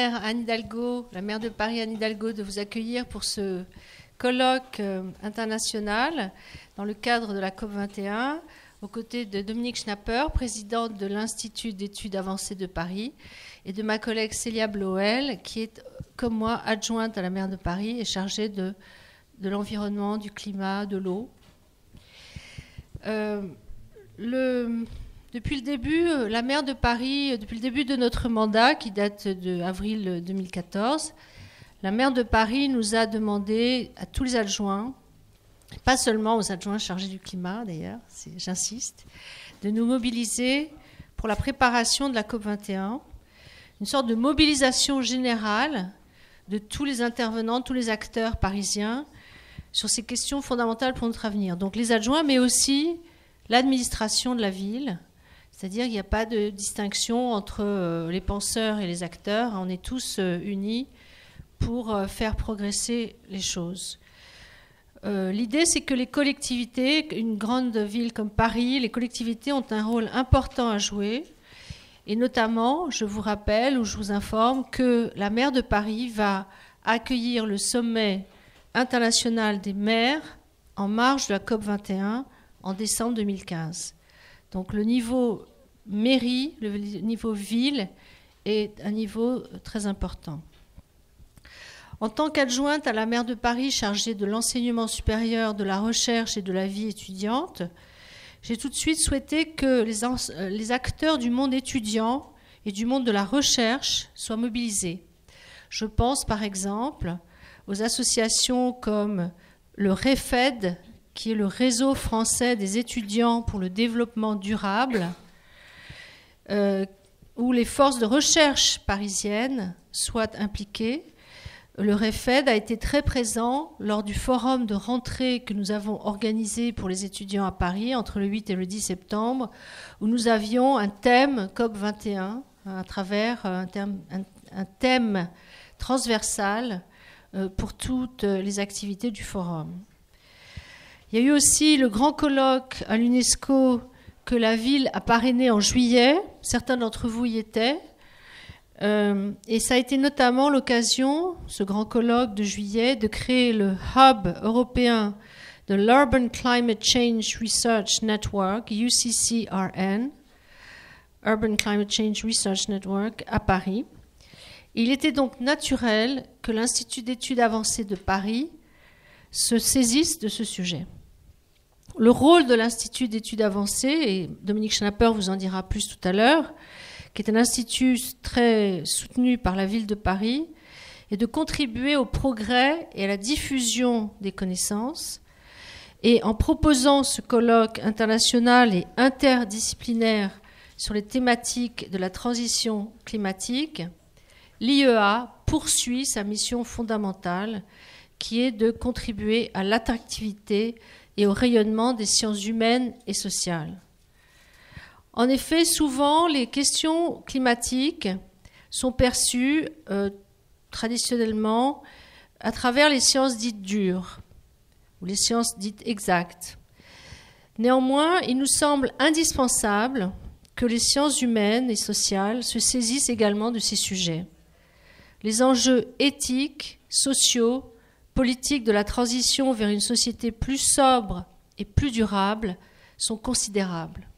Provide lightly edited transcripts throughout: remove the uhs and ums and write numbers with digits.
Anne Hidalgo, la maire de Paris, Anne Hidalgo, de vous accueillir pour ce colloque international dans le cadre de la COP21, aux côtés de Dominique Schnapper, présidente de l'Institut d'études avancées de Paris, et de ma collègue Célia Bloel, qui est, comme moi, adjointe à la maire de Paris et chargée de l'environnement, du climat, de l'eau. Depuis le début, la maire de Paris, depuis le début de notre mandat, qui date d'avril 2014, la maire de Paris nous a demandé à tous les adjoints, pas seulement aux adjoints chargés du climat d'ailleurs, j'insiste, de nous mobiliser pour la préparation de la COP21, une sorte de mobilisation générale de tous les intervenants, tous les acteurs parisiens sur ces questions fondamentales pour notre avenir. Donc les adjoints, mais aussi l'administration de la ville. C'est-à-dire qu'il n'y a pas de distinction entre les penseurs et les acteurs. On est tous unis pour faire progresser les choses. L'idée, c'est que les collectivités, une grande ville comme Paris, les collectivités ont un rôle important à jouer. Et notamment, je vous rappelle ou je vous informe que la maire de Paris va accueillir le sommet international des maires en marge de la COP21 en décembre 2015. Donc le niveau mairie, le niveau ville est un niveau très important. En tant qu'adjointe à la maire de Paris chargée de l'enseignement supérieur, de la recherche et de la vie étudiante, j'ai tout de suite souhaité que les acteurs du monde étudiant et du monde de la recherche soient mobilisés. Je pense par exemple aux associations comme le REFED, qui est le réseau français des étudiants pour le développement durable, où les forces de recherche parisiennes soient impliquées. Le REFED a été très présent lors du forum de rentrée que nous avons organisé pour les étudiants à Paris entre le 8 et le 10 septembre, où nous avions un thème COP21 à travers un thème transversal pour toutes les activités du forum. Il y a eu aussi le grand colloque à l'UNESCO que la ville a parrainé en juillet. Certains d'entre vous y étaient. Et ça a été notamment l'occasion, ce grand colloque de juillet, de créer le hub européen de l'Urban Climate Change Research Network, UCCRN, Urban Climate Change Research Network, à Paris. Il était donc naturel que l'Institut d'études avancées de Paris se saisisse de ce sujet. Le rôle de l'Institut d'études avancées, et Dominique Schnapper vous en dira plus tout à l'heure, qui est un institut très soutenu par la ville de Paris, est de contribuer au progrès et à la diffusion des connaissances. Et en proposant ce colloque international et interdisciplinaire sur les thématiques de la transition climatique, l'IEA poursuit sa mission fondamentale, qui est de contribuer à l'attractivité et au rayonnement des sciences humaines et sociales. En effet, souvent, les questions climatiques sont perçues traditionnellement à travers les sciences dites dures ou les sciences dites exactes. Néanmoins, il nous semble indispensable que les sciences humaines et sociales se saisissent également de ces sujets. Les enjeux éthiques, sociaux, politiques de la transition vers une société plus sobre et plus durable sont considérables.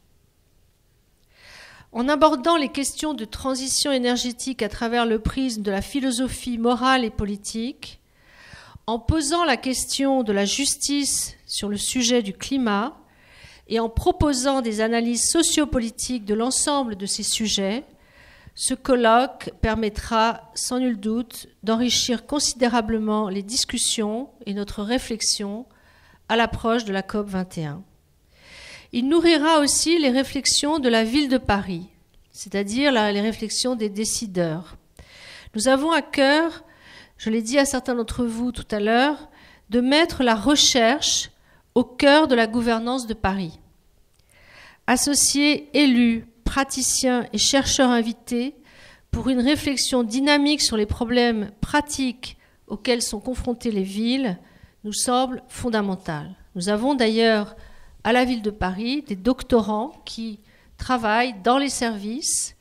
En abordant les questions de transition énergétique à travers le prisme de la philosophie morale et politique, en posant la question de la justice sur le sujet du climat et en proposant des analyses sociopolitiques de l'ensemble de ces sujets, ce colloque permettra sans nul doute d'enrichir considérablement les discussions et notre réflexion à l'approche de la COP21. Il nourrira aussi les réflexions de la ville de Paris, c'est-à-dire les réflexions des décideurs. Nous avons à cœur, je l'ai dit à certains d'entre vous tout à l'heure, de mettre la recherche au cœur de la gouvernance de Paris. Associer élus, praticiens et chercheurs invités pour une réflexion dynamique sur les problèmes pratiques auxquels sont confrontées les villes nous semble fondamental. Nous avons d'ailleurs à la ville de Paris des doctorants qui travaillent dans les services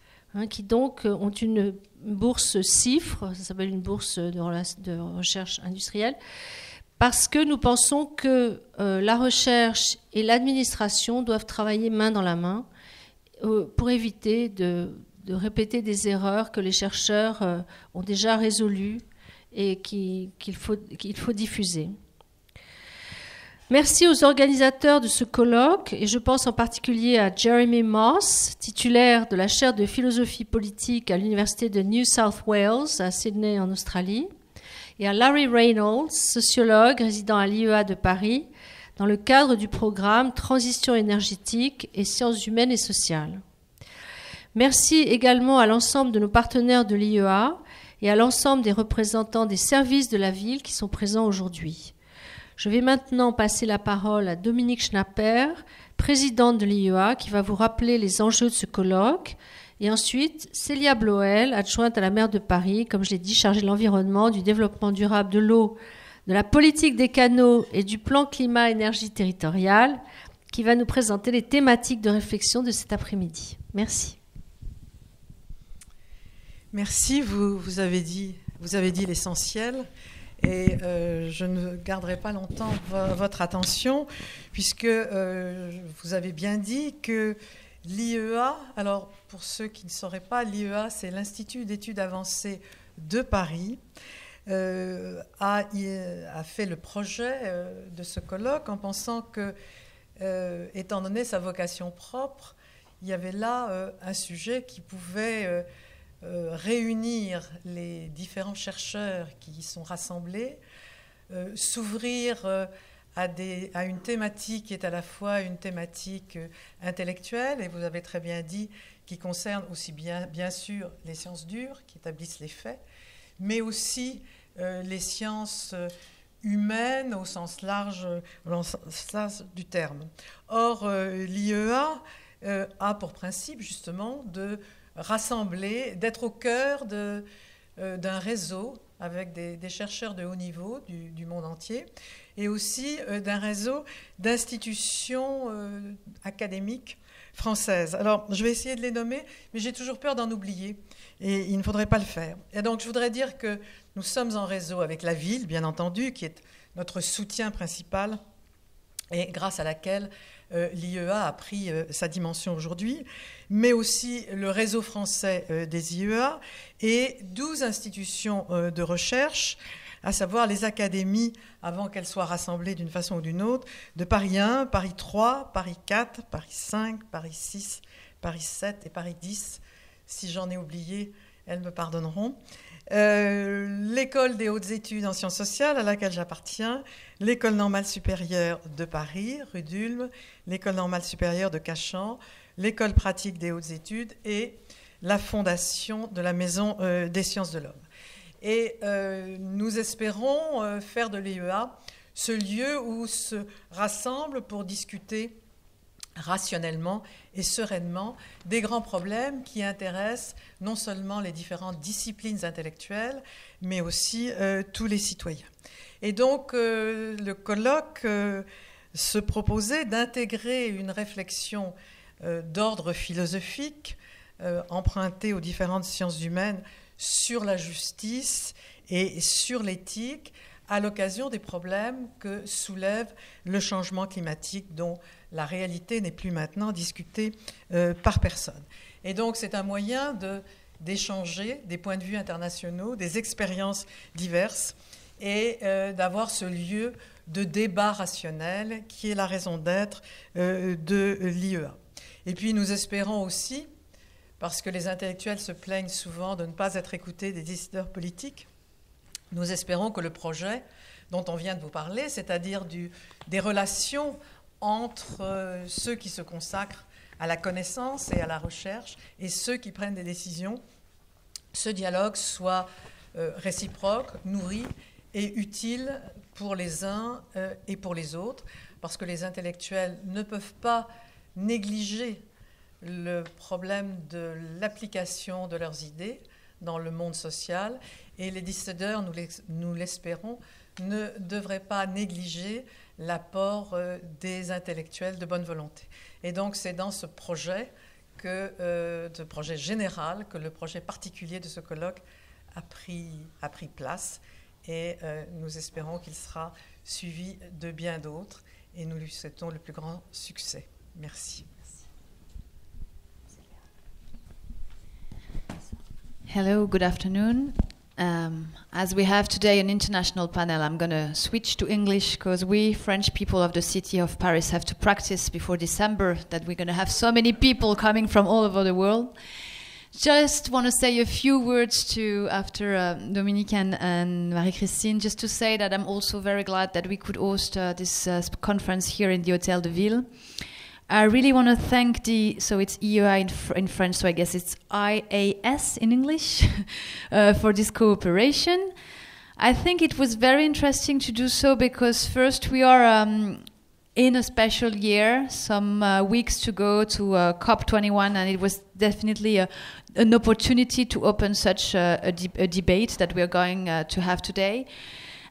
qui donc ont une bourse CIFRE, ça s'appelle une bourse de recherche industrielle, parce que nous pensons que la recherche et l'administration doivent travailler main dans la main pour éviter de répéter des erreurs que les chercheurs ont déjà résolues et qu'il faut diffuser. Merci aux organisateurs de ce colloque, et je pense en particulier à Jérémy Moss, titulaire de la chaire de philosophie politique à l'université de New South Wales, à Sydney en Australie, et à Larry Reynolds, sociologue résident à l'IEA de Paris, dans le cadre du programme Transition énergétique et sciences humaines et sociales. Merci également à l'ensemble de nos partenaires de l'IEA et à l'ensemble des représentants des services de la ville qui sont présents aujourd'hui. Je vais maintenant passer la parole à Dominique Schnapper, présidente de l'IEA, qui va vous rappeler les enjeux de ce colloque. Et ensuite, Célia Bloel, adjointe à la maire de Paris, comme je l'ai dit, chargée de l'environnement, du développement durable de l'eau, de la politique des canaux et du plan climat-énergie territorial, qui va nous présenter les thématiques de réflexion de cet après-midi. Merci. Merci, vous avez dit l'essentiel. Et je ne garderai pas longtemps votre attention, puisque vous avez bien dit que l'IEA, alors pour ceux qui ne sauraient pas, l'IEA, c'est l'Institut d'études avancées de Paris, a fait le projet de ce colloque en pensant que, étant donné sa vocation propre, il y avait là un sujet qui pouvait réunir les différents chercheurs qui y sont rassemblés, s'ouvrir à une thématique qui est à la fois une thématique intellectuelle, et vous avez très bien dit, qui concerne aussi bien sûr les sciences dures, qui établissent les faits, mais aussi les sciences humaines au sens large du terme. Or, l'IEA a pour principe justement de rassembler, d'être au cœur d'un réseau avec des chercheurs de haut niveau du monde entier, et aussi d'un réseau d'institutions académiques françaises. Alors, je vais essayer de les nommer, mais j'ai toujours peur d'en oublier, et il ne faudrait pas le faire. Et donc, je voudrais dire que nous sommes en réseau avec la Ville, bien entendu, qui est notre soutien principal, et grâce à laquelle l'IEA a pris sa dimension aujourd'hui, mais aussi le réseau français des IEA et 12 institutions de recherche, à savoir les académies, avant qu'elles soient rassemblées d'une façon ou d'une autre, de Paris 1, Paris 3, Paris 4, Paris 5, Paris 6, Paris 7 et Paris 10. Si j'en ai oublié, elles me pardonneront. L'école des hautes études en sciences sociales à laquelle j'appartiens, l'école normale supérieure de Paris, rue d'Ulm, l'école normale supérieure de Cachan, l'école pratique des hautes études et la fondation de la Maison des sciences de l'homme. Et nous espérons faire de l'IEA ce lieu où se rassemblent pour discuter rationnellement et sereinement des grands problèmes qui intéressent non seulement les différentes disciplines intellectuelles, mais aussi tous les citoyens. Et donc, le colloque se proposait d'intégrer une réflexion d'ordre philosophique, empruntée aux différentes sciences humaines, sur la justice et sur l'éthique, à l'occasion des problèmes que soulève le changement climatique, dont la réalité n'est plus maintenant discutée par personne. Et donc, c'est un moyen d'échanger des points de vue internationaux, des expériences diverses, et d'avoir ce lieu de débat rationnel qui est la raison d'être de l'IEA. Et puis, nous espérons aussi, parce que les intellectuels se plaignent souvent de ne pas être écoutés des décideurs politiques, nous espérons que le projet dont on vient de vous parler, c'est-à-dire des relations entre ceux qui se consacrent à la connaissance et à la recherche et ceux qui prennent des décisions, ce dialogue soit réciproque, nourri et utile pour les uns et pour les autres, parce que les intellectuels ne peuvent pas négliger le problème de l'application de leurs idées dans le monde social, et les décideurs, nous l'espérons, ne devraient pas négliger l'apport des intellectuels de bonne volonté. Et donc c'est dans ce projet que de projet général, que le projet particulier de ce colloque a pris place. Et nous espérons qu'il sera suivi de bien d'autres. Et nous lui souhaitons le plus grand succès. Merci. Hello, good afternoon. As we have today an international panel, I'm going to switch to English because we French people of the city of Paris have to practice before December that we're going to have so many people coming from all over the world. Just want to say a few words to, after Dominique and Marie-Christine, just to say that I'm also very glad that we could host this conference here in the Hôtel de Ville. I really want to thank so it's EUI in French, so I guess it's IAS in English, for this cooperation. I think it was very interesting to do so because first we are in a special year, some weeks to go to COP21, and it was definitely an opportunity to open such a debate that we are going to have today.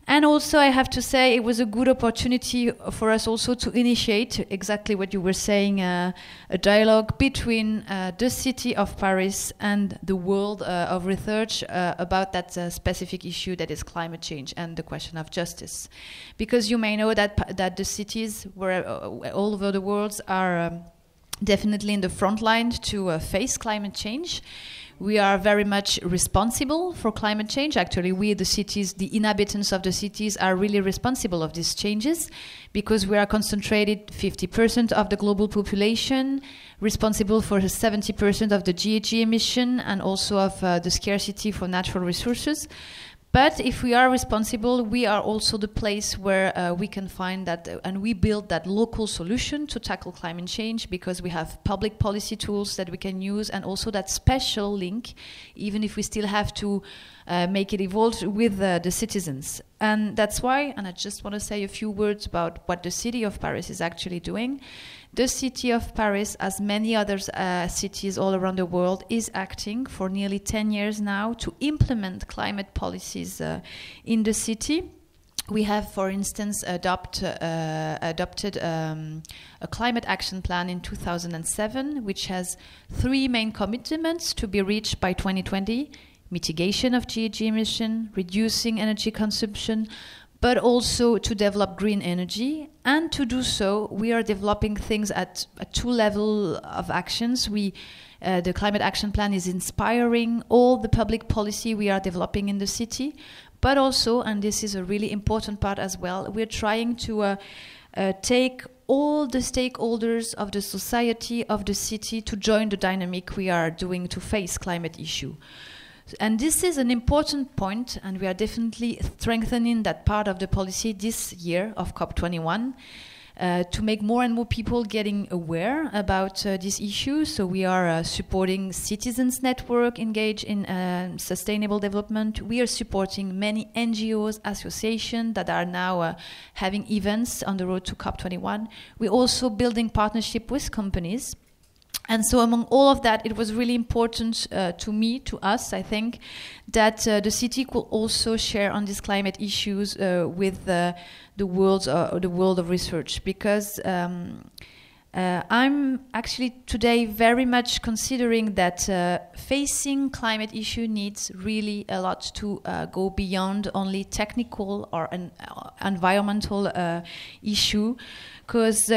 And also, I have to say, it was a good opportunity for us also to initiate exactly what you were saying, a dialogue between the city of Paris and the world of research about that specific issue that is climate change and the question of justice. Because you may know that the cities all over the world are definitely in the front line to face climate change. We are very much responsible for climate change. Actually, we, the cities, the inhabitants of the cities, are really responsible of these changes because we are concentrated 50% of the global population, responsible for 70% of the GHG emission and also of the scarcity for natural resources. But if we are responsible, we are also the place where we can find that, and we build that local solution to tackle climate change because we have public policy tools that we can use and also that special link, even if we still have to make it evolve with the citizens. And that's why, and I just want to say a few words about what the city of Paris is actually doing. The city of Paris, as many other cities all around the world, is acting for nearly 10 years now to implement climate policies in the city. We have, for instance, adopted a climate action plan in 2007, which has 3 main commitments to be reached by 2020. Mitigation of GHG emission, reducing energy consumption, but also to develop green energy. And to do so, we are developing things at 2 levels of actions. The climate action plan is inspiring all the public policy we are developing in the city, but also, and this is a really important part as well, we're trying to take all the stakeholders of the society, of the city, to join the dynamic we are doing to face climate issue. And this is an important point, and we are definitely strengthening that part of the policy this year of COP21 to make more and more people getting aware about this issue. So we are supporting citizens' network engaged in sustainable development. We are supporting many NGOs, associations that are now having events on the road to COP21. We're also building partnership with companies. And so among all of that, it was really important to us, I think, that the city could also share on these climate issues with the world of research. Because I'm actually today very much considering that facing climate issue needs really a lot to go beyond only technical or an environmental issue, because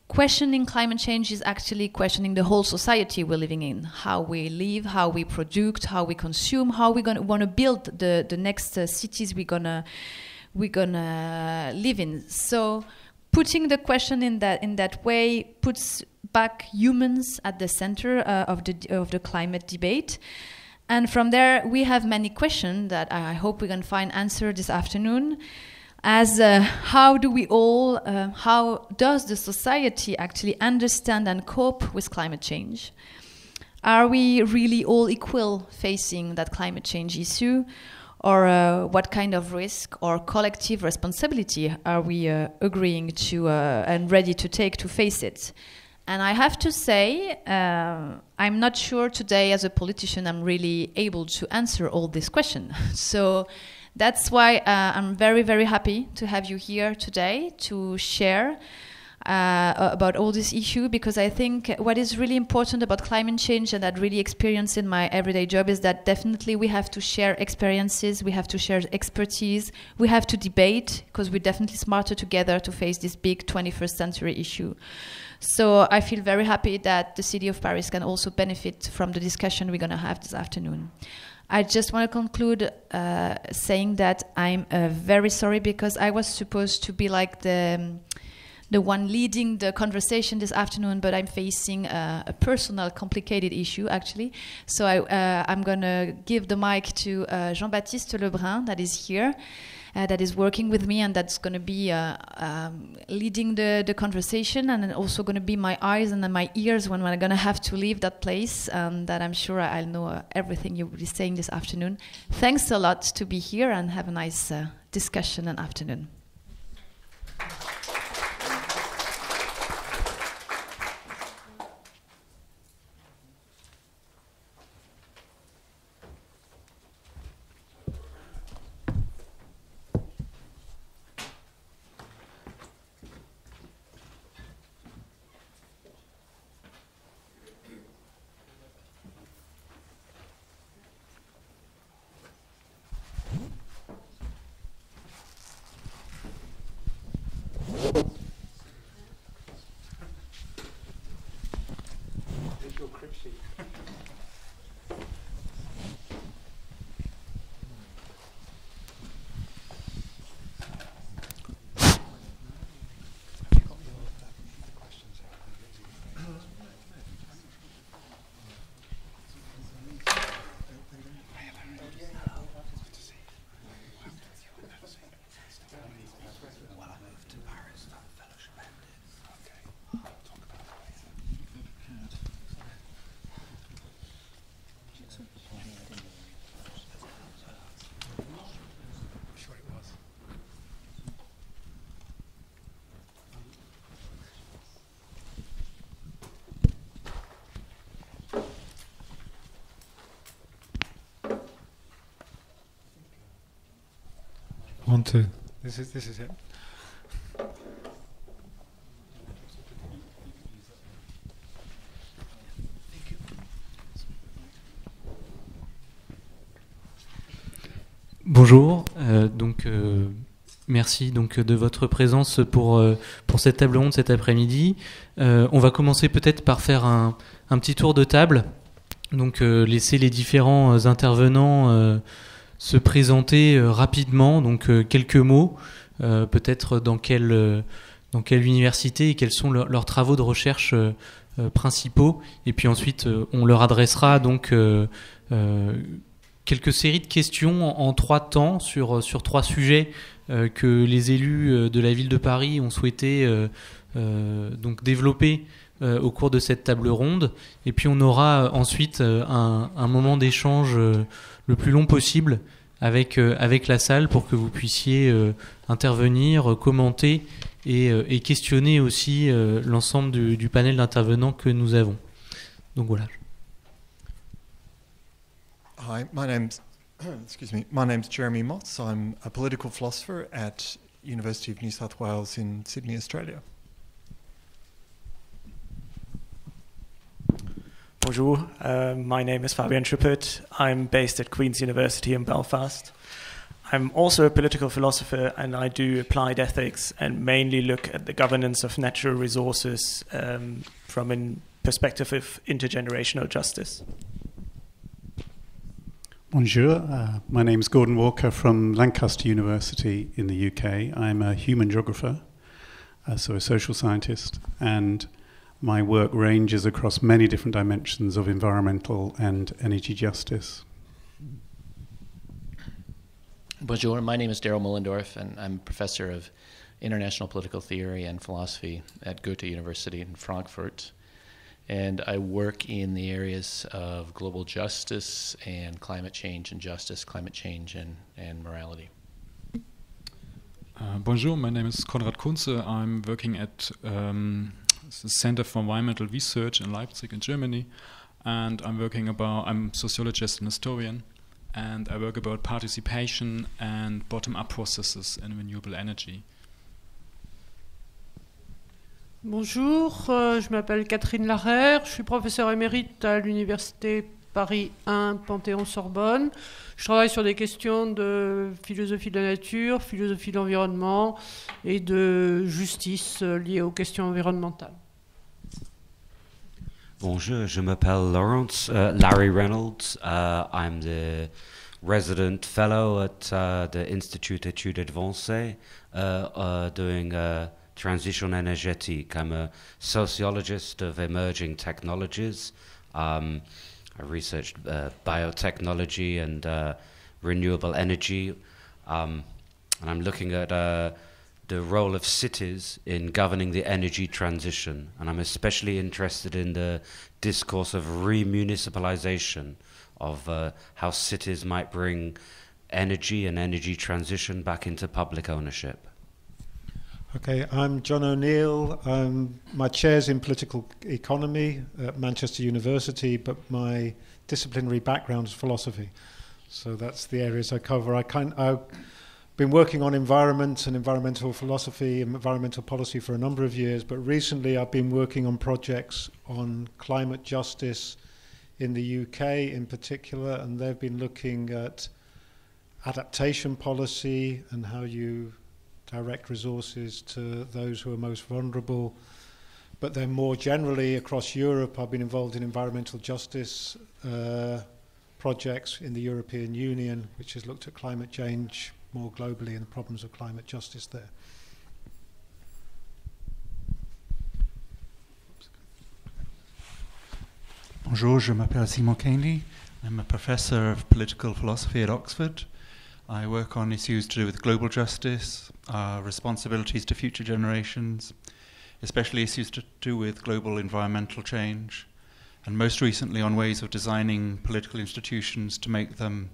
questioning climate change is actually questioning the whole society we're living in, how we live, how we produce, how we consume, how we're going to want to build the next cities we're gonna live in. So putting the question in that way puts back humans at the center of the climate debate. And from there, we have many questions that I hope we can find answer this afternoon. As how does the society actually understand and cope with climate change? Are we really all equal facing that climate change issue? Or what kind of risk or collective responsibility are we agreeing to and ready to take to face it? And I have to say, I'm not sure today as a politician I'm really able to answer all these questions. So that's why I'm very, very happy to have you here today to share. about all this issue, because I think what is really important about climate change and that really experience in my everyday job is that definitely we have to share experiences, we have to share expertise, we have to debate, because we're definitely smarter together to face this big 21st century issue. So I feel very happy that the city of Paris can also benefit from the discussion we're going to have this afternoon. I just want to conclude saying that I'm very sorry, because I was supposed to be like the one leading the conversation this afternoon, but I'm facing a personal, complicated issue, actually. So I'm going to give the mic to Jean-Baptiste Lebrun, that is here, that is working with me, and that's going to be leading the conversation, and then also going to be my eyes and then my ears when I'm going to have to leave that place, and that I'm sure I'll know everything you will be saying this afternoon. Thanks a lot to be here, and have a nice discussion and afternoon. One, two. This is it. Bonjour, merci donc de votre présence pour cette table ronde cet après-midi. On va commencer peut-être par faire un petit tour de table, donc laisser les différents intervenants se présenter rapidement, donc quelques mots, peut-être dans quelle université et quels sont leurs travaux de recherche principaux, et puis ensuite on leur adressera donc quelques séries de questions en 3 temps sur 3 sujets que les élus de la ville de Paris ont souhaité donc développer au cours de cette table ronde, et puis on aura ensuite un moment d'échange le plus long possible avec la salle pour que vous puissiez intervenir, commenter et questionner aussi l'ensemble du panel d'intervenants que nous avons. Donc voilà. Hi, my name's Jérémy Moss. I'm a political philosopher at University of New South Wales in Sydney, Australia. Bonjour, my name is Fabian Trippert. I'm based at Queen's University in Belfast. I'm also a political philosopher, and I do applied ethics and mainly look at the governance of natural resources from a perspective of intergenerational justice. Bonjour, my name is Gordon Walker from Lancaster University in the UK. I'm a human geographer, so a social scientist, and my work ranges across many different dimensions of environmental and energy justice. Bonjour, my name is Daryl Mullendorf, and I'm a professor of international political theory and philosophy at Goethe University in Frankfurt. And I work in the areas of global justice and climate change and justice, climate change and morality. Bonjour, my name is Konrad Kunze. I'm working at the Center for Environmental Research in Leipzig in Germany, and I'm a sociologist and historian, and I work about participation and bottom-up processes in renewable energy. Bonjour, je m'appelle Catherine Larère, je suis professeure émérite à l'Université Paris 1 Panthéon-Sorbonne. Je travaille sur des questions de philosophie de la nature, philosophie de l'environnement et de justice liées aux questions environnementales. Bonjour, je m'appelle Larry Reynolds. I'm the resident fellow at the Institut études avancées doing Transition Énergétique. I'm a sociologist of emerging technologies. I researched biotechnology and renewable energy, and I'm looking at the role of cities in governing the energy transition. And I'm especially interested in the discourse of remunicipalization, of how cities might bring energy and energy transition back into public ownership. Okay, I'm John O'Neill. My chair's in political economy at Manchester University, but my disciplinary background is philosophy. So that's the areas I cover. I've been working on environment and environmental philosophy and environmental policy for a number of years, but recently I've been working on projects on climate justice in the UK in particular, and they've been looking at adaptation policy and how you direct resources to those who are most vulnerable. But then more generally across Europe, I've been involved in environmental justice projects in the European Union, which has looked at climate change more globally and the problems of climate justice there. Bonjour, je m'appelle Simon Candy. I'm a professor of political philosophy at Oxford. I work on issues to do with global justice, responsibilities to future generations, especially issues to do with global environmental change, and most recently on ways of designing political institutions to make them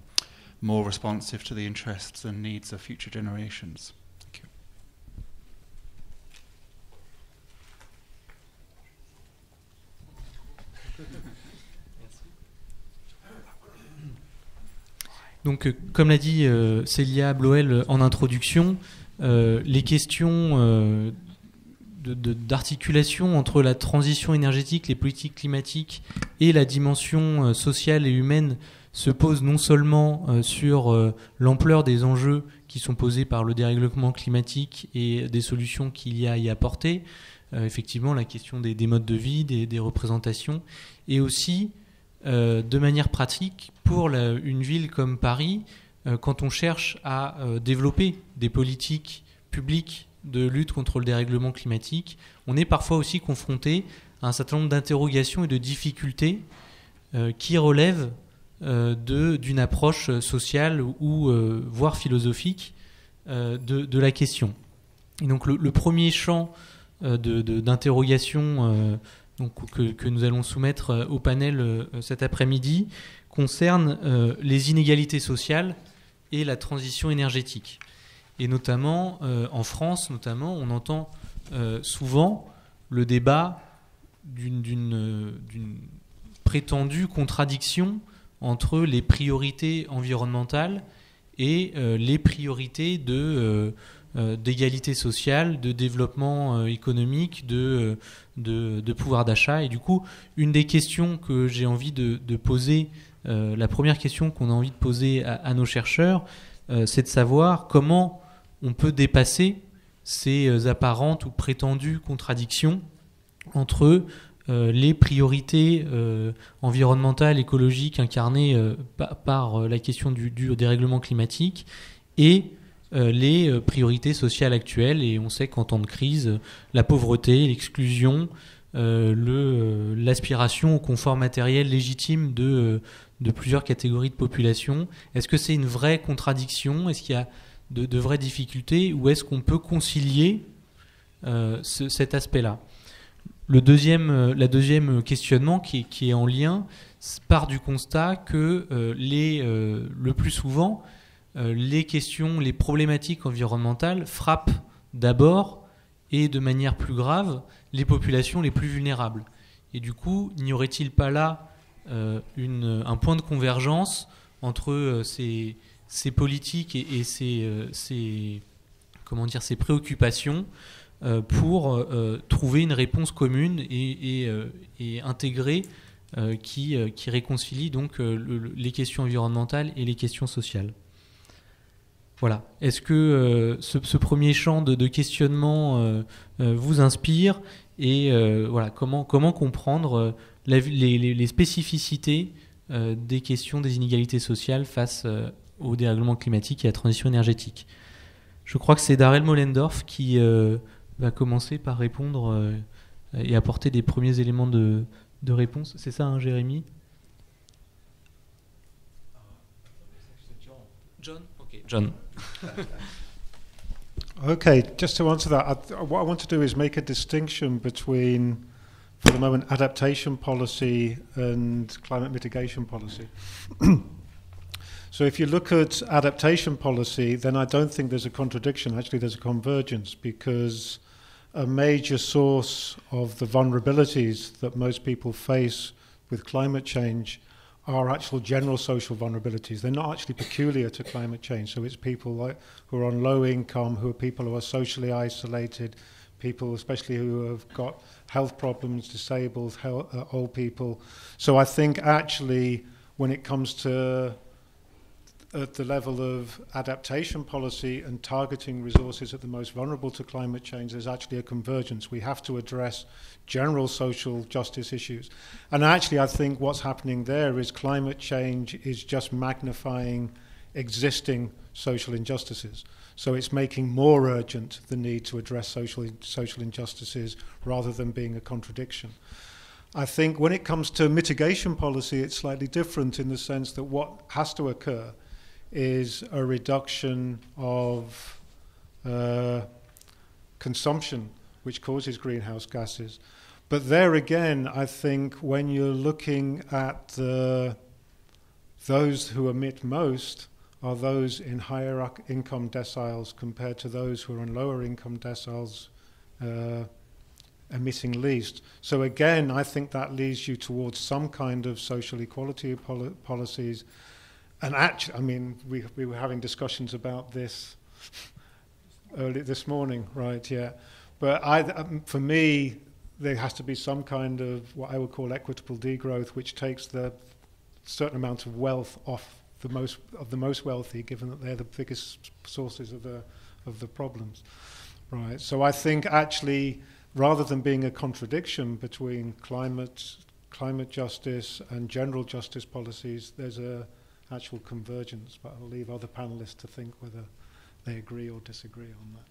more responsive to the interests and needs of future generations. Thank you. Donc, comme l'a dit Célia Bloel en introduction, les questions d'articulation entre la transition énergétique, les politiques climatiques et la dimension sociale et humaine se posent non seulement sur l'ampleur des enjeux qui sont posés par le dérèglement climatique et des solutions qu'il y a à y apporter, effectivement la question des modes de vie, des représentations, et aussi de manière pratique pour une ville comme Paris, quand on cherche à développer des politiques publiques de lutte contre le dérèglement climatique, on est parfois aussi confronté à un certain nombre d'interrogations et de difficultés qui relèvent d'une approche sociale ou voire philosophique de la question. Et donc le premier champ d'interrogation que nous allons soumettre au panel cet après-midi concerne les inégalités sociales et la transition énergétique. Et notamment, en France, on entend souvent le débat d'une prétendue contradiction entre les priorités environnementales et les priorités d'égalité sociale, de développement économique, de pouvoir d'achat. Et du coup, une des questions que j'ai envie de poser, la première question qu'on a envie de poser à nos chercheurs, c'est de savoir comment on peut dépasser ces apparentes ou prétendues contradictions entre les priorités environnementales, écologiques incarnées par la question du dérèglement climatique et les priorités sociales actuelles. Et on sait qu'en temps de crise, la pauvreté, l'exclusion, l'aspiration au confort matériel légitime de plusieurs catégories de population, est-ce que c'est une vraie contradiction ? Est-ce qu'il y a de vraies difficultés, ou est-ce qu'on peut concilier cet aspect-là ? La deuxième questionnement qui est en lien part du constat que le plus souvent, les questions, les problématiques environnementales frappent d'abord et de manière plus grave les populations les plus vulnérables. Et du coup, n'y aurait-il pas là un point de convergence entre ces politiques et ces préoccupations pour trouver une réponse commune et intégrée qui réconcilie donc les questions environnementales et les questions sociales. Voilà. Est-ce que ce premier champ de questionnement vous inspire et voilà, comment comprendre les spécificités des questions des inégalités sociales face au dérèglement climatique et à la transition énergétique? Je crois que c'est Darrell Mollendorf qui va commencer par répondre et apporter des premiers éléments de réponse. C'est ça, hein, Jérémy? John? Okay, John. Okay, just to answer that, what I want to do is make a distinction between, for the moment, adaptation policy and climate mitigation policy. So if you look at adaptation policy, then I don't think there's a contradiction. Actually, there's a convergence, because a major source of the vulnerabilities that most people face with climate change are actual general social vulnerabilities. They're not actually peculiar to climate change. So it's people who are on low income, who are people who are socially isolated, people especially who have got health problems, disabled, old people. So I think actually when it comes to at the level of adaptation policy and targeting resources at the most vulnerable to climate change, there's actually a convergence. We have to address general social justice issues. And actually, I think what's happening there is climate change is just magnifying existing social injustices. So it's making more urgent the need to address social injustices rather than being a contradiction. I think when it comes to mitigation policy, it's slightly different in the sense that what has to occur is a reduction of consumption, which causes greenhouse gases. But there again, I think when you're looking at those who emit most are those in higher income deciles compared to those who are in lower income deciles emitting least. So again, I think that leads you towards some kind of social equality policies. And actually, I mean, we were having discussions about this early this morning, right? Yeah. But for me, there has to be some kind of what I would call equitable degrowth, which takes the certain amount of wealth off the most wealthy, given that they're the biggest sources of the problems, right? So I think actually, rather than being a contradiction between climate justice and general justice policies, there's a actual convergence, but I'll leave other panelists to think whether they agree or disagree on that.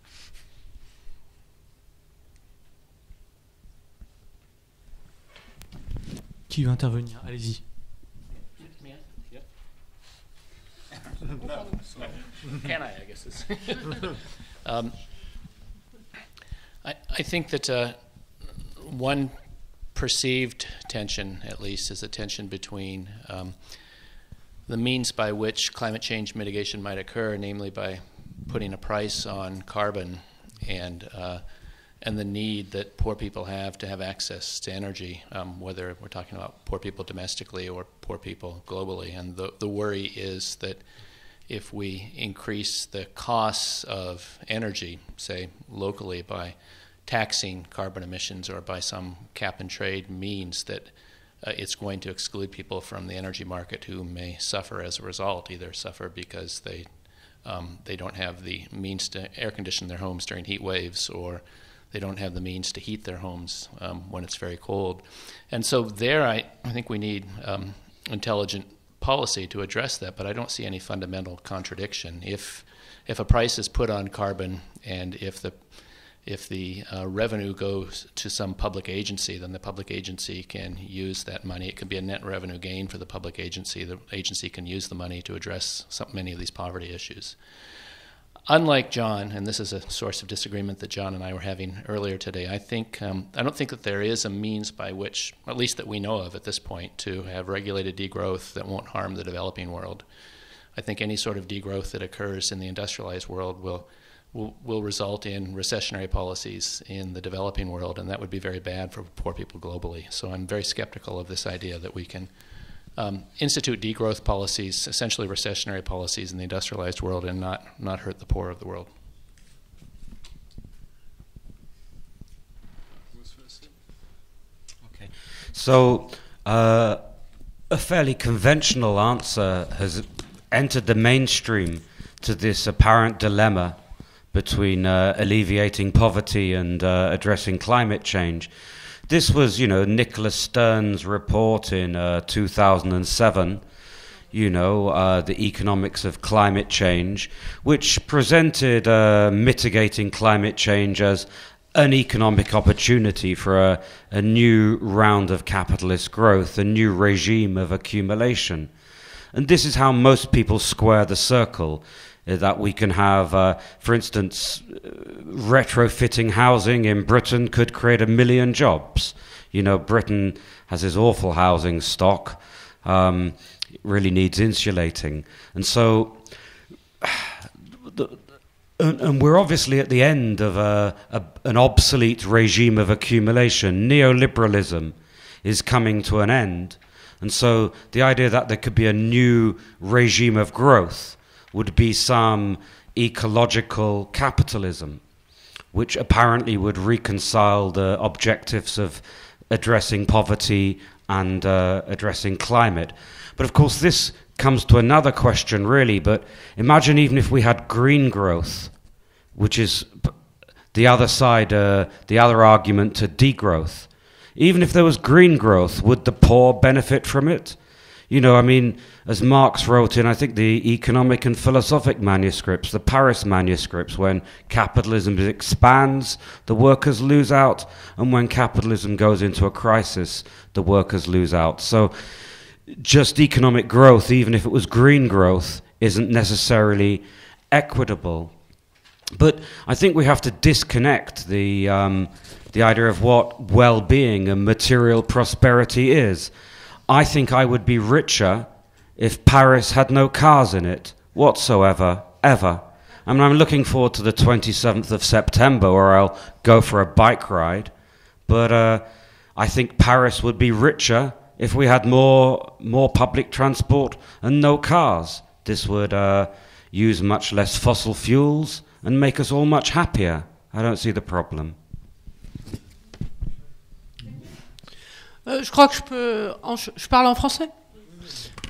Qui veut intervenir? Allez-y. Can I guess. I think that one perceived tension, at least, is a tension between the means by which climate change mitigation might occur, namely by putting a price on carbon and the need that poor people have to have access to energy, whether we're talking about poor people domestically or poor people globally. And the worry is that if we increase the costs of energy, say locally by taxing carbon emissions or by some cap and trade means, that it's going to exclude people from the energy market who may suffer as a result, either suffer because they don't have the means to air condition their homes during heat waves, or they don't have the means to heat their homes when it's very cold. And so there I think we need intelligent policy to address that, but I don't see any fundamental contradiction. If a price is put on carbon and if the revenue goes to some public agency, then the public agency can use that money. It could be a net revenue gain for the public agency. The agency can use the money to address many of these poverty issues. Unlike John, and this is a source of disagreement that John and I were having earlier today, I don't think that there is a means by which, at least that we know of at this point, to have regulated degrowth that won't harm the developing world. I think any sort of degrowth that occurs in the industrialized world will result in recessionary policies in the developing world, and that would be very bad for poor people globally. So I'm very skeptical of this idea that we can institute degrowth policies, essentially recessionary policies in the industrialized world, and not hurt the poor of the world. So, a fairly conventional answer has entered the mainstream to this apparent dilemma between alleviating poverty and addressing climate change. This was, Nicholas Stern's report in 2007, the economics of climate change, which presented mitigating climate change as an economic opportunity for a new round of capitalist growth, a new regime of accumulation. And this is how most people square the circle, that we can have, for instance, retrofitting housing in Britain could create 1 million jobs. Britain has this awful housing stock. It really needs insulating. And so, and we're obviously at the end of an obsolete regime of accumulation. Neoliberalism is coming to an end. And so the idea that there could be a new regime of growth would be some ecological capitalism, which apparently would reconcile the objectives of addressing poverty and addressing climate. But of course this comes to another question really, but imagine even if we had green growth, which is the other side, the other argument to degrowth. Even if there was green growth, would the poor benefit from it? As Marx wrote in, I think, the economic and philosophic manuscripts, the Paris manuscripts, when capitalism expands, the workers lose out, and when capitalism goes into a crisis, the workers lose out. So just economic growth, even if it was green growth, isn't necessarily equitable. But I think we have to disconnect the idea of what well-being and material prosperity is. I think I would be richer if Paris had no cars in it whatsoever, ever. I'm looking forward to the 27th of September where I'll go for a bike ride. But I think Paris would be richer if we had more public transport and no cars. This would use much less fossil fuels and make us all much happier. I don't see the problem. Je crois que je parle en français.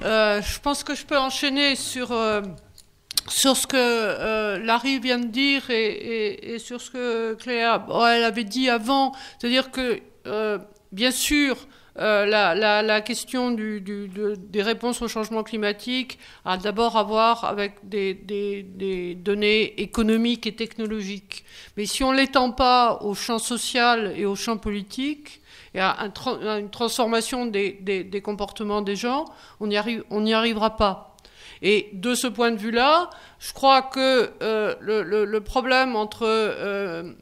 Je pense que je peux enchaîner sur ce que Larry vient de dire et sur ce que Cléa elle avait dit avant. C'est-à-dire que, bien sûr, la question des réponses au changement climatique a d'abord à voir avec des données économiques et technologiques. Mais si on ne l'étend pas au champ social et au champ politique, et à une transformation des comportements des gens, on n'y arrivera pas. Et de ce point de vue-là, je crois que le problème entre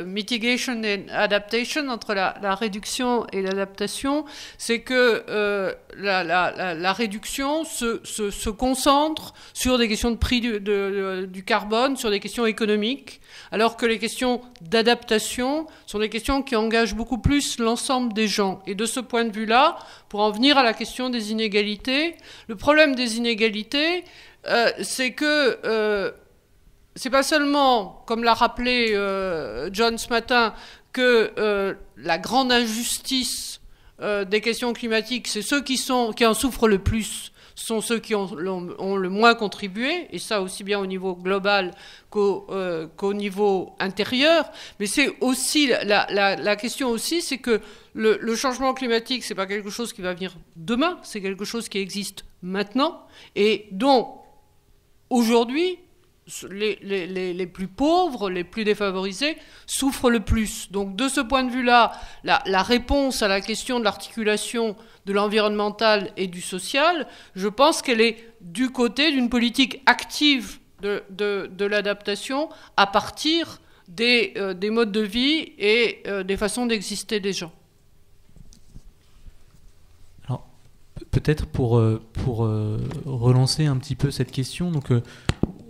mitigation et adaptation, entre la réduction et l'adaptation, c'est que la réduction se concentre sur des questions de prix du carbone, sur des questions économiques, alors que les questions d'adaptation sont des questions qui engagent beaucoup plus l'ensemble des gens. Et de ce point de vue-là, pour en venir à la question des inégalités, le problème des inégalités, c'est que c'est pas seulement, comme l'a rappelé John ce matin, que la grande injustice des questions climatiques, c'est ceux qui en souffrent le plus, sont ceux qui ont le moins contribué, et ça aussi bien au niveau global qu'au niveau intérieur. Mais c'est aussi la question aussi, c'est que le changement climatique, c'est pas quelque chose qui va venir demain, c'est quelque chose qui existe maintenant et dont aujourd'hui les plus pauvres, les plus défavorisés souffrent le plus. Donc de ce point de vue-là, la réponse à la question de l'articulation de l'environnemental et du social, je pense qu'elle est du côté d'une politique active de l'adaptation à partir des modes de vie et des façons d'exister des gens. Alors, peut-être pour relancer un petit peu cette question, donc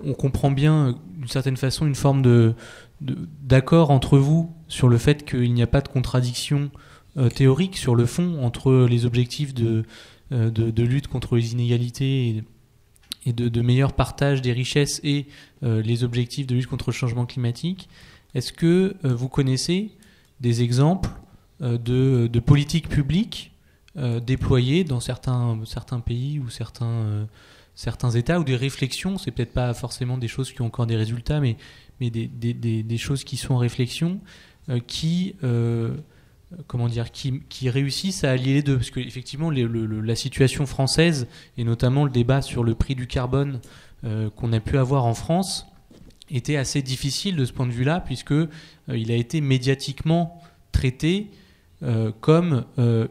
on comprend bien d'une certaine façon une forme d'accord entre vous sur le fait qu'il n'y a pas de contradiction théorique sur le fond entre les objectifs de lutte contre les inégalités et de meilleur partage des richesses et les objectifs de lutte contre le changement climatique. Est-ce que vous connaissez des exemples de politiques publiques déployées dans certains pays ou certains États, ou des réflexions. C'est peut-être pas forcément des choses qui ont encore des résultats, mais des choses qui sont en réflexion, qui réussissent à allier les deux. Parce qu'effectivement, la situation française, et notamment le débat sur le prix du carbone qu'on a pu avoir en France, était assez difficile de ce point de vue-là, puisque il a été médiatiquement traité comme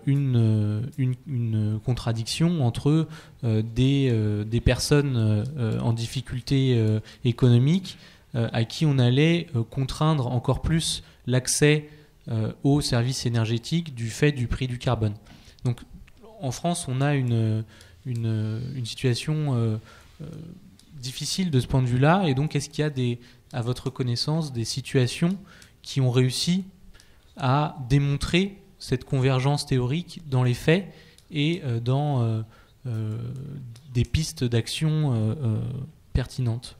une contradiction entre des personnes en difficulté économique à qui on allait contraindre encore plus l'accès aux services énergétiques du fait du prix du carbone. Donc en France, on a une situation difficile de ce point de vue-là, et donc est-ce qu'il y a à votre connaissance des situations qui ont réussi à démontrer cette convergence théorique dans les faits et dans des pistes d'action pertinentes?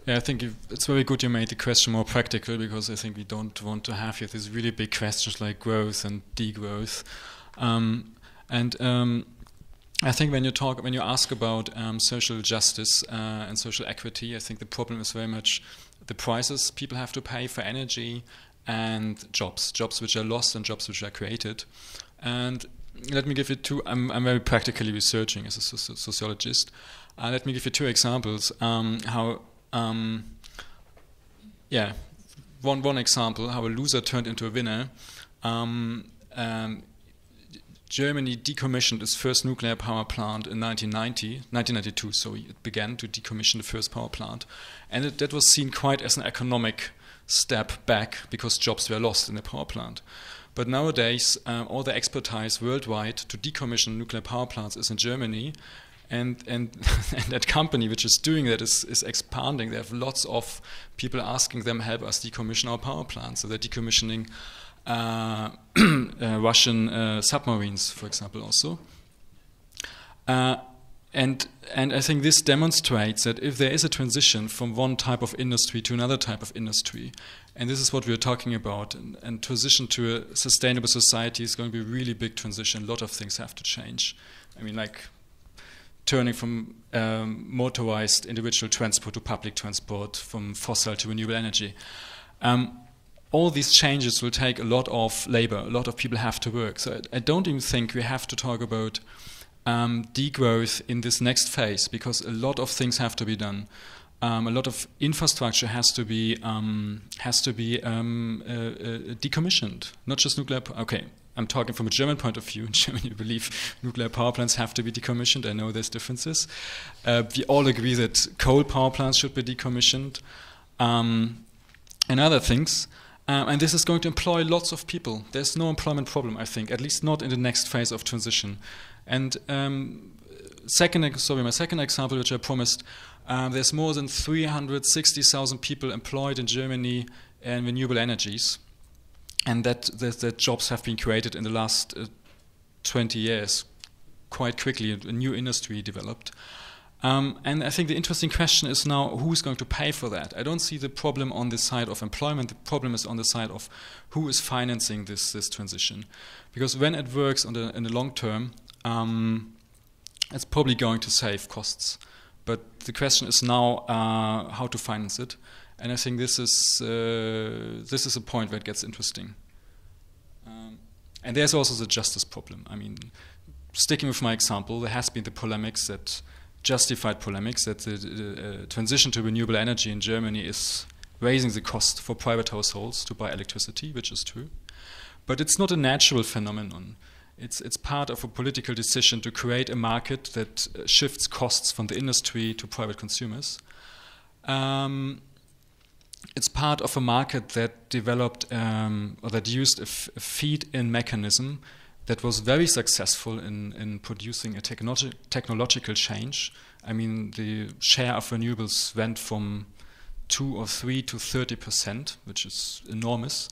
Yeah, I think it's very good you made the question more practical, because I think we don't want to have here these really big questions like growth and degrowth. I think when you ask about social justice and social equity, I think the problem is very much the prices people have to pay for energy and jobs which are lost and jobs which are created. And let me give you two. I'm very practically researching as a sociologist. Let me give you two examples. One example, how a loser turned into a winner. Germany decommissioned its first nuclear power plant in 1992, so it began to decommission the first power plant. And that was seen quite as an economic step back, because jobs were lost in the power plant. But nowadays, all the expertise worldwide to decommission nuclear power plants is in Germany. And that company which is doing that is expanding. They have lots of people asking them, help us decommission our power plants. So they're decommissioning Russian submarines, for example, also. And I think this demonstrates that if there is a transition from one type of industry to another type of industry, and this is what we're talking about, and transition to a sustainable society is going to be a really big transition. A lot of things have to change. I mean, like turning from motorized individual transport to public transport, from fossil to renewable energy. All these changes will take a lot of labor. A lot of people have to work. So I don't even think we have to talk about degrowth in this next phase, because a lot of things have to be done. A lot of infrastructure has to be decommissioned, not just nuclear. Okay, I'm talking from a German point of view. In Germany, we believe nuclear power plants have to be decommissioned. I know there's differences. We all agree that coal power plants should be decommissioned, and other things. And this is going to employ lots of people. There's no employment problem, I think, at least not in the next phase of transition. And my second example, which I promised, there's more than 360,000 people employed in Germany in renewable energies, and that jobs have been created in the last 20 years. Quite quickly, a new industry developed. And I think the interesting question is now, who is going to pay for that? I don't see the problem on the side of employment. The problem is on the side of who is financing this transition. Because when it works in the long term, it's probably going to save costs. But the question is now how to finance it. And I think this is a point where it gets interesting. And there's also the justice problem. I mean, sticking with my example, there has been the polemics that justified polemics that the transition to renewable energy in Germany is raising the cost for private households to buy electricity, which is true. But it's not a natural phenomenon. It's part of a political decision to create a market that shifts costs from the industry to private consumers. It's part of a market that developed or that used a feed-in mechanism that was very successful in producing a technological change. I mean, the share of renewables went from 2 or 3 to 30%, which is enormous.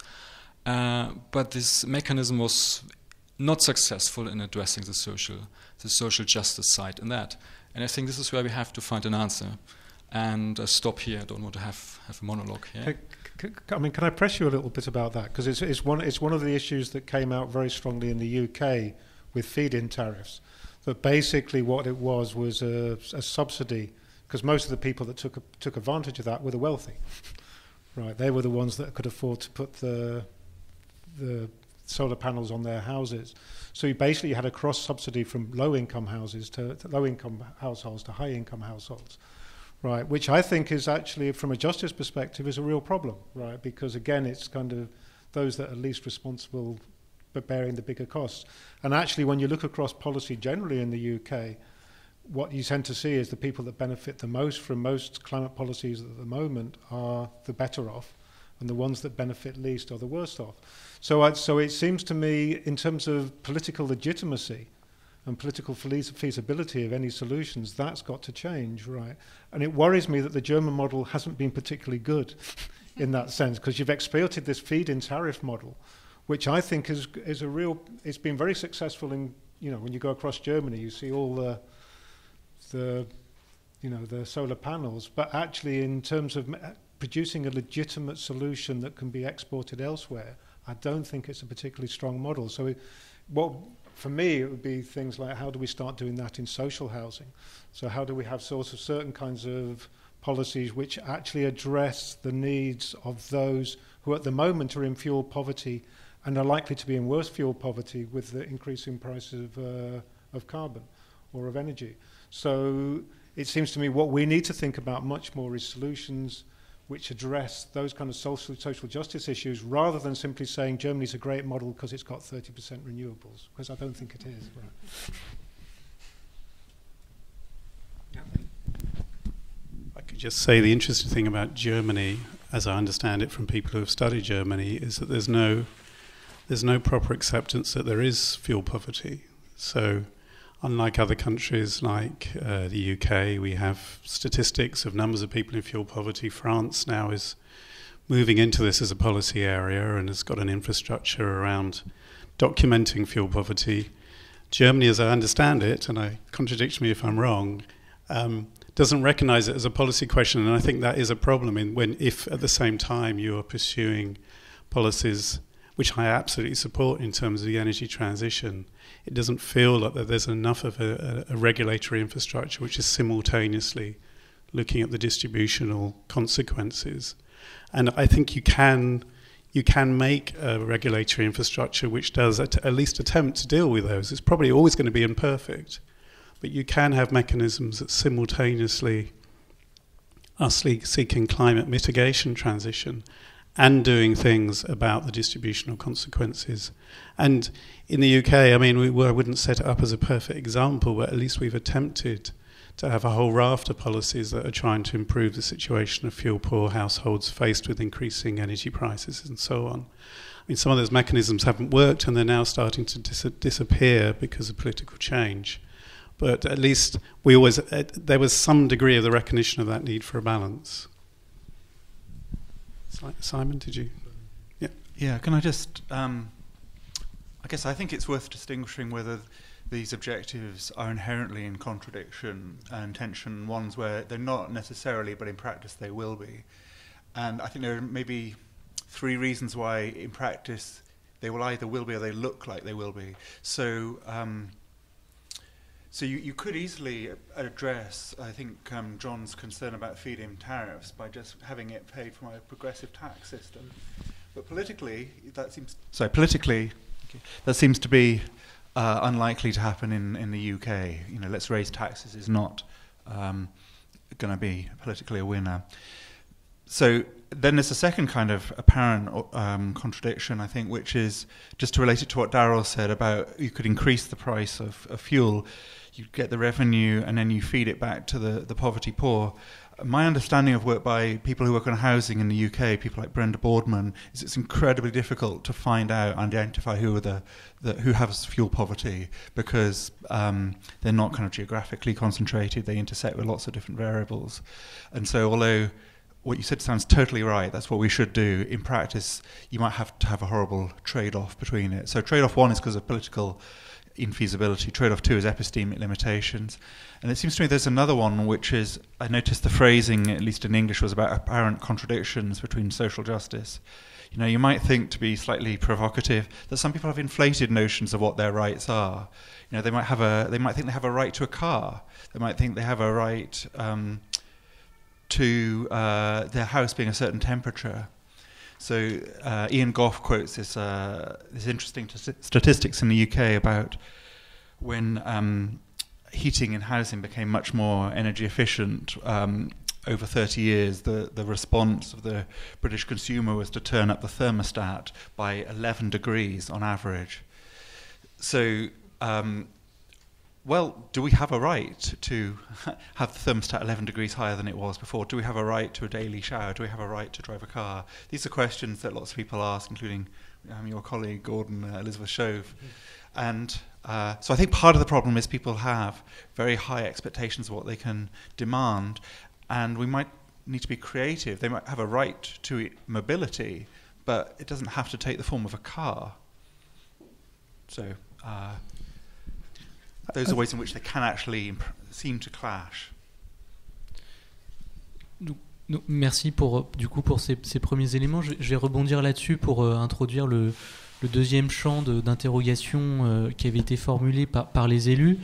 But this mechanism was not successful in addressing the social justice side in that. And I think this is where we have to find an answer. and stop here. I don't want to have a monologue here. Can I press you a little bit about that? Because it's one of the issues that came out very strongly in the UK with feed-in tariffs. That basically what it was a subsidy, because most of the people that took advantage of that were the wealthy. Right, they were the ones that could afford to put the solar panels on their houses. So you basically had a cross subsidy from low-income houses to low-income households to high-income households. Right, which I think is actually, from a justice perspective, is a real problem, right? Because again, it's kind of those that are least responsible but bearing the bigger costs. And actually, when you look across policy generally in the UK, what you tend to see is the people that benefit the most from most climate policies at the moment are the better off, and the ones that benefit least are the worst off. So it seems to me, in terms of political legitimacy and political feasibility of any solutions, that's got to change, right? And it worries me that the German model hasn't been particularly good in that sense, because you've exploited this feed-in tariff model, which I think is a real. It's been very successful in, when you go across Germany, you see all the solar panels, but actually in terms of producing a legitimate solution that can be exported elsewhere, I don't think it's a particularly strong model. So for me, it would be things like, how do we start doing that in social housing? So how do we have sorts of certain kinds of policies which actually address the needs of those who at the moment are in fuel poverty and are likely to be in worse fuel poverty with the increasing price of carbon or of energy. So it seems to me what we need to think about much more is solutions which address those kind of social justice issues, rather than simply saying Germany's a great model because it's got 30% renewables, because I don't think it is. Right. I could just say the interesting thing about Germany, as I understand it from people who have studied Germany, is that there's no proper acceptance that there is fuel poverty. So unlike other countries like the UK, we have statistics of numbers of people in fuel poverty. France now is moving into this as a policy area and has got an infrastructure around documenting fuel poverty. Germany, as I understand it, and contradict me if I'm wrong, doesn't recognise it as a policy question, and I think that is a problem if at the same time you are pursuing policies which I absolutely support in terms of the energy transition. It doesn't feel like that there's enough of a regulatory infrastructure which is simultaneously looking at the distributional consequences. And I think you can make a regulatory infrastructure which does at least attempt to deal with those. It's probably always going to be imperfect, but you can have mechanisms that simultaneously are seeking climate mitigation transition and doing things about the distributional consequences. And in the UK, I mean, I wouldn't set it up as a perfect example, but at least we've attempted to have a whole raft of policies that are trying to improve the situation of fuel-poor households faced with increasing energy prices and so on. I mean, some of those mechanisms haven't worked, and they're now starting to disappear because of political change. But at least there was some degree of the recognition of that need for a balance. Simon, did you? Yeah. Yeah, can I just... I guess I think it's worth distinguishing whether these objectives are inherently in contradiction and tension, ones where they're not necessarily, but in practice they will be. And I think there are maybe three reasons why in practice they will either will be or they look like they will be. So you could easily address, I think, John's concern about feed-in tariffs by just having it paid from a progressive tax system. But politically, that seems to be unlikely to happen in the UK. Let's raise taxes is not going to be politically a winner. So then there's a second kind of apparent contradiction, I think, which is just to relate it to what Darryl said about you could increase the price of fuel, you get the revenue, and then you feed it back to the poverty poor. My understanding of work by people who work on housing in the UK, people like Brenda Boardman, is it's incredibly difficult to find out, identify who are who has fuel poverty, because they're not kind of geographically concentrated. They intersect with lots of different variables. And so although what you said sounds totally right, that's what we should do, in practice you might have to have a horrible trade-off between it. So trade-off one is because of political infeasibility. Trade-off 2 is epistemic limitations. And it seems to me there's another one, which is, I noticed the phrasing, at least in English, was about apparent contradictions between social justice. You know, you might think, to be slightly provocative, that some people have inflated notions of what their rights are. You know, they might think they have a right to a car. They might think they have a right to their house being a certain temperature. So Ian Goff quotes this interesting statistics in the UK about when heating and housing became much more energy efficient over 30 years, the response of the British consumer was to turn up the thermostat by 11 degrees on average. So, well, do we have a right to have the thermostat 11 degrees higher than it was before? Do we have a right to a daily shower? Do we have a right to drive a car? These are questions that lots of people ask, including your colleague, Gordon, Elizabeth Shove. And so I think part of the problem is people have very high expectations of what they can demand, and we might need to be creative. They might have a right to mobility, but it doesn't have to take the form of a car. So those are ways in which they can actually seem to clash. Merci pour ces premiers éléments. Je vais rebondir là-dessus pour introduire le deuxième champ d'interrogation qui avait été formulé par les élus,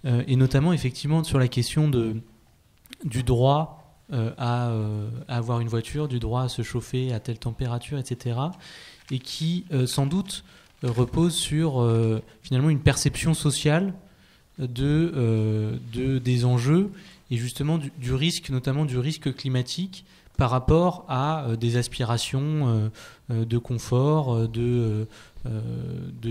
et notamment effectivement sur la question du droit à avoir une voiture, du droit à se chauffer à telle température, etc. Et qui sans doute repose sur finalement une perception sociale des enjeux et justement du risque, notamment du risque climatique par rapport à des aspirations de confort, de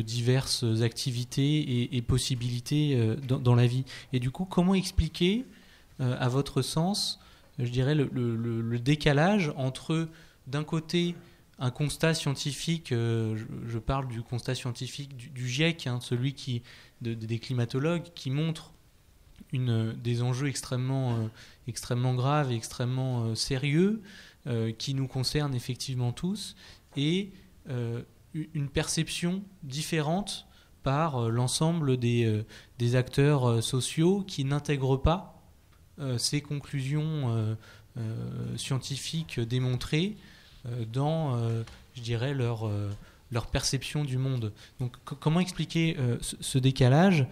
diverses activités et possibilités dans la vie. Et du coup, comment expliquer, à votre sens, je dirais, le décalage entre, d'un côté, un constat scientifique, je parle du constat scientifique du GIEC, celui des climatologues, qui montre des enjeux extrêmement graves et extrêmement sérieux, qui nous concernent effectivement tous, et une perception différente par l'ensemble des acteurs sociaux qui n'intègrent pas ces conclusions scientifiques démontrées dans, je dirais, leur perception du monde. Donc comment expliquer ce décalage?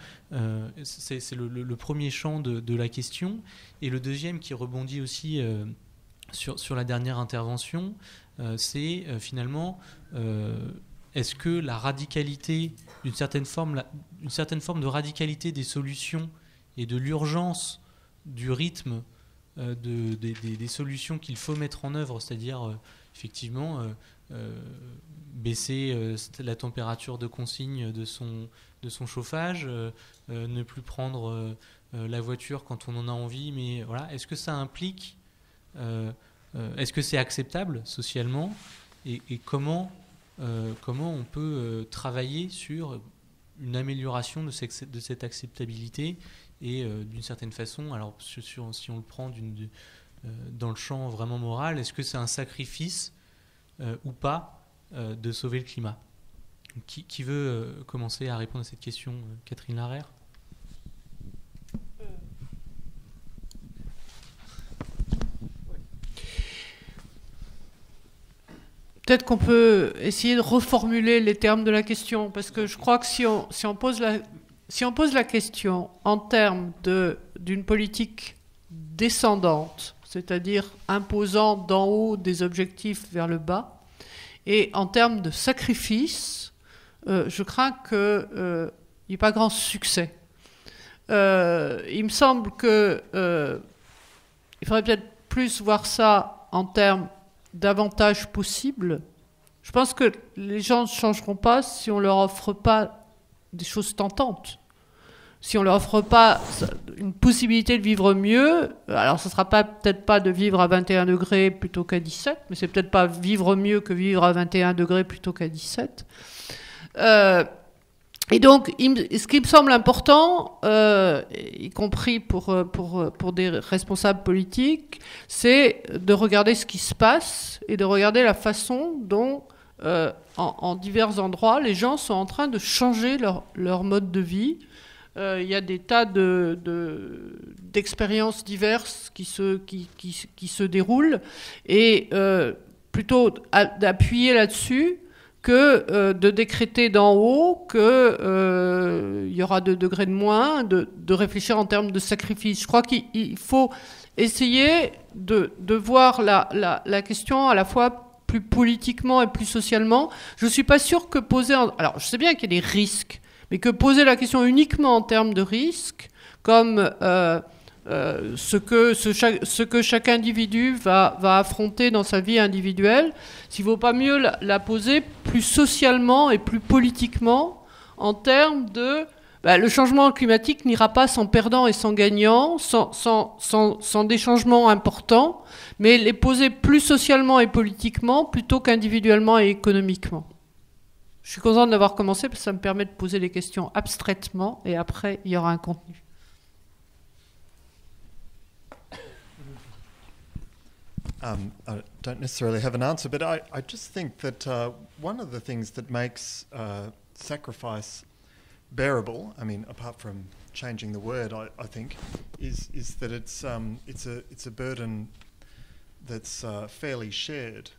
C'est le premier champ de la question. Et le deuxième qui rebondit aussi sur la dernière intervention, c'est finalement est-ce que la radicalité, une certaine forme de radicalité des solutions et de l'urgence du rythme des solutions qu'il faut mettre en œuvre, c'est-à-dire effectivement baisser la température de consigne de son chauffage, ne plus prendre la voiture quand on en a envie, mais voilà, est-ce que ça implique, est-ce que c'est acceptable socialement, et comment on peut travailler sur une amélioration de cette acceptabilité, et d'une certaine façon, alors si on le prend dans le champ vraiment moral, est-ce que c'est un sacrifice ou pas de sauver le climat? Qui veut commencer à répondre à cette question? Catherine Larère? Peut-être qu'on peut essayer de reformuler les termes de la question, parce que je crois que si on pose la question en termes d'une politique descendante, c'est-à-dire imposant d'en haut des objectifs vers le bas, et en termes de sacrifice, je crains qu'il n'y ait pas grand succès. Il me semble qu'il faudrait peut-être plus voir ça en termes d'avantages possibles. Je pense que les gens ne changeront pas si on ne leur offre pas des choses tentantes. Si on ne leur offre pas une possibilité de vivre mieux, alors ce ne sera peut-être pas de vivre à 21 degrés plutôt qu'à 17, mais c'est peut-être pas vivre mieux que vivre à 21 degrés plutôt qu'à 17. Et donc, ce qui me semble important, y compris pour des responsables politiques, c'est de regarder ce qui se passe et de regarder la façon dont en divers endroits, les gens sont en train de changer leur mode de vie. Il y a des tas d'expériences diverses qui se déroulent, et plutôt d'appuyer là-dessus que de décréter d'en haut qu'il y aura 2 degrés de moins, de réfléchir en termes de sacrifice. Je crois qu'il faut essayer de voir la question à la fois plus politiquement et plus socialement. Je ne suis pas sûr que poser... Alors, je sais bien qu'il y a des risques, mais que poser la question uniquement en termes de risques, comme ce que chaque individu va affronter dans sa vie individuelle, s'il ne vaut pas mieux la poser plus socialement et plus politiquement en termes de... le changement climatique n'ira pas sans perdants et sans gagnants, sans des changements importants, mais les poser plus socialement et politiquement plutôt qu'individuellement et économiquement. Je suis contente d'avoir commencé parce que ça me permet de poser les questions abstraitement et après il y aura un contenu. I don't necessarily have an answer, but I just think that one of the things that makes sacrifice bearable, I mean, apart from changing the word, I think, is that it's a burden that's fairly shared.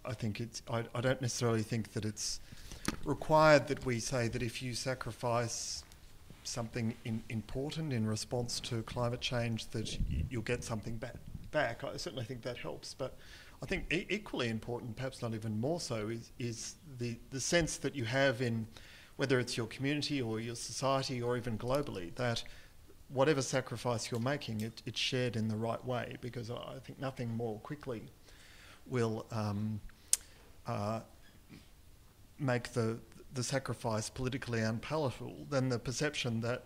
I think I don't necessarily think that it's required that we say that if you sacrifice something important in response to climate change, that you'll get something back. I certainly think that helps, but I think equally important, perhaps not even more so, is the sense that you have in whether it's your community or your society or even globally, that whatever sacrifice you're making, it's shared in the right way, because I think nothing more quickly will make the sacrifice politically unpalatable than the perception that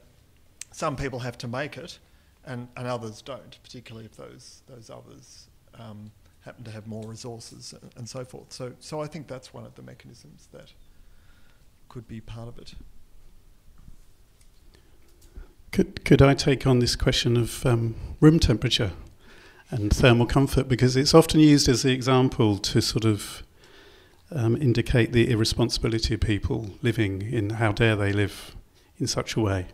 some people have to make it and others don't, particularly if those others happen to have more resources and so forth. So I think that's one of the mechanisms that could be part of it. Could I take on this question of room temperature and thermal comfort, because it's often used as the example to sort of indicate the irresponsibility of people living in how dare they live in such a way.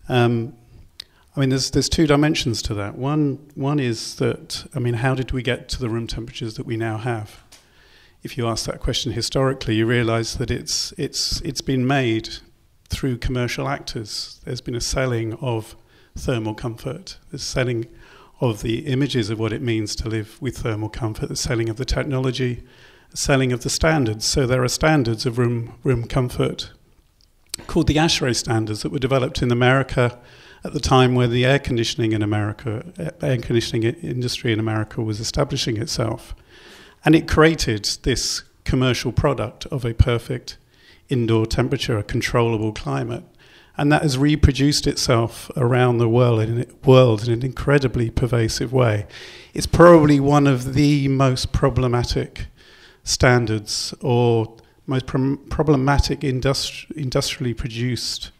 I mean, there's 2 dimensions to that. One is that, I mean, how did we get to the room temperatures that we now have? If you ask that question historically, you realise that it's been made through commercial actors. There's been a selling of thermal comfort, the selling of the images of what it means to live with thermal comfort, the selling of the technology, the selling of the standards. So there are standards of room comfort called the ASHRAE standards that were developed in America at the time where the air conditioning industry in America was establishing itself. And it created this commercial product of a perfect indoor temperature, a controllable climate. And that has reproduced itself around the world in an incredibly pervasive way. It's probably one of the most problematic standards or most problematic industrially produced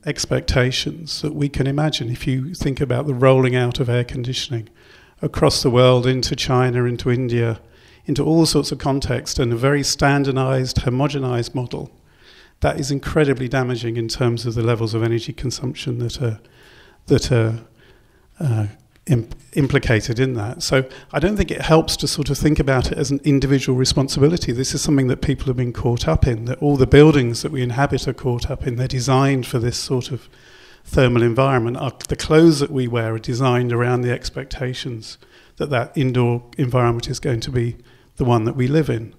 expectations that we can imagine. If you think about the rolling out of air conditioning across the world, into China, into India, into all sorts of contexts, and a very standardized, homogenized model, that is incredibly damaging in terms of the levels of energy consumption that are implicated in that. So I don't think it helps to sort of think about it as an individual responsibility. This is something that people have been caught up in, that all the buildings that we inhabit are caught up in. They're designed for this sort of thermal environment. The clothes that we wear are designed around the expectations that indoor environment is going to be the one that we live in.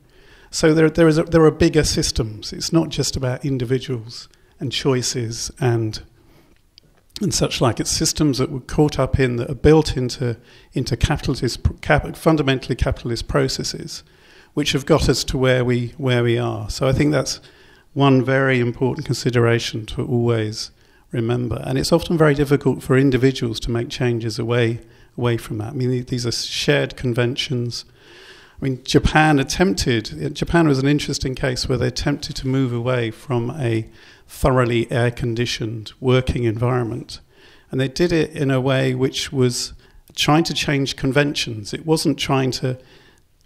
So there are bigger systems. It's not just about individuals and choices and such like. It's systems that we're caught up in, that are built into fundamentally capitalist processes, which have got us to where we are. So I think that's one very important consideration to always remember. And it's often very difficult for individuals to make changes away from that. I mean, these are shared conventions. I mean, Japan was an interesting case where they attempted to move away from a thoroughly air-conditioned working environment. And they did it in a way which was trying to change conventions. It wasn't trying to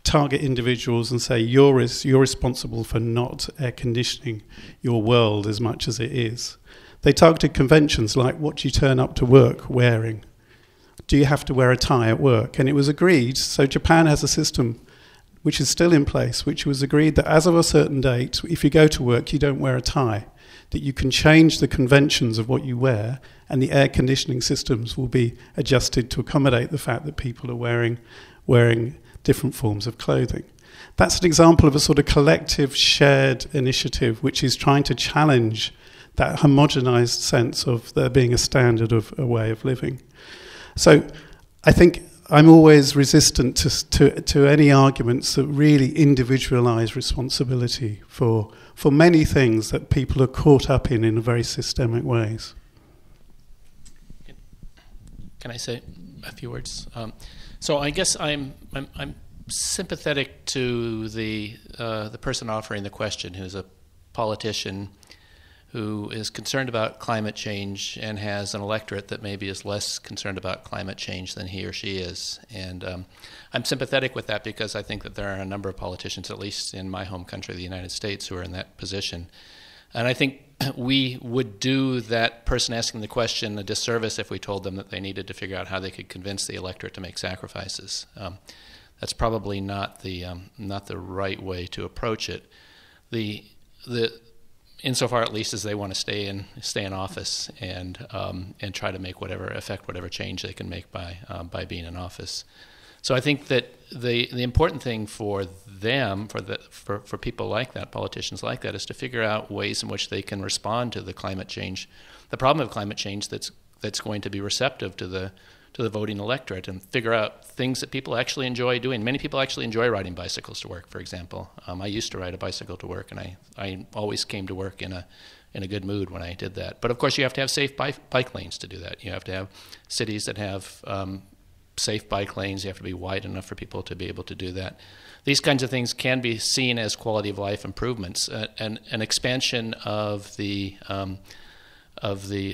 target individuals and say, you're responsible for not air conditioning your world as much as it is. They targeted conventions like, what do you turn up to work wearing? Do you have to wear a tie at work? And it was agreed, so Japan has a system which is still in place, which was agreed that as of a certain date, if you go to work, you don't wear a tie, that you can change the conventions of what you wear, and the air conditioning systems will be adjusted to accommodate the fact that people are wearing different forms of clothing. That's an example of a sort of collective shared initiative which is trying to challenge that homogenized sense of there being a standard of a way of living. So I think I'm always resistant to any arguments that really individualize responsibility for many things that people are caught up in very systemic ways. Can I say a few words? So I guess I'm sympathetic to the person offering the question, who's a politician who is concerned about climate change and has an electorate that maybe is less concerned about climate change than he or she is. And I'm sympathetic with that because I think that there are a number of politicians, at least in my home country, the United States, who are in that position. And I think we would do that person asking the question a disservice if we told them that they needed to figure out how they could convince the electorate to make sacrifices. That's probably not the right way to approach it. Insofar, at least, as they want to stay in office and try to affect whatever change they can make by being in office. So I think that the important thing for them, for people like that, politicians like that, is to figure out ways in which they can respond to the climate change, the problem of climate change that's going to be receptive to the voting electorate, and figure out things that people actually enjoy doing. Many people actually enjoy riding bicycles to work, for example. I used to ride a bicycle to work, and I always came to work in a good mood when I did that. But of course, you have to have safe bike lanes to do that. You have to have cities that have safe bike lanes. You have to be wide enough for people to be able to do that. These kinds of things can be seen as quality of life improvements. An expansion of the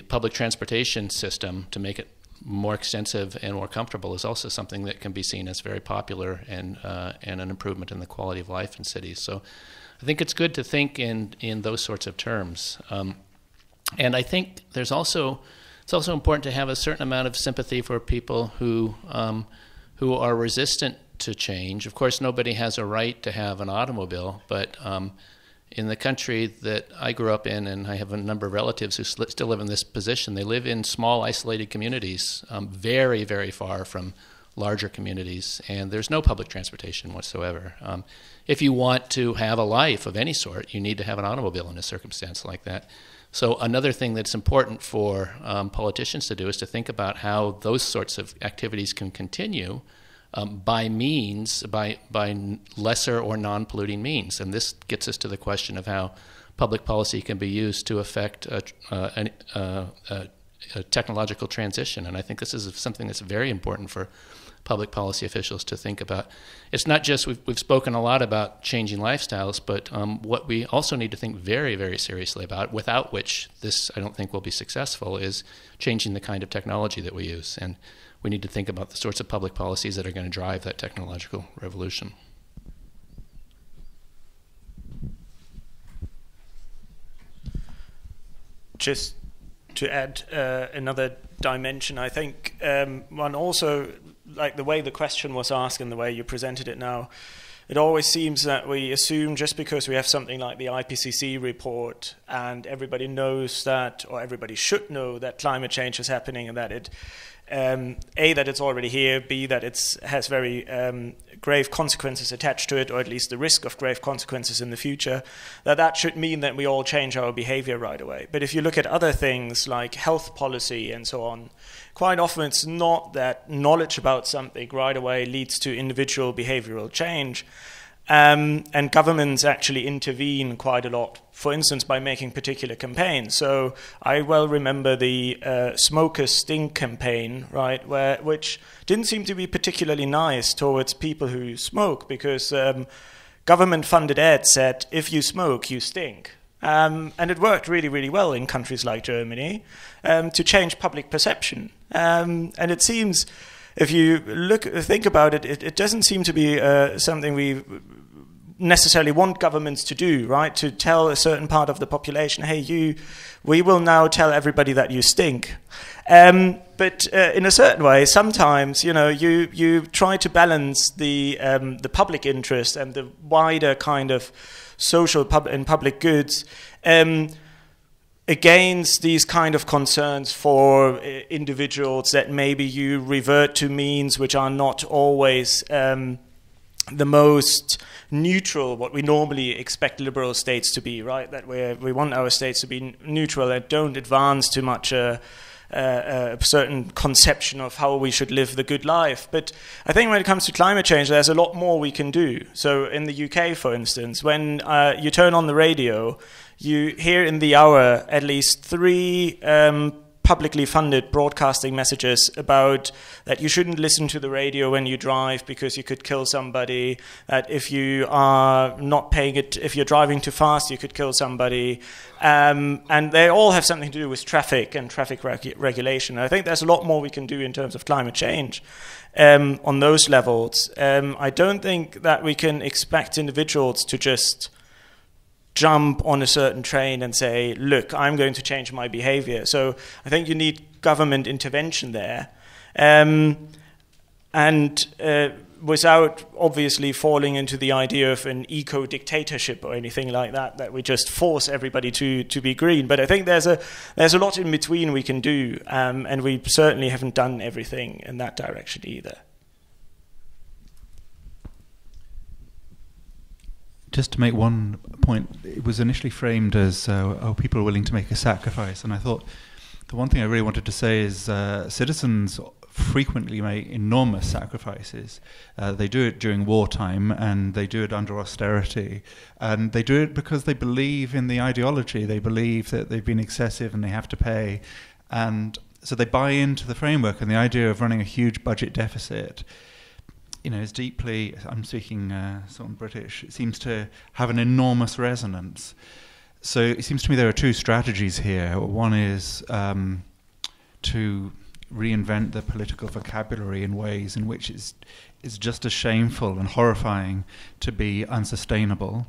public transportation system to make it more extensive and more comfortable is also something that can be seen as very popular and an improvement in the quality of life in cities. So I think it's good to think in those sorts of terms. And I think it's also important to have a certain amount of sympathy for people who are resistant to change. Of course, nobody has a right to have an automobile, but in the country that I grew up in, and I have a number of relatives who still live in this position, they live in small, isolated communities, very, very far from larger communities, and there's no public transportation whatsoever. If you want to have a life of any sort, you need to have an automobile in a circumstance like that. So another thing that's important for politicians to do is to think about how those sorts of activities can continue by lesser or non-polluting means. And this gets us to the question of how public policy can be used to affect a technological transition. And I think this is something that's very important for public policy officials to think about. It's not just, we've spoken a lot about changing lifestyles, but what we also need to think very, very seriously about, without which this, I don't think, will be successful, is changing the kind of technology that we use. And we need to think about the sorts of public policies that are going to drive that technological revolution. Just to add another dimension, I think one also, like the way the question was asked and the way you presented it now, it always seems that we assume just because we have something like the IPCC report and everybody knows that, or everybody should know that climate change is happening and that it A, that it's already here, B, that it has very grave consequences attached to it, or at least the risk of grave consequences in the future, that should mean that we all change our behavior right away. But if you look at other things like health policy and so on, quite often it's not that knowledge about something right away leads to individual behavioral change. And governments actually intervene quite a lot, for instance, by making particular campaigns. So I well remember the smoker sting campaign, right, which didn't seem to be particularly nice towards people who smoke, because government-funded ads said, if you smoke, you stink. And it worked really, really well in countries like Germany to change public perception. And it seems if you think about it, it doesn't seem to be something we necessarily want governments to do, right? To tell a certain part of the population, hey, we will now tell everybody that you stink. But in a certain way, sometimes, you try to balance the public interest and the wider kind of social and public goods against these kind of concerns for individuals that maybe you revert to means which are not always the most neutral, what we normally expect liberal states to be, right? That we want our states to be neutral and don't advance too much a certain conception of how we should live the good life. But I think when it comes to climate change, there's a lot more we can do. So in the UK, for instance, when you turn on the radio, you hear in the hour at least 3 publicly funded broadcasting messages about that you shouldn't listen to the radio when you drive because you could kill somebody, that if you are not paying it, if you're driving too fast, you could kill somebody. And they all have something to do with traffic and traffic regulation. I think there's a lot more we can do in terms of climate change on those levels. I don't think that we can expect individuals to just jump on a certain train and say, look, I'm going to change my behavior. So I think you need government intervention there. Without obviously falling into the idea of an eco-dictatorship or anything like that, that we just force everybody to be green. But I think there's a lot in between we can do, and we certainly haven't done everything in that direction either. Just to make one point, it was initially framed as people are willing to make a sacrifice, and I thought the one thing I really wanted to say is citizens frequently make enormous sacrifices. They do it during wartime, and they do it under austerity, and they do it because they believe in the ideology. They believe that they've been excessive and they have to pay, and so they buy into the framework and the idea of running a huge budget deficit. Is deeply, I'm speaking sort of British, it seems to have an enormous resonance. So it seems to me there are 2 strategies here. One is to reinvent the political vocabulary in ways in which it's just as shameful and horrifying to be unsustainable.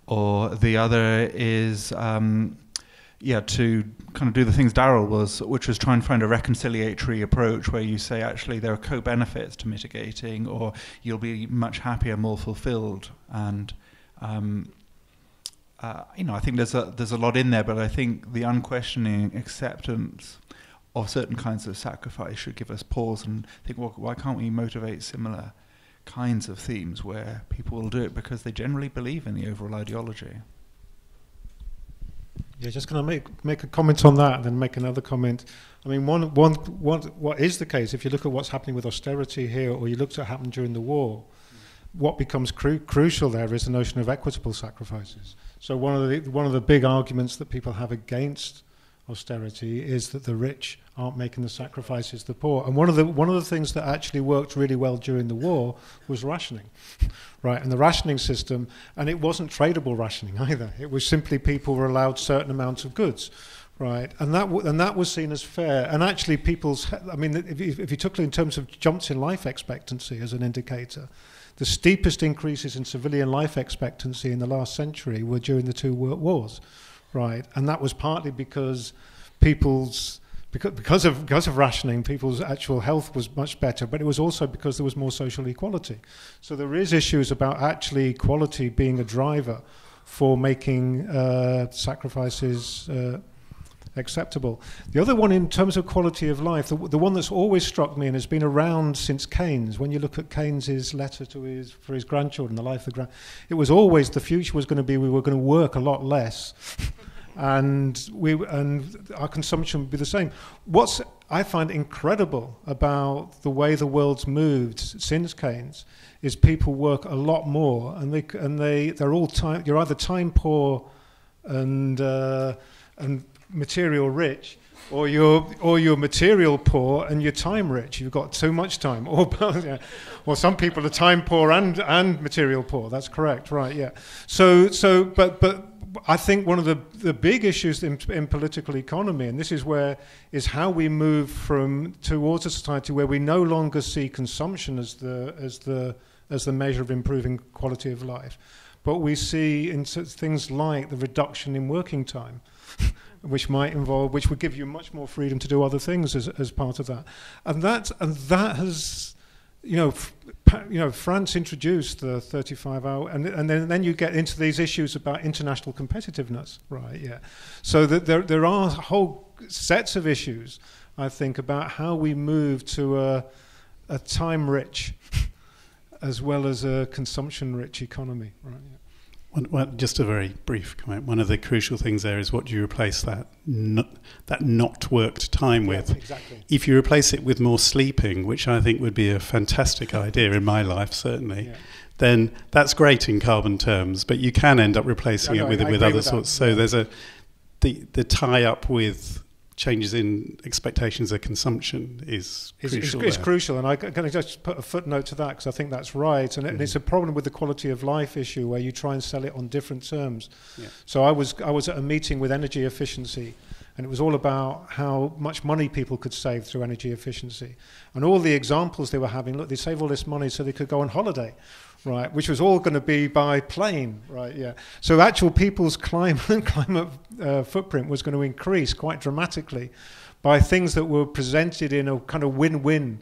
Or the other is to kind of do the things Darrell was, which was try and find a reconciliatory approach where you say, actually, there are co-benefits to mitigating, or you'll be much happier, more fulfilled. And I think there's a lot in there, but I think the unquestioning acceptance of certain kinds of sacrifice should give us pause and think, well, why can't we motivate similar kinds of themes where people will do it because they generally believe in the overall ideology? Yeah, just going to make a comment on that and then make another comment. I mean, what is the case, if you look at what's happening with austerity here, or you look at what happened during the war, what becomes crucial there is the notion of equitable sacrifices. So one of the big arguments that people have against austerity is that the rich aren't making the sacrifices the poor. And one of the things that actually worked really well during the war was rationing, right? And the rationing system, and it wasn't tradable rationing either. It was simply people were allowed certain amounts of goods, right? And that was seen as fair. And actually, if you took it in terms of jumps in life expectancy as an indicator, the steepest increases in civilian life expectancy in the last century were during the 2 wars. Right, and that was partly because because of rationing, people's actual health was much better, but it was also because there was more social equality. So there is issues about actually equality being a driver for making sacrifices acceptable. The other one, in terms of quality of life, the one that's always struck me and has been around since Keynes, when you look at Keynes's letter for his grandchildren, the life of it was always the future was going to be we were going to work a lot less, and our consumption would be the same. What I find incredible about the way the world's moved since Keynes is people work a lot more, and they're all time. You're either time poor and material rich, or you're material poor and you're time rich. You've got too much time, or some people are time poor and material poor. That's correct, right? Yeah. So but I think one of the big issues in political economy, and this is how we move towards a society where we no longer see consumption as the measure of improving quality of life, but we see in things like the reduction in working time, which would give you much more freedom to do other things as part of that, and that has. France introduced the 35-hour, and then you get into these issues about international competitiveness, right? Yeah. So that there are whole sets of issues, I think, about how we move to a time-rich as well as a consumption-rich economy, right? Yeah. Well, just a very brief comment. One of the crucial things there is what do you replace that not worked time with? Exactly. If you replace it with more sleeping, which I think would be a fantastic idea in my life, certainly, then that's great in carbon terms. But you can end up replacing it with other sorts. So there's the tie up with changes in expectations of consumption is crucial. It's crucial, and I'm going to just put a footnote to that because I think that's right. And it's a problem with the quality of life issue where you try and sell it on different terms. Yeah. So I was at a meeting with energy efficiency, and it was all about how much money people could save through energy efficiency. And all the examples they were having, look, they save all this money so they could go on holiday. Right, which was all going to be by plane, right? Yeah. So actual people's climate footprint was going to increase quite dramatically by things that were presented in a kind of win-win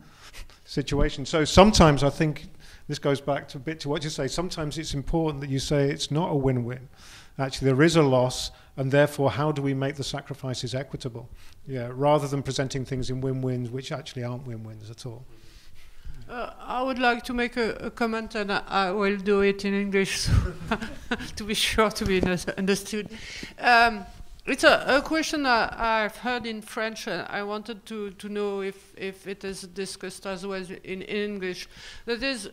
situation. So sometimes I think this goes back to a bit to what you say. Sometimes it's important that you say it's not a win-win. Actually, there is a loss, and therefore, how do we make the sacrifices equitable? Yeah, rather than presenting things in win-wins which actually aren't win-wins at all. I would like to make a comment, and I will do it in English so to be sure to be understood. It's a question I've heard in French, and I wanted to know if it is discussed as well in English. That is,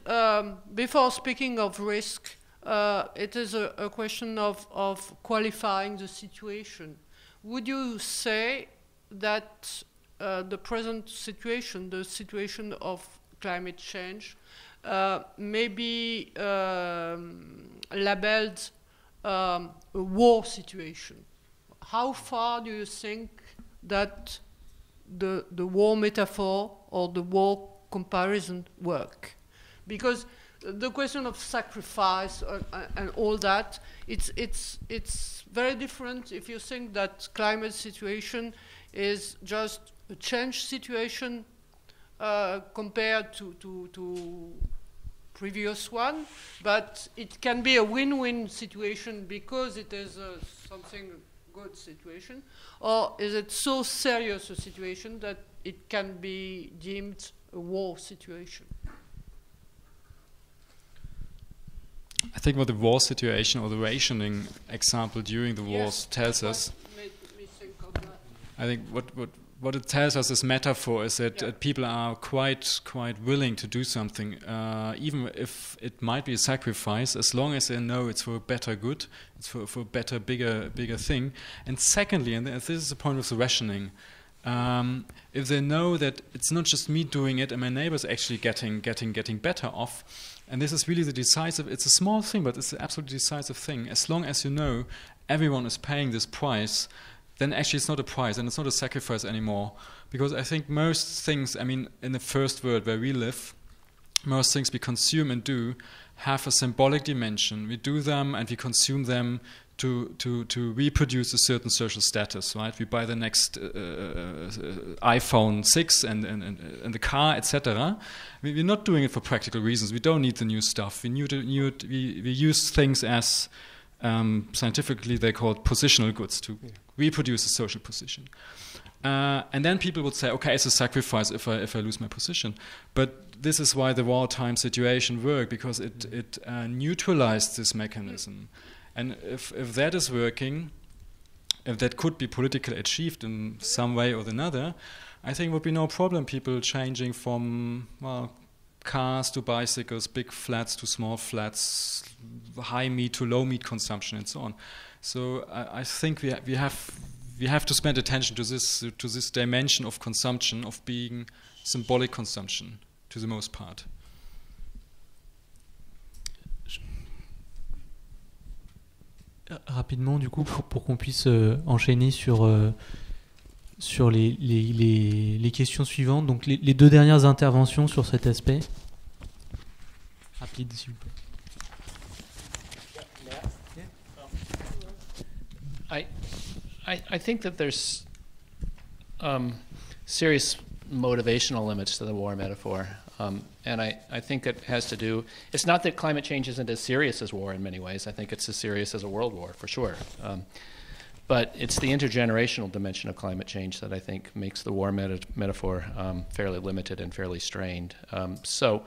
before speaking of risk, it is a question of qualifying the situation. Would you say that the present situation, the situation of climate change, may be labeled a war situation? How far do you think that the war metaphor or the war comparison work? Because the question of sacrifice and all that, it's very different if you think that climate situation is just a change situation compared to previous one, but it can be a win-win situation because it is something good situation, or is it so serious a situation that it can be deemed a war situation? I think what the war situation or the rationing example during the wars tells us. Made me think of that. I think what it tells us as metaphor is that people are quite willing to do something, even if it might be a sacrifice, as long as they know it's for a better good, it's for a better, bigger thing. And secondly, and this is the point of the rationing, if they know that it's not just me doing it and my neighbor's actually getting better off, and this is really the decisive, it's a small thing, but it's the absolutely decisive thing. As long as you know everyone is paying this price, then actually it's not a price and it's not a sacrifice anymore. Because I think most things, I mean, in the first world where we live, most things we consume and do have a symbolic dimension. We do them and we consume them to reproduce a certain social status, right? We buy the next iPhone 6 and the car, etc. We're not doing it for practical reasons. We don't need the new stuff. We use things as scientifically they're called positional goods to reproduce a social position. And then people would say, okay, it's a sacrifice if I lose my position. But this is why the wartime situation worked, because it neutralized this mechanism. And if that is working, if that could be politically achieved in some way or another, I think it would be no problem people changing from, cars to bicycles, big flats to small flats, high meat to low meat consumption, and so on. So I think we have to spend attention to this dimension of consumption, of being symbolic consumption, to the most part. Rapidement, du coup, pour qu'on puisse enchaîner sur les questions suivantes. Donc, les deux dernières interventions sur cet aspect. Rapide, s'il vous plaît. I think that there's serious motivational limits to the war metaphor. And I think it has to do, it's not that climate change isn't as serious as war in many ways. I think it's as serious as a world war, for sure. But it's the intergenerational dimension of climate change that I think makes the war metaphor fairly limited and fairly strained. So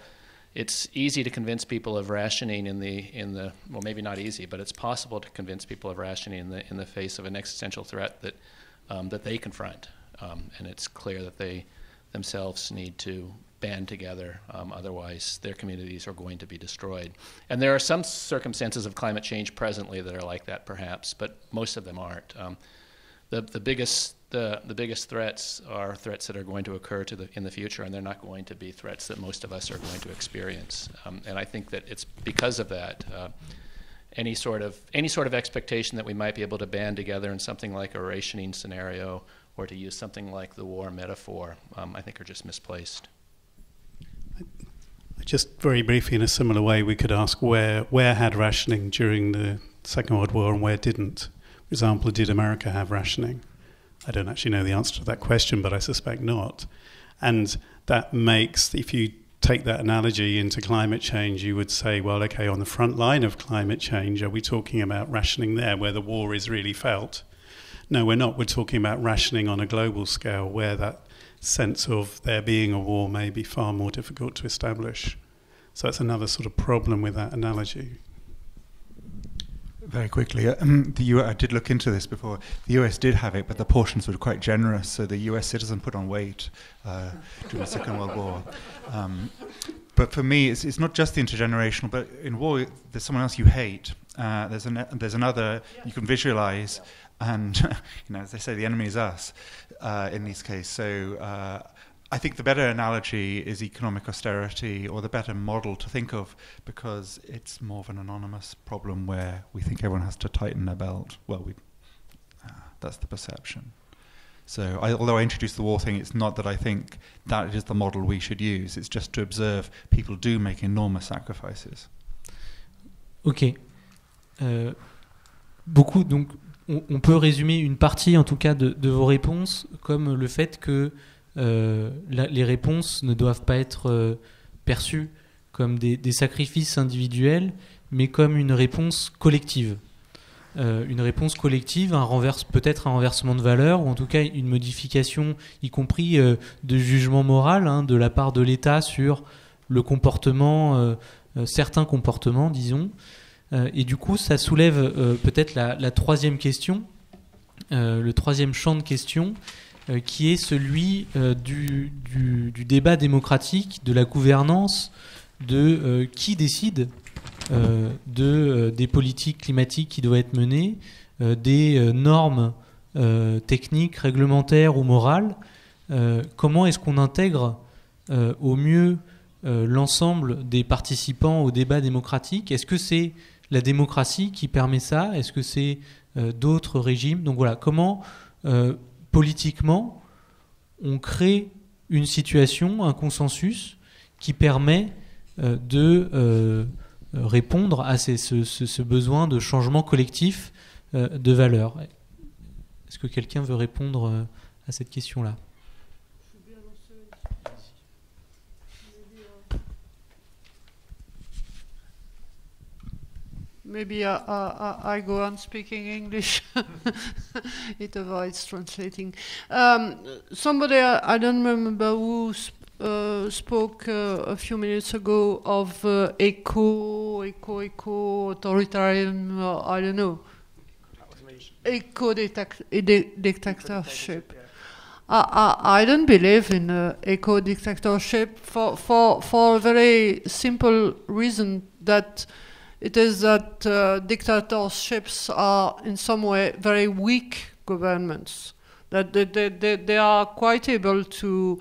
it's easy to convince people of rationing in the well, maybe not easy, but it's possible to convince people of rationing in the face of an existential threat that they confront. And it's clear that they themselves need to band together, otherwise their communities are going to be destroyed. And there are some circumstances of climate change presently that are like that, perhaps, but most of them aren't. The biggest threats are threats that are going to occur in the future, and they're not going to be threats that most of us are going to experience. And I think that it's because of that. Any sort of expectation that we might be able to band together in something like a rationing scenario, or to use something like the war metaphor, I think are just misplaced. Just very briefly, in a similar way, we could ask where had rationing during the Second World War and where didn't. For example, did America have rationing? I don't actually know the answer to that question, but I suspect not. And that makes, if you take that analogy into climate change, you would say, well, okay, on the front line of climate change, are we talking about rationing there where the war is really felt? No, we're not. We're talking about rationing on a global scale where that sense of there being a war may be far more difficult to establish. So that's another sort of problem with that analogy. Very quickly, I did look into this before. The US did have it, but the portions were quite generous, so the US citizen put on weight during the Second World War. But for me, it's not just the intergenerational, but in war, there's someone else you hate. There's another you can visualize, and as they say, the enemy is us in this case. So I think the better analogy is economic austerity, or the better model to think of, because it's more of an anonymous problem where we think everyone has to tighten their belt. Well, that's the perception. So although I introduced the war thing, it's not that I think that is the model we should use. It's just to observe people do make enormous sacrifices. Ok. Beaucoup, donc on peut résumer une partie en tout cas de vos réponses comme le fait que les réponses ne doivent pas être perçues comme des sacrifices individuels, mais comme une réponse collective. Une réponse collective, peut-être un renversement de valeur, ou en tout cas une modification, y compris de jugement moral, de la part de l'État sur le comportement, certains comportements, disons. Et du coup, ça soulève peut-être la troisième question, le troisième champ de questions, qui est celui du débat démocratique, de la gouvernance, de qui décide des politiques climatiques qui doivent être menées, des normes techniques, réglementaires ou morales. Comment est-ce qu'on intègre au mieux l'ensemble des participants au débat démocratique? Est-ce que c'est la démocratie qui permet ça? Est-ce que c'est d'autres régimes? Donc voilà, comment politiquement on crée une situation, un consensus qui permet de répondre à ce besoin de changement collectif de valeurs. Est-ce que quelqu'un veut répondre à cette question-là? Maybe I go on speaking English. It avoids translating. Somebody, I don't remember who spoke a few minutes ago of eco-authoritarian, I don't know, eco-dictatorship. I don't believe in eco-dictatorship for a very simple reason, that it is that dictatorships are in some way very weak governments, that they are quite able to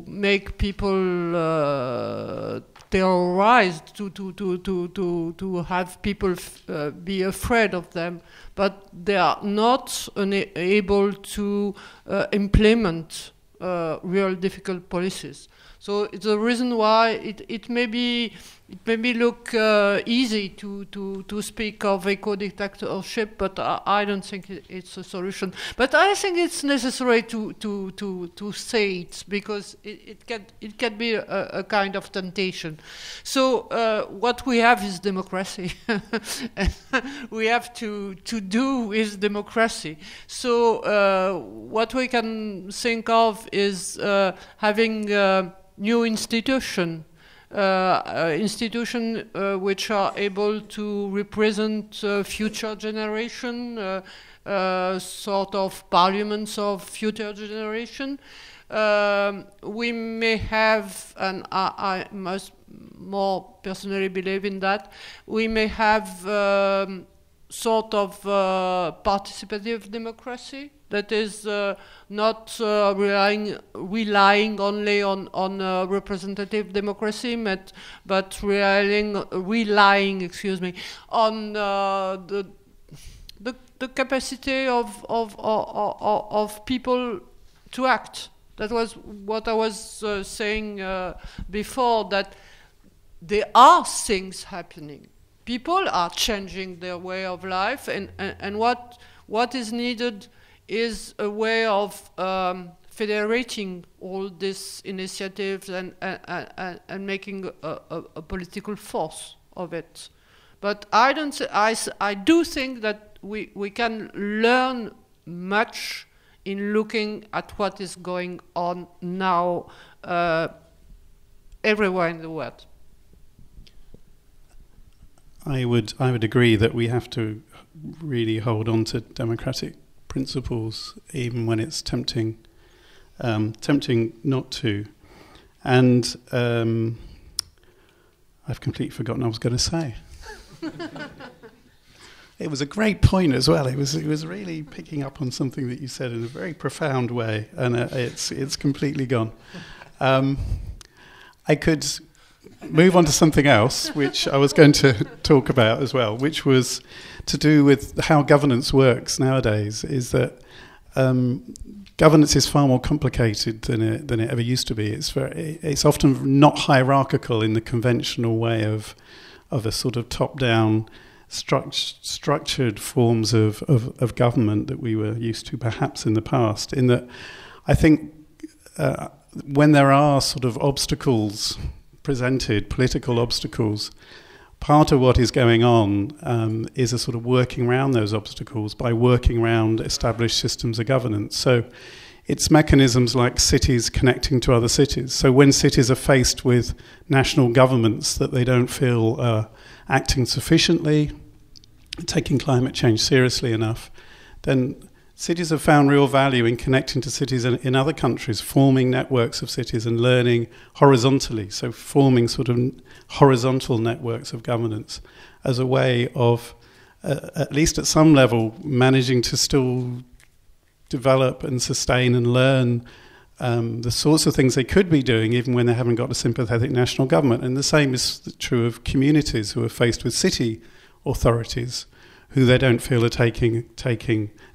make people terrorized, to have people be afraid of them, but they are not able to implement real difficult policies. So it's a reason why it may look easy to speak of eco-dictatorship, but I don't think it's a solution. But I think it's necessary to say it, because it can be a kind of temptation. So what we have is democracy. And we have to do with democracy. So what we can think of is having new institutions which are able to represent future generation, sort of parliaments of future generation. We may have, and I must more personally believe in that, we may have sort of participative democracy that is not relying only on representative democracy, but relying on the capacity of people to act. That was what I was saying before, that there are things happening. People are changing their way of life, and what is needed is a way of federating all these initiatives and making a political force of it. But I do think that we can learn much in looking at what is going on now everywhere in the world. I would agree that we have to really hold on to democratic principles, even when it's tempting not to. And I've completely forgotten what I was going to say. It was a great point as well. It was really picking up on something that you said in a very profound way, and it's completely gone. I could move on to something else, which I was going to talk about as well, which was to do with how governance works nowadays. Is that governance is far more complicated than it ever used to be. It's often not hierarchical in the conventional way of a sort of top-down structured forms of government that we were used to perhaps in the past. In that, I think when there are sort of obstacles presented, political obstacles, part of what is going on is a sort of working around those obstacles by working around established systems of governance. So it's mechanisms like cities connecting to other cities. So when cities are faced with national governments that they don't feel are acting sufficiently, taking climate change seriously enough, then cities have found real value in connecting to cities in other countries, forming networks of cities and learning horizontally, so forming sort of horizontal networks of governance as a way of, at least at some level, managing to still develop and sustain and learn the sorts of things they could be doing even when they haven't got a sympathetic national government. And the same is true of communities who are faced with city authorities who they don't feel are taking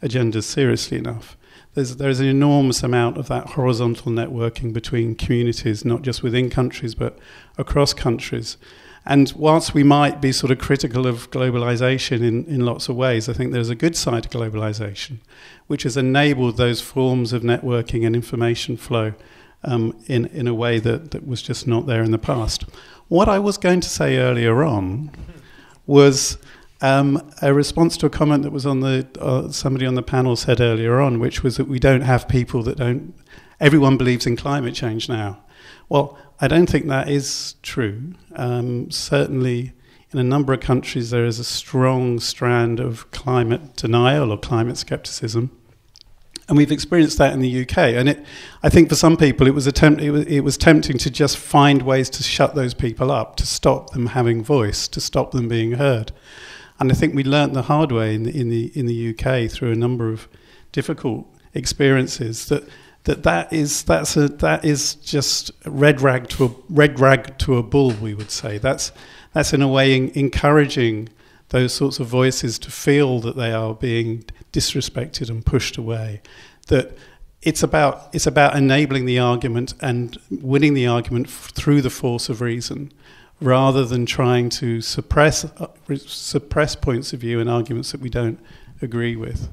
agendas seriously enough. There's an enormous amount of that horizontal networking between communities, not just within countries, but across countries. And whilst we might be sort of critical of globalization in lots of ways, I think there's a good side to globalization, which has enabled those forms of networking and information flow in a way that was just not there in the past. What I was going to say earlier on was a response to a comment that was on somebody on the panel said earlier on, which was that we don't have people that don't. Everyone believes in climate change now. Well, I don't think that is true. Certainly, in a number of countries, there is a strong strand of climate denial or climate skepticism, and we've experienced that in the UK. And I think for some people, it was tempting to just find ways to shut those people up, to stop them having voice, to stop them being heard. And I think we learnt the hard way in the UK through a number of difficult experiences that that is just red rag to a bull, we would say. That's in a way encouraging those sorts of voices to feel that they are being disrespected and pushed away. That it's about enabling the argument and winning the argument through the force of reason, rather than trying to suppress points of view and arguments that we don't agree with.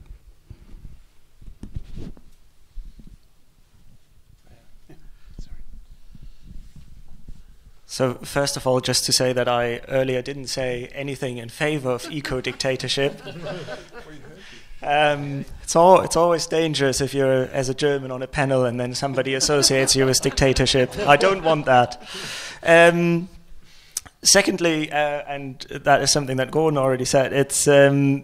So first of all, just to say that I earlier didn't say anything in favor of eco-dictatorship. It's always dangerous if you're, as a German, on a panel and then somebody associates you with dictatorship. I don't want that. Secondly, and that is something that Gordon already said, it's you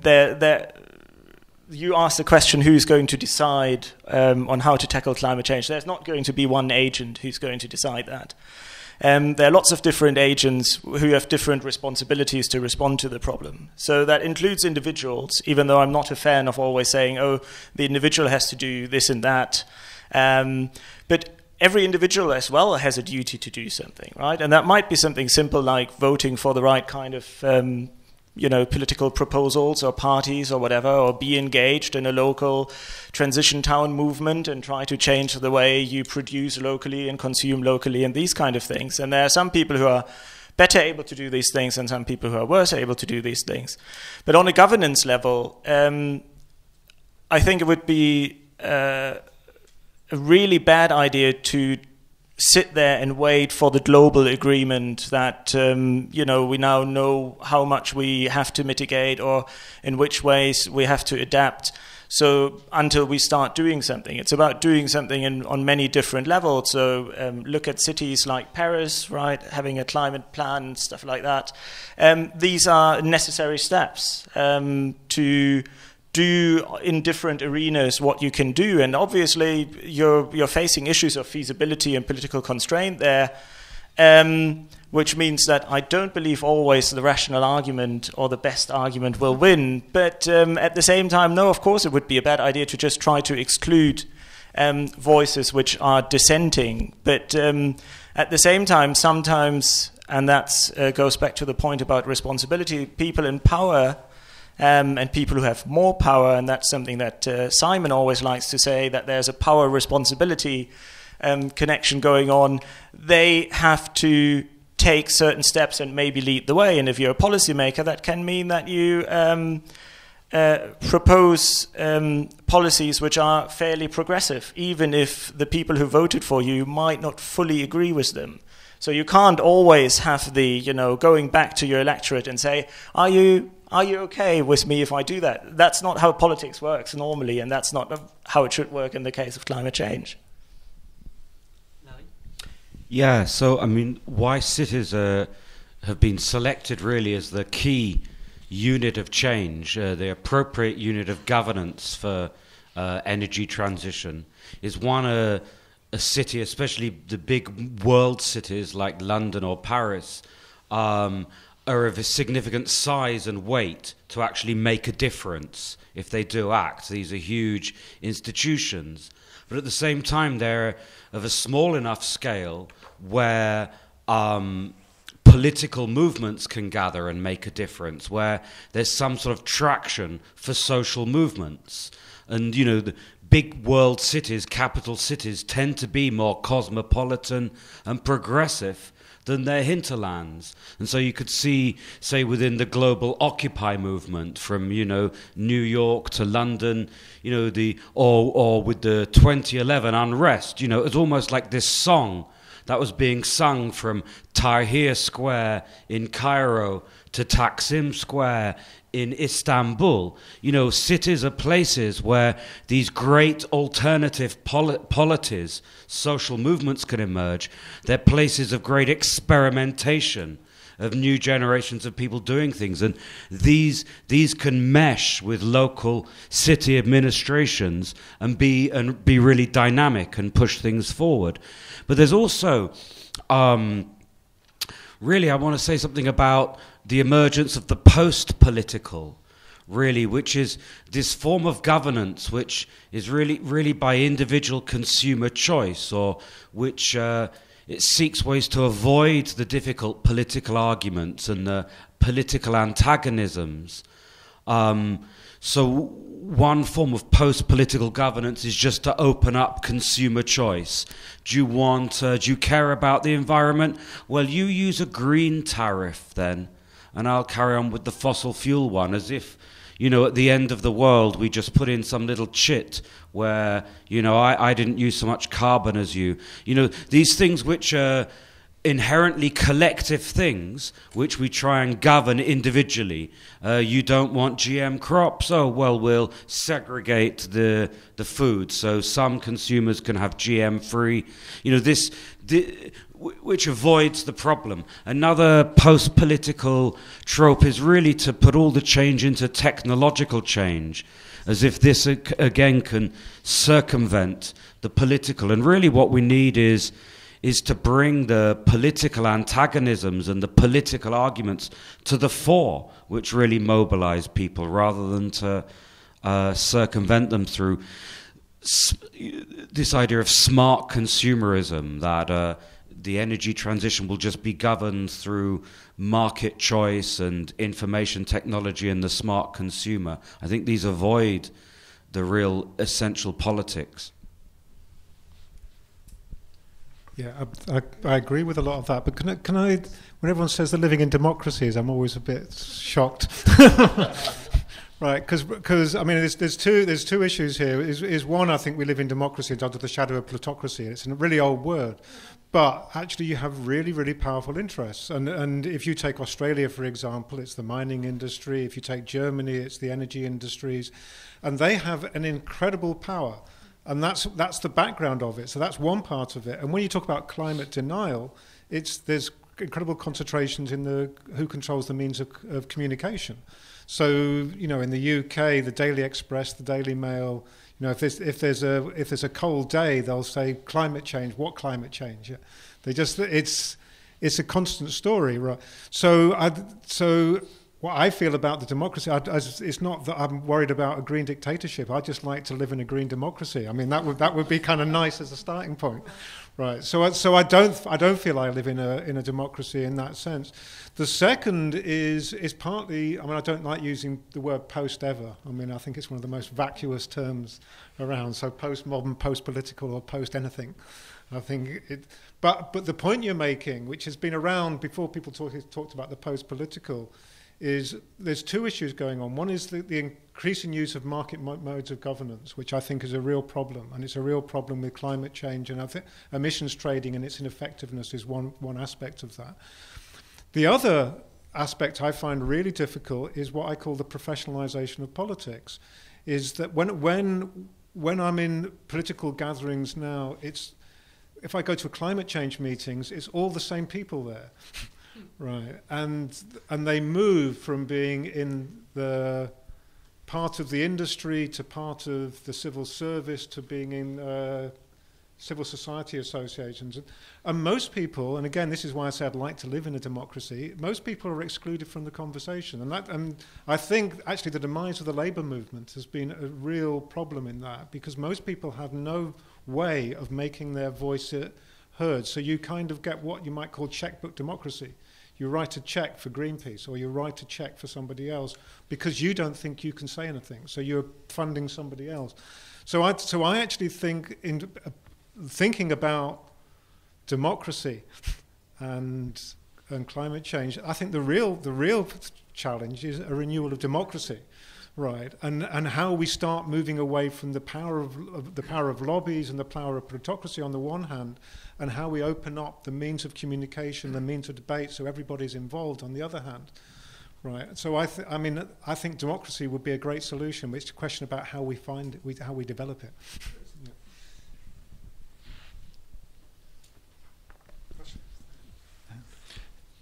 asked the question, who's going to decide on how to tackle climate change? There's not going to be one agent who's going to decide that. There are lots of different agents who have different responsibilities to respond to the problem. So that includes individuals, even though I'm not a fan of always saying, oh, the individual has to do this and that. But every individual as well has a duty to do something, right? And that might be something simple like voting for the right kind of political proposals or parties or whatever, or be engaged in a local transition town movement and try to change the way you produce locally and consume locally and these kind of things. And there are some people who are better able to do these things and some people who are worse able to do these things. But on a governance level, I think it would be a really bad idea to sit there and wait for the global agreement that, we now know how much we have to mitigate or in which ways we have to adapt. So until we start doing something, it's about doing something on many different levels. So look at cities like Paris, right, having a climate plan and stuff like that. These are necessary steps to do in different arenas what you can do, and obviously you're facing issues of feasibility and political constraint there, which means that I don't believe always the rational argument or the best argument will win. But at the same time, no, of course it would be a bad idea to just try to exclude voices which are dissenting. But at the same time, sometimes, and that goes back to the point about responsibility, people in power and people who have more power, and that's something that Simon always likes to say, that there's a power-responsibility connection going on. They have to take certain steps and maybe lead the way. And if you're a policymaker, that can mean that you propose policies which are fairly progressive, even if the people who voted for you might not fully agree with them. So you can't always have the, going back to your electorate and say, are you okay with me if I do that? That's not how politics works normally, and that's not how it should work in the case of climate change. Yeah, so, why cities have been selected really as the key unit of change, the appropriate unit of governance for energy transition, is one, a city, especially the big world cities like London or Paris, are of a significant size and weight to actually make a difference if they do act. These are huge institutions. But at the same time, they're of a small enough scale where political movements can gather and make a difference, where there's some sort of traction for social movements. And, the big world cities, capital cities, tend to be more cosmopolitan and progressive than their hinterlands. And so you could see, say, within the global Occupy movement from, New York to London, or with the 2011 unrest, it's almost like this song that was being sung from Tahrir Square in Cairo to Taksim Square in Istanbul. Cities are places where these great alternative polities, social movements can emerge. They're places of great experimentation, of new generations of people doing things. And these can mesh with local city administrations and be really dynamic and push things forward. But there's also, really, I want to say something about the emergence of the post-political, really, which is this form of governance which is really by individual consumer choice, or which it seeks ways to avoid the difficult political arguments and the political antagonisms. So one form of post-political governance is just to open up consumer choice. Do you care about the environment? Well, you use a green tariff then, and I'll carry on with the fossil fuel one, as if, at the end of the world, we just put in some little chit where, I didn't use so much carbon as you. These things which are inherently collective things, which we try and govern individually. You don't want GM crops? Oh, well, we'll segregate the food so some consumers can have GM-free. Which avoids the problem. Another post-political trope is really to put all the change into technological change, as if this again can circumvent the political. And really what we need is to bring the political antagonisms and the political arguments to the fore, which really mobilize people, rather than to circumvent them through this idea of smart consumerism, that the energy transition will just be governed through market choice and information technology and the smart consumer. I think these avoid the real essential politics. Yeah, I agree with a lot of that. But can I when everyone says they're living in democracies, I'm always a bit shocked. Right, because I mean, there's two issues here. Is one, I think we live in democracy under the shadow of plutocracy. It's a really old word, but actually you have really, really powerful interests. And if you take Australia, for example, it's the mining industry. If you take Germany, it's the energy industries, and they have an incredible power. And that's the background of it. So that's one part of it. And when you talk about climate denial, there's incredible concentrations in who controls the means of communication. So, in the UK, the Daily Express, the Daily Mail, if there's a cold day, they'll say climate change. What climate change? Yeah. It's a constant story, right? So what I feel about the democracy, it's not that I'm worried about a green dictatorship. I just like to live in a green democracy. I mean, that would be kind of nice as a starting point, right? So I don't feel I live in a democracy in that sense. The second is partly, I mean, I don't like using the word post ever. I mean, I think it's one of the most vacuous terms around. So postmodern, post-political, or post anything. I think it. But the point you're making, which has been around before people talked about the post-political, is there's two issues going on. One is the increasing use of market modes of governance, which I think is a real problem, and it's a real problem with climate change, and I think emissions trading and its ineffectiveness is one aspect of that. The other aspect I find really difficult is what I call the professionalization of politics, is that when I'm in political gatherings now, if I go to climate change meetings, it's all the same people there. Right, and they move from being in the part of the industry to part of the civil service to being in civil society associations. And most people, and again, this is why I say I'd like to live in a democracy, most people are excluded from the conversation. And I think actually the demise of the labour movement has been a real problem in that, because most people have no way of making their voice heard. So you kind of get what you might call checkbook democracy. You write a check for Greenpeace, or you write a check for somebody else because you don't think you can say anything. So you're funding somebody else. So I actually think thinking about democracy and climate change, I think the real challenge is a renewal of democracy, right? And how we start moving away from the power of lobbies and the power of plutocracy on the one hand, and how we open up the means of communication, the means of debate, so everybody's involved on the other hand, right? So I think democracy would be a great solution, but it's a question about how we find it, how we develop it.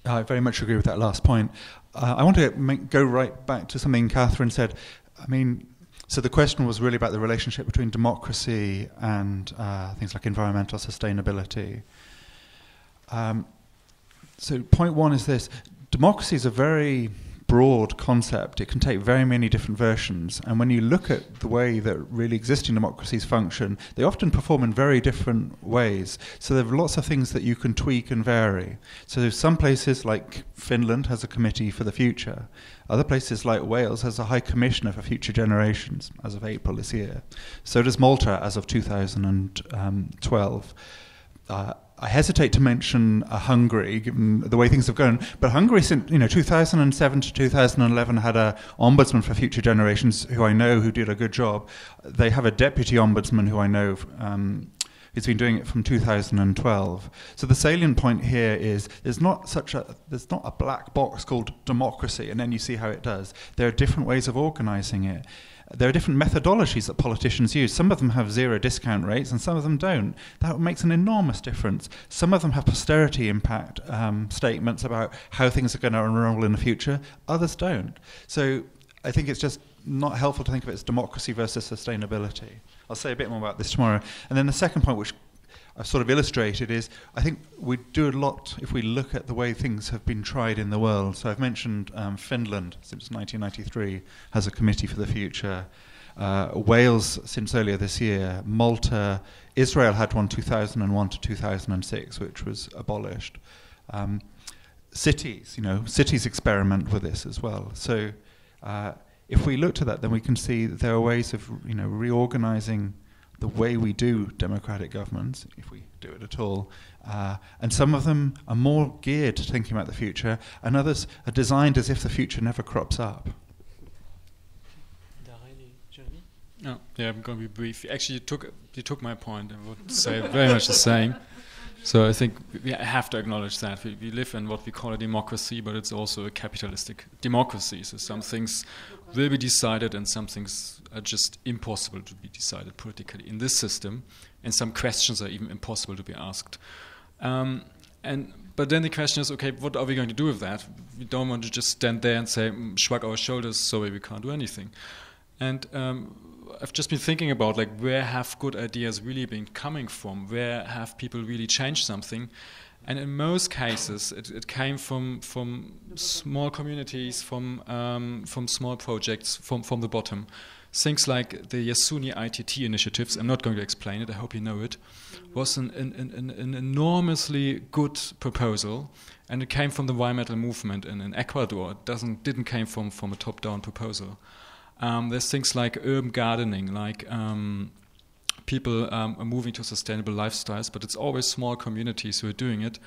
I very much agree with that last point. I want to go right back to something Catherine said. I mean, so the question was really about the relationship between democracy and things like environmental sustainability. So point one is this. Democracy is a very broad concept. It can take very many different versions. And when you look at the way that really existing democracies function, they often perform in very different ways. So there are lots of things that you can tweak and vary. So there's some places like Finland has a committee for the future. Other places like Wales has a High Commissioner for Future Generations as of April this year. So does Malta as of 2012. I hesitate to mention Hungary, given the way things have gone. But Hungary, since 2007 to 2011, had a ombudsman for future generations, who I know who did a good job. They have a deputy ombudsman who I know who's been doing it from 2012. So the salient point here is there's not a black box called democracy, and then you see how it does. There are different ways of organising it. There are different methodologies that politicians use. Some of them have zero discount rates and some of them don't. That makes an enormous difference. Some of them have posterity impact statements about how things are going to unroll in the future. Others don't. So I think it's just not helpful to think of it as democracy versus sustainability. I'll say a bit more about this tomorrow. And then the second point, which I've sort of illustrated, is I think we do a lot if we look at the way things have been tried in the world. So I've mentioned Finland, since 1993, has a committee for the future. Wales, since earlier this year. Malta, Israel had one 2001 to 2006, which was abolished. Cities experiment with this as well. So if we look to that, then we can see that there are ways of reorganizing the way we do democratic governments, if we do it at all. And some of them are more geared to thinking about the future, and others are designed as if the future never crops up. Jérémy? No, yeah, I'm going to be brief. Actually, you took my point. I would say very much the same. So I think we have to acknowledge that. We live in what we call a democracy, but it's also a capitalistic democracy. So some things will be decided and some things are just impossible to be decided politically in this system, and some questions are even impossible to be asked. But then the question is, okay, what are we going to do with that? We don't want to just stand there and say, shrug our shoulders, sorry, we can't do anything. And I've just been thinking about where have good ideas really been coming from? Where have people really changed something? And in most cases, it came from small communities, from small projects, from the bottom. Things like the Yasuni ITT initiatives, I'm not going to explain it, I hope you know it, was an enormously good proposal, and it came from the environmental movement in Ecuador. It didn't came from a top-down proposal. There's things like urban gardening, like people are moving to sustainable lifestyles, but it's always small communities who are doing it.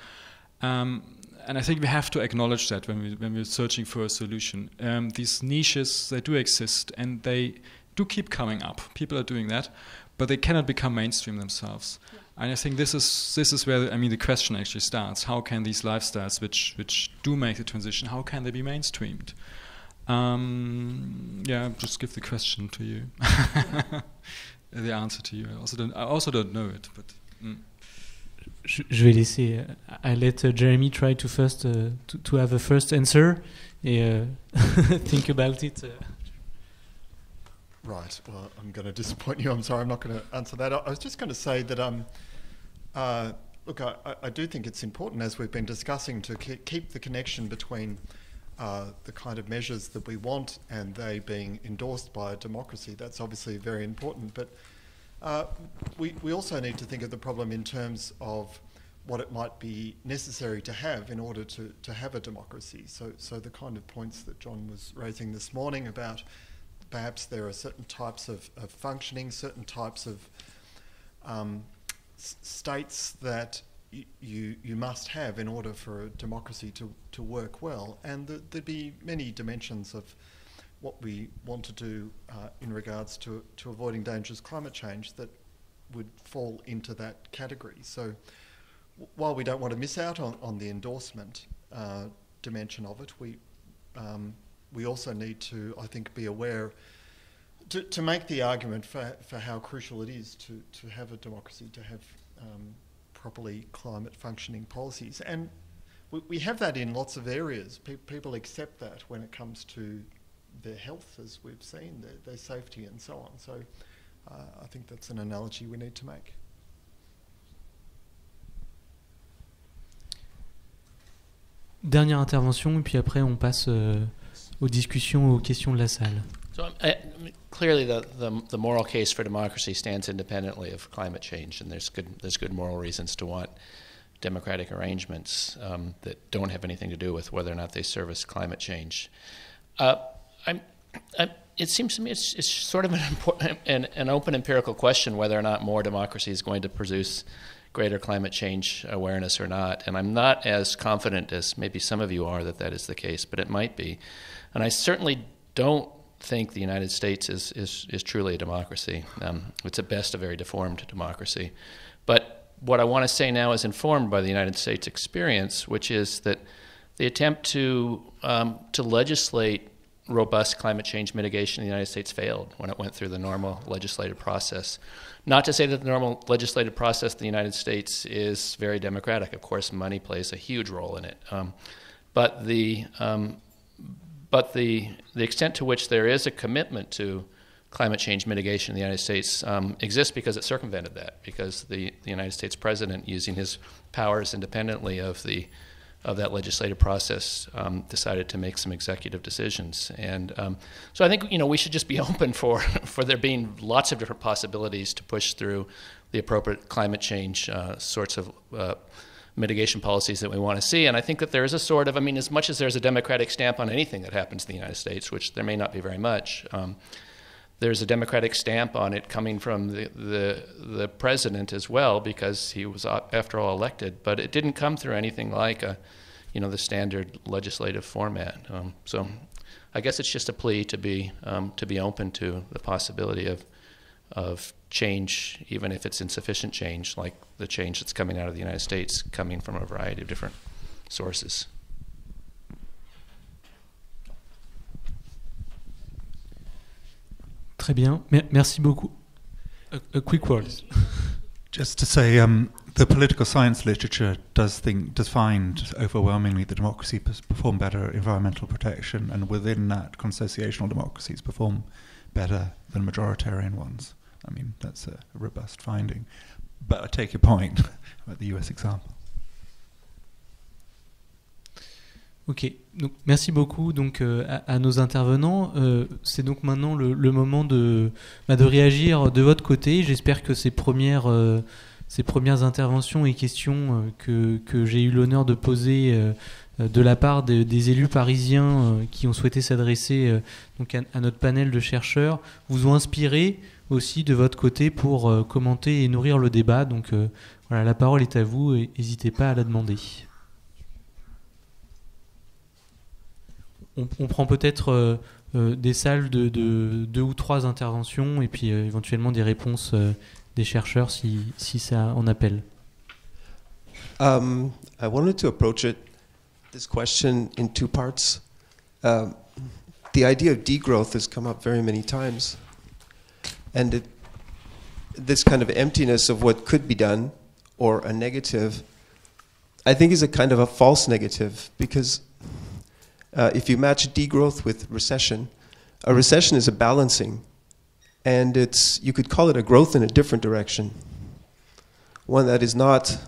And I think we have to acknowledge that when we're searching for a solution. These niches, they do exist, and they do keep coming up. People are doing that, but they cannot become mainstream themselves. Yeah. And I think this is where the question actually starts. How can these lifestyles, which do make the transition, how can they be mainstreamed? Just give the question to you, the answer to you. I also don't know it, but. Je vais laisser. I let Jérémy try to first to have a first answer. Think about it. Right. Well, I'm going to disappoint you. I'm sorry. I'm not going to answer that. I was just going to say that. Look, I do think it's important, as we've been discussing, to keep the connection between the kind of measures that we want and they being endorsed by a democracy. That's obviously very important, but. We also need to think of the problem in terms of what it might be necessary to have in order to have a democracy. So the kind of points that John was raising this morning about perhaps there are certain types of functioning, certain types of states that you must have in order for a democracy to work well. And there'd be many dimensions of what we want to do in regards to avoiding dangerous climate change that would fall into that category. So while we don't want to miss out on the endorsement dimension of it, we also need to, I think, be aware to make the argument for how crucial it is to have a democracy, to have properly climate functioning policies. And we have that in lots of areas. People accept that when it comes to their health, as we've seen, their safety and so on. So I think that's an analogy we need to make. Dernière intervention, et puis après on passe aux discussions, aux questions de la salle. So clearly, the moral case for democracy stands independently of climate change, and there's good moral reasons to want democratic arrangements that don't have anything to do with whether or not they service climate change. It seems to me it's sort of an open empirical question whether or not more democracy is going to produce greater climate change awareness or not. And I'm not as confident as maybe some of you are that is the case, but it might be. And I certainly don't think the United States is truly a democracy. It's at best a very deformed democracy. But what I want to say now is informed by the United States experience, which is that the attempt to legislate robust climate change mitigation in the United States failed when it went through the normal legislative process. Not to say that the normal legislative process in the United States is very democratic. Of course, money plays a huge role in it. But the extent to which there is a commitment to climate change mitigation in the United States exists because it circumvented that, because the United States president, using his powers independently of that legislative process, decided to make some executive decisions. And so I think we should just be open for there being lots of different possibilities to push through the appropriate climate change sorts of mitigation policies that we want to see. And I think that there is a sort of, as much as there's a democratic stamp on anything that happens in the United States, which there may not be very much, there's a democratic stamp on it coming from the president as well, because he was, after all, elected. But it didn't come through anything like the standard legislative format. So I guess it's just a plea to be open to the possibility of change, even if it's insufficient change, like the change that's coming out of the United States, coming from a variety of different sources. Très bien, merci beaucoup. A quick word. Just to say, the political science literature does find overwhelmingly that democracies perform better environmental protection, and within that, consociational democracies perform better than majoritarian ones. That's a robust finding. But I take your point about the US example. Ok, donc merci beaucoup donc à nos intervenants. C'est donc maintenant le moment de réagir de votre côté. J'espère que ces premières interventions et questions que j'ai eu l'honneur de poser de la part des élus parisiens qui ont souhaité s'adresser donc à notre panel de chercheurs vous ont inspiré aussi de votre côté pour commenter et nourrir le débat. Donc voilà, la parole est à vous et n'hésitez pas à la demander. On prend peut-être des salles de 2 ou 3 interventions et puis éventuellement des réponses des chercheurs si ça en appelle. I wanted to approach this question in 2 parts. The idea of degrowth has come up very many times, and this kind of emptiness of what could be done, or a negative, I think is a kind of a false negative, because if you match degrowth with recession, a recession is a balancing, and you could call it a growth in a different direction, one that is not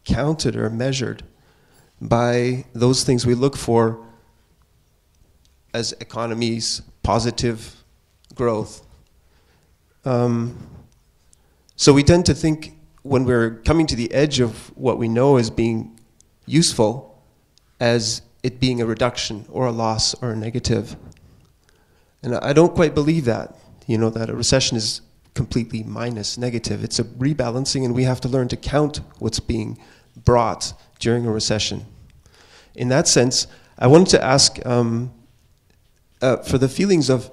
counted or measured by those things we look for as economies, positive growth. So we tend to think when we're coming to the edge of what we know as being useful as it being a reduction or a loss or a negative. And I don't quite believe that, that a recession is completely minus, negative. It's a rebalancing, and we have to learn to count what's being brought during a recession. In that sense, I wanted to ask for the feelings of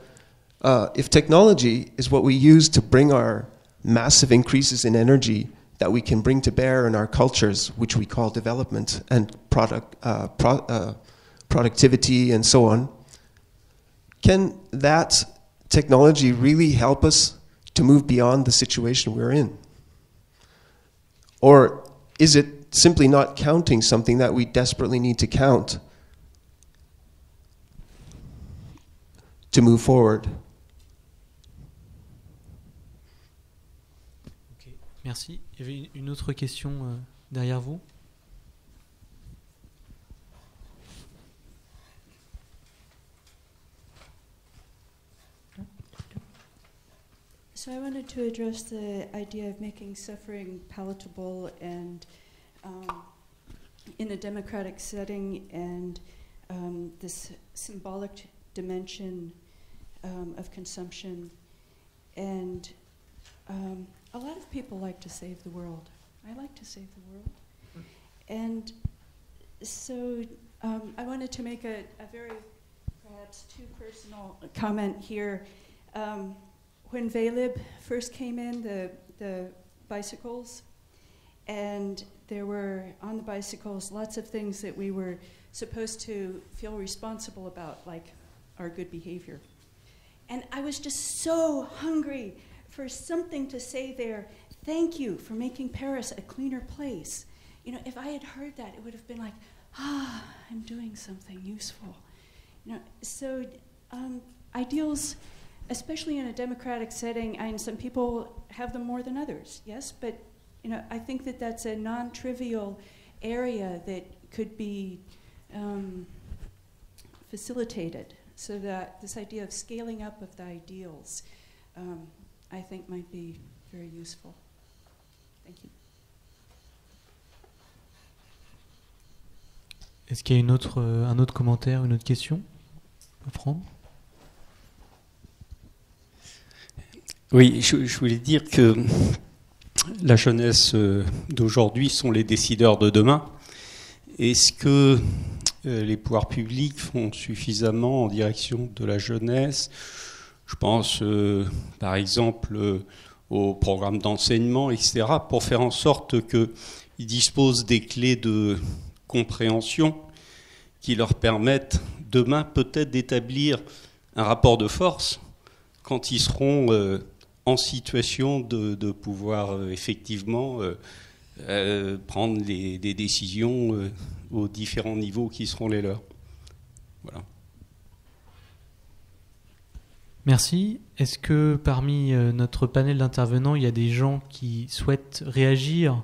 if technology is what we use to bring our massive increases in energy that we can bring to bear in our cultures, which we call development and productivity and so on, can that technology really help us to move beyond the situation we're in? Or is it simply not counting something that we desperately need to count to move forward? Okay. Merci. Il y avait une autre question derrière vous. to address the idea of making suffering palatable and in a democratic setting, and this symbolic dimension of consumption. And a lot of people like to save the world. I like to save the world. And so I wanted to make a very perhaps too personal comment here. When Ville first came in, the bicycles, and there were on the bicycles lots of things that we were supposed to feel responsible about, like our good behavior. And I was just so hungry for something to say there. Thank you for making Paris a cleaner place. You know, if I had heard that, it would have been like, I'm doing something useful. You know, so ideals, especially in a democratic setting, and some people have them more than others, yes, but you know, I think that that's a non-trivial area that could be facilitated, so that this idea of scaling up of the ideals, I think might be very useful. Thank you. Est-ce qu'il y a un autre commentaire, une autre question à prendre? Oui, je voulais dire que la jeunesse d'aujourd'hui sont les décideurs de demain. Est-ce que les pouvoirs publics font suffisamment en direction de la jeunesse? Je pense par exemple aux programmes d'enseignement, etc., pour faire en sorte qu'ils disposent des clés de compréhension qui leur permettent demain peut-être d'établir un rapport de force quand ils seront en situation de pouvoir effectivement prendre des décisions aux différents niveaux qui seront les leurs. Voilà. Merci. Est-ce que parmi notre panel d'intervenants, il y a des gens qui souhaitent réagir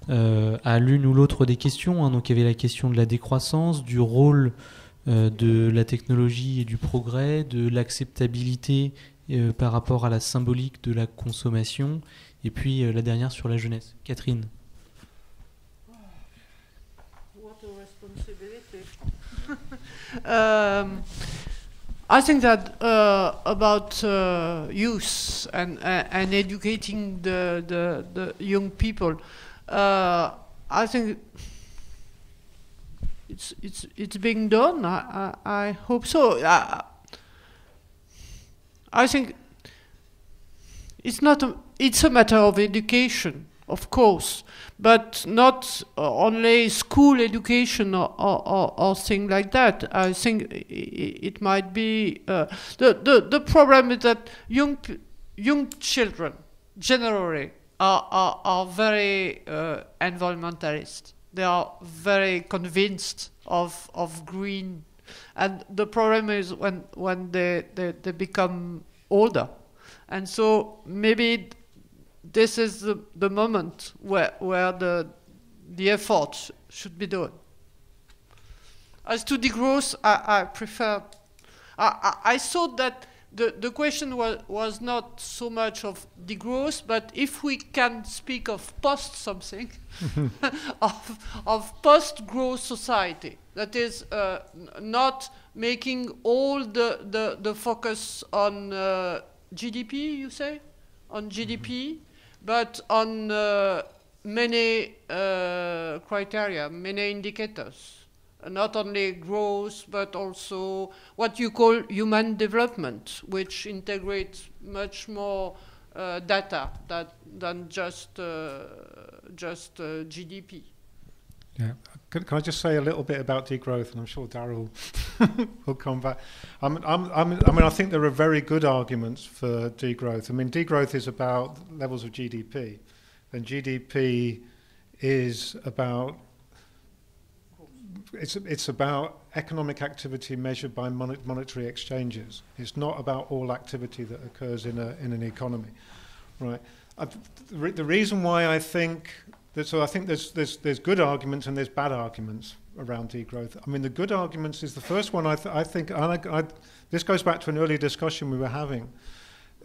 à l'une ou l'autre des questions, hein? Donc il y avait la question de la décroissance, du rôle de la technologie et du progrès, de l'acceptabilité par rapport à la symbolique de la consommation, et puis la dernière sur la jeunesse. Catherine. What a responsibility. I think that about youth and educating the young people, I think it's being done. I hope so. I think it's a matter of education, of course, but not only school education or thing like that. I think it might be the problem is that young children generally are very environmentalist. They are very convinced of green. And the problem is when they become older. And so maybe this is the moment where the effort should be done. As to degrowth, I prefer... I thought that the question was not so much of degrowth, but if we can speak of post-something, of post-growth society. That is not making all the focus on GDP, you say? On GDP, but on many criteria, many indicators. Not only growth, but also what you call human development, which integrates much more data than just GDP. Yeah. Can I just say a little bit about degrowth, and I'm sure Darryl will come back. I mean, I think there are very good arguments for degrowth. I mean, degrowth is about levels of GDP, and GDP is about it's about economic activity measured by monetary exchanges. It's not about all activity that occurs in an economy, right? The reason why I think that, so I think there's good arguments and there's bad arguments around degrowth. I mean, the good arguments is the first one. I think this goes back to an earlier discussion we were having.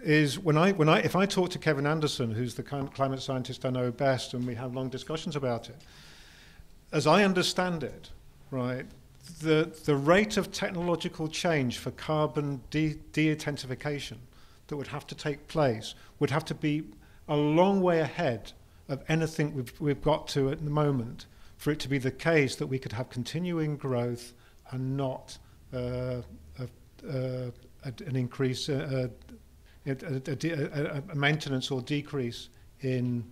is if I talk to Kevin Anderson, who's the climate scientist I know best, and we have long discussions about it, as I understand it, right, the rate of technological change for carbon de-intensification that would have to take place would have to be a long way ahead of anything we've got to at the moment for it to be the case that we could have continuing growth and not an increase, a maintenance or decrease in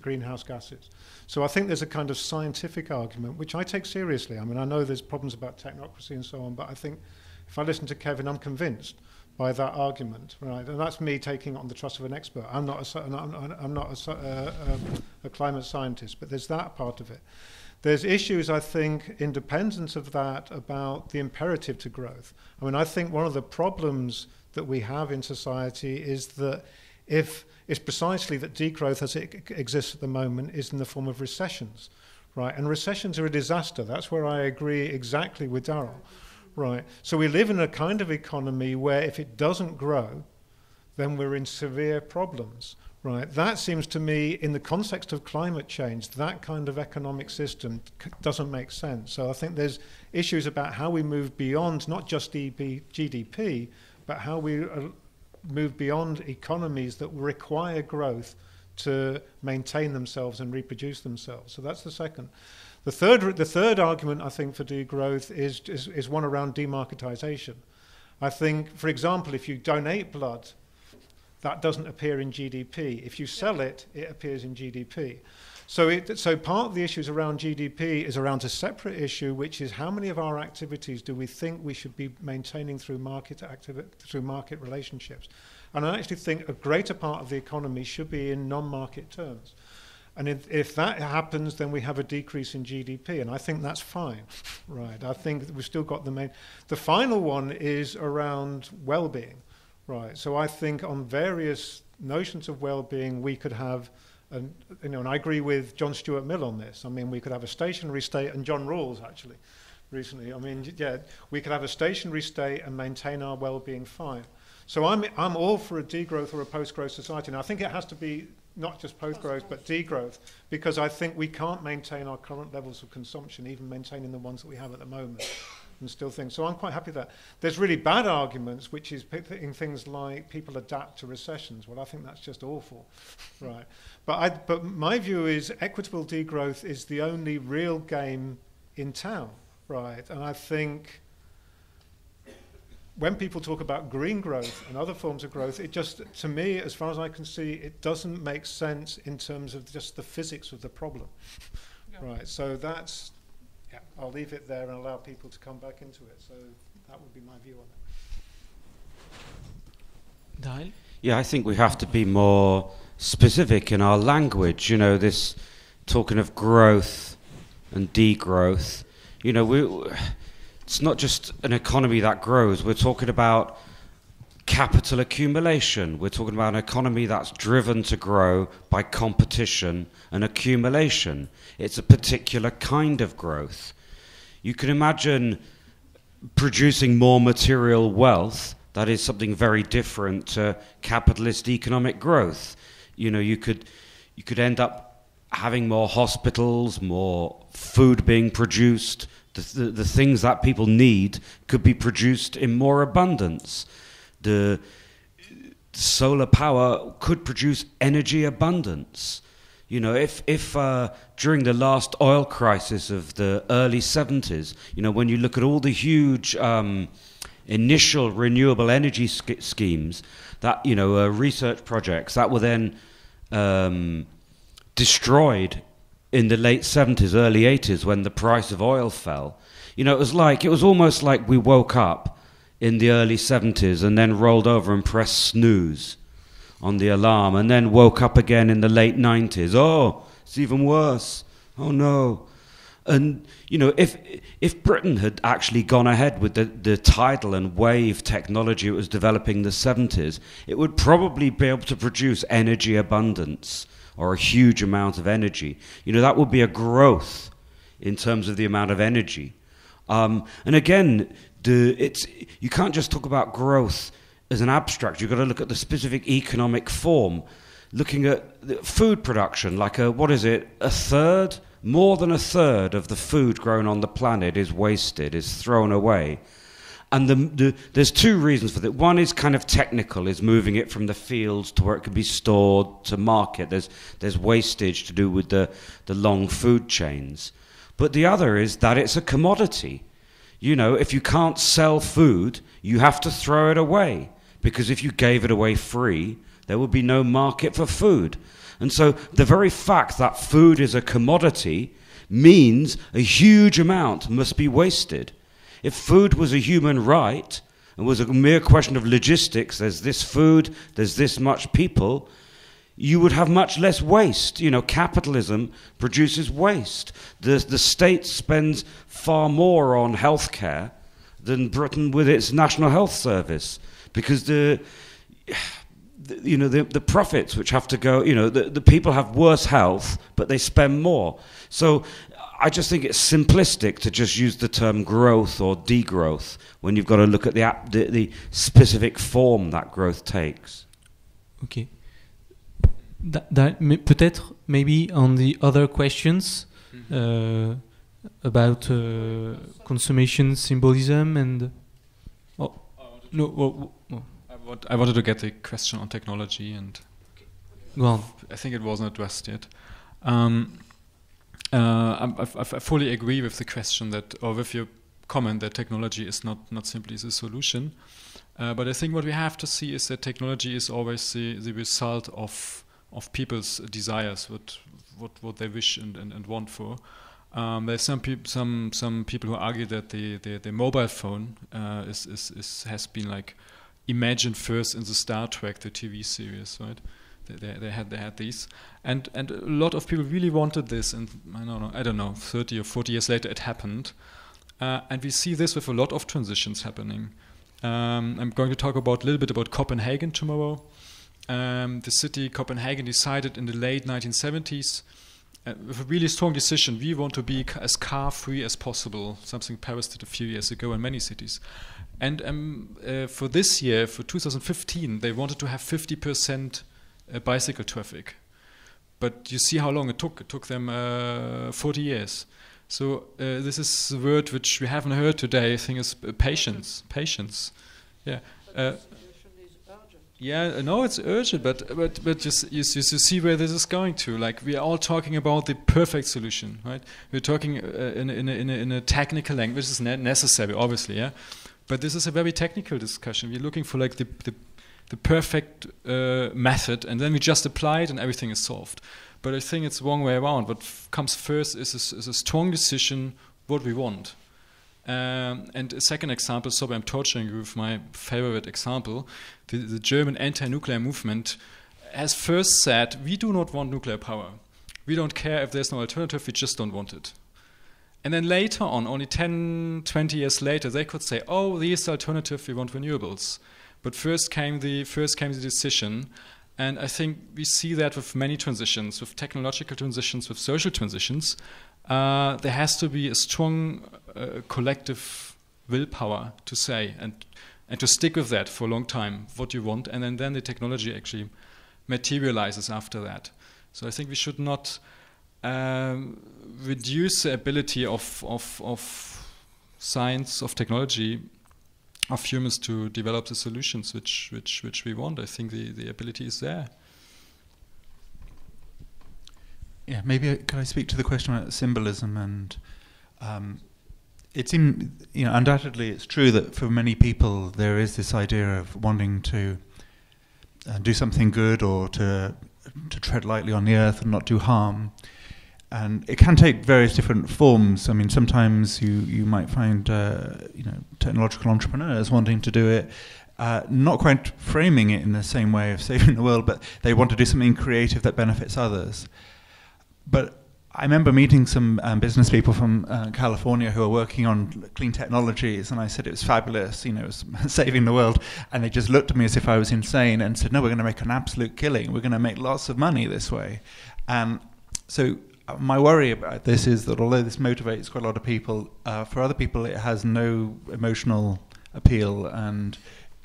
greenhouse gases. So I think there's a kind of scientific argument, which I take seriously. I mean, I know there's problems about technocracy and so on, but I think if I listen to Kevin, I'm convinced by that argument, right? And that's me taking it on the trust of an expert. I'm not a climate scientist, but there's that part of it. There's issues, I think, independent of that, about the imperative to growth. I mean, I think one of the problems that we have in society is that it's precisely that degrowth as it exists at the moment is in the form of recessions, right? And recessions are a disaster. That's where I agree exactly with Daryl. Right. So we live in a kind of economy where if it doesn't grow, then we're in severe problems. Right. That seems to me, in the context of climate change, that kind of economic system doesn't make sense. So I think there's issues about how we move beyond not just GDP, but how we move beyond economies that require growth to maintain themselves and reproduce themselves. So that's the second. The third argument, I think, for degrowth is one around demarketization. I think, for example, if you donate blood, that doesn't appear in GDP. If you sell it, it appears in GDP. So part of the issues around GDP is around a separate issue, which is how many of our activities do we think we should be maintaining through market relationships? And I actually think a greater part of the economy should be in non-market terms. And if that happens, then we have a decrease in GDP, and I think that's fine, right? I think we've still got the final one is around well-being, right? So I think on various notions of well-being, we could have, and I agree with John Stuart Mill on this. I mean, we could have a stationary state, and John Rawls actually, recently. I mean, yeah, we could have a stationary state and maintain our well-being fine. So I'm all for a degrowth or a post-growth society, and I think it has to be not just post-growth, but degrowth, because I think we can't maintain our current levels of consumption, even maintaining the ones that we have at the moment, and still think. So I'm quite happy with that. There's really bad arguments, which is in things like people adapt to recessions. Well, I think that's just awful, right? But my view is equitable degrowth is the only real game in town, right? And I think when people talk about green growth and other forms of growth, it just, to me, as far as I can see, it doesn't make sense in terms of just the physics of the problem. No. Right, so that's, yeah, I'll leave it there and allow people to come back into it. So that would be my view on it. Dale? Yeah, I think we have to be more specific in our language. This talking of growth and degrowth, it's not just an economy that grows. We're talking about capital accumulation. We're talking about an economy that's driven to grow by competition and accumulation. It's a particular kind of growth. You can imagine producing more material wealth. That is something very different to capitalist economic growth. You could end up having more hospitals, more food being produced. The things that people need could be produced in more abundance. The solar power could produce energy abundance. If during the last oil crisis of the early 70s, when you look at all the huge initial renewable energy schemes, that research projects that were then destroyed in the late 70s, early 80s, when the price of oil fell. It was almost like we woke up in the early 70s and then rolled over and pressed snooze on the alarm, and then woke up again in the late 90s. Oh, it's even worse. Oh no. And if Britain had actually gone ahead with the tidal and wave technology it was developing in the 70s, it would probably be able to produce energy abundance, or a huge amount of energy. That would be a growth in terms of the amount of energy. And again, you can't just talk about growth as an abstract. You've got to look at the specific economic form. Looking at the food production, like more than a third of the food grown on the planet is wasted, is thrown away. And there's two reasons for that. One is kind of technical, is moving it from the fields to where it can be stored to market. There's wastage to do with the long food chains. But the other is that it's a commodity. You know, if you can't sell food, you have to throw it away. Because if you gave it away free, there would be no market for food. And so the very fact that food is a commodity means a huge amount must be wasted. If food was a human right and was a mere question of logistics, there's this food, there's this much people, you would have much less waste. You know, capitalism produces waste. The state spends far more on healthcare than Britain with its National Health Service, because the profits which have to go, the people have worse health, but they spend more. So I just think it's simplistic to just use the term growth or degrowth when you've got to look at the specific form that growth takes. Okay. Peut-être, maybe on the other questions about consummation symbolism and... I wanted to get the question on technology, and go on. I think it wasn't addressed yet. I fully agree with the question or with your comment that technology is not simply the solution. But I think what we have to see is that technology is always the result of people's desires, what they wish and want for. There's some people who argue that the mobile phone has been like imagined first in the Star Trek, the TV series, right? They had these, and a lot of people really wanted this, and I don't know, 30 or 40 years later it happened, and we see this with a lot of transitions happening. I'm going to talk a little bit about Copenhagen tomorrow. The city Copenhagen decided in the late 1970s, with a really strong decision, we want to be as car-free as possible, something Paris did a few years ago in many cities. And for this year, for 2015, they wanted to have 50% bicycle traffic. But you see how long it took. It took them 40 years. So this is the word which we haven't heard today. I think is patience. Patience. Yeah. It's urgent, but just you see where this is going to. Like, we are all talking about the perfect solution, right? We're talking in a technical language, which is necessary, obviously, yeah. But this is a very technical discussion. We're looking for like the perfect method, and then we just apply it, and everything is solved. But I think it's the wrong way around. What comes first is a strong decision what we want. And a second example, sorry, I'm torturing you with my favorite example. The German anti-nuclear movement has first said, we do not want nuclear power. We don't care if there's no alternative, we just don't want it. And then later on, only 10, 20 years later, they could say, oh, here's the alternative, we want renewables. But first came the decision, and I think we see that with many transitions, with technological transitions, with social transitions. There has to be a strong collective willpower to say and to stick with that for a long time, what you want, and then the technology actually materializes after that. So I think we should not reduce the ability of science, of technology, of humans to develop the solutions which we want. I think the ability is there. Yeah, maybe could I speak to the question about symbolism? And it seems, undoubtedly it's true that for many people there is this idea of wanting to do something good or to tread lightly on the earth and not do harm. And it can take various different forms. I mean, sometimes you might find technological entrepreneurs wanting to do it, not quite framing it in the same way of saving the world, but they want to do something creative that benefits others. But I remember meeting some business people from California who are working on clean technologies, and I said it was fabulous, it was saving the world, and they just looked at me as if I was insane and said, no, we're going to make an absolute killing. We're going to make lots of money this way. And so my worry about this is that although this motivates quite a lot of people, for other people it has no emotional appeal and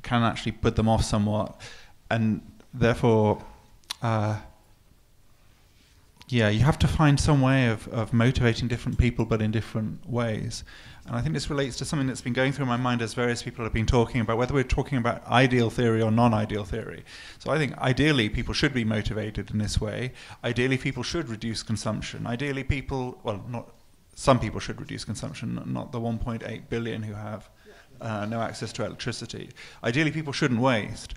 can actually put them off somewhat, and therefore, you have to find some way of motivating different people, but in different ways. And I think this relates to something that's been going through my mind as various people have been talking about, whether we're talking about ideal theory or non-ideal theory. So I think ideally people should be motivated in this way. Ideally people should reduce consumption. Ideally some people should reduce consumption, not the 1.8 billion who have no access to electricity. Ideally people shouldn't waste.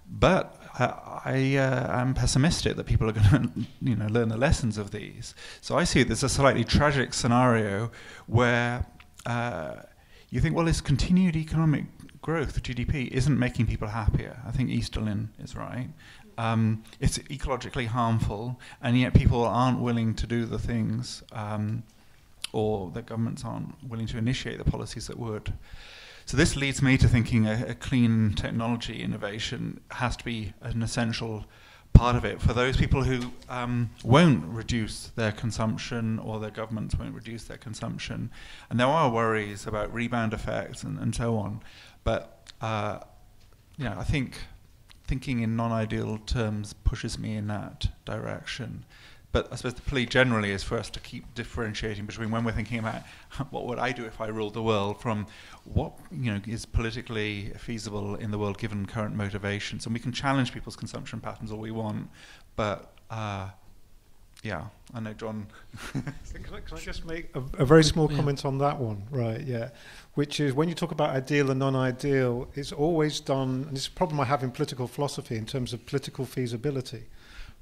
But I am pessimistic that people are going to, learn the lessons of these. So I see there's a slightly tragic scenario where you think, well, this continued economic growth, GDP, isn't making people happier. I think Easterlin is right. It's ecologically harmful, and yet people aren't willing to do the things, or the governments aren't willing to initiate the policies that would. So this leads me to thinking a clean technology innovation has to be an essential part of it for those people who won't reduce their consumption, or their governments won't reduce their consumption. And there are worries about rebound effects and so on. But I think thinking in non-ideal terms pushes me in that direction. But I suppose the plea generally is for us to keep differentiating between when we're thinking about what would I do if I ruled the world, from what is politically feasible in the world given current motivations. And we can challenge people's consumption patterns all we want, but I know John. Can I just make a very small comment on that one? Right, yeah. Which is, when you talk about ideal and non-ideal, it's always done, and it's a problem I have in political philosophy in terms of political feasibility,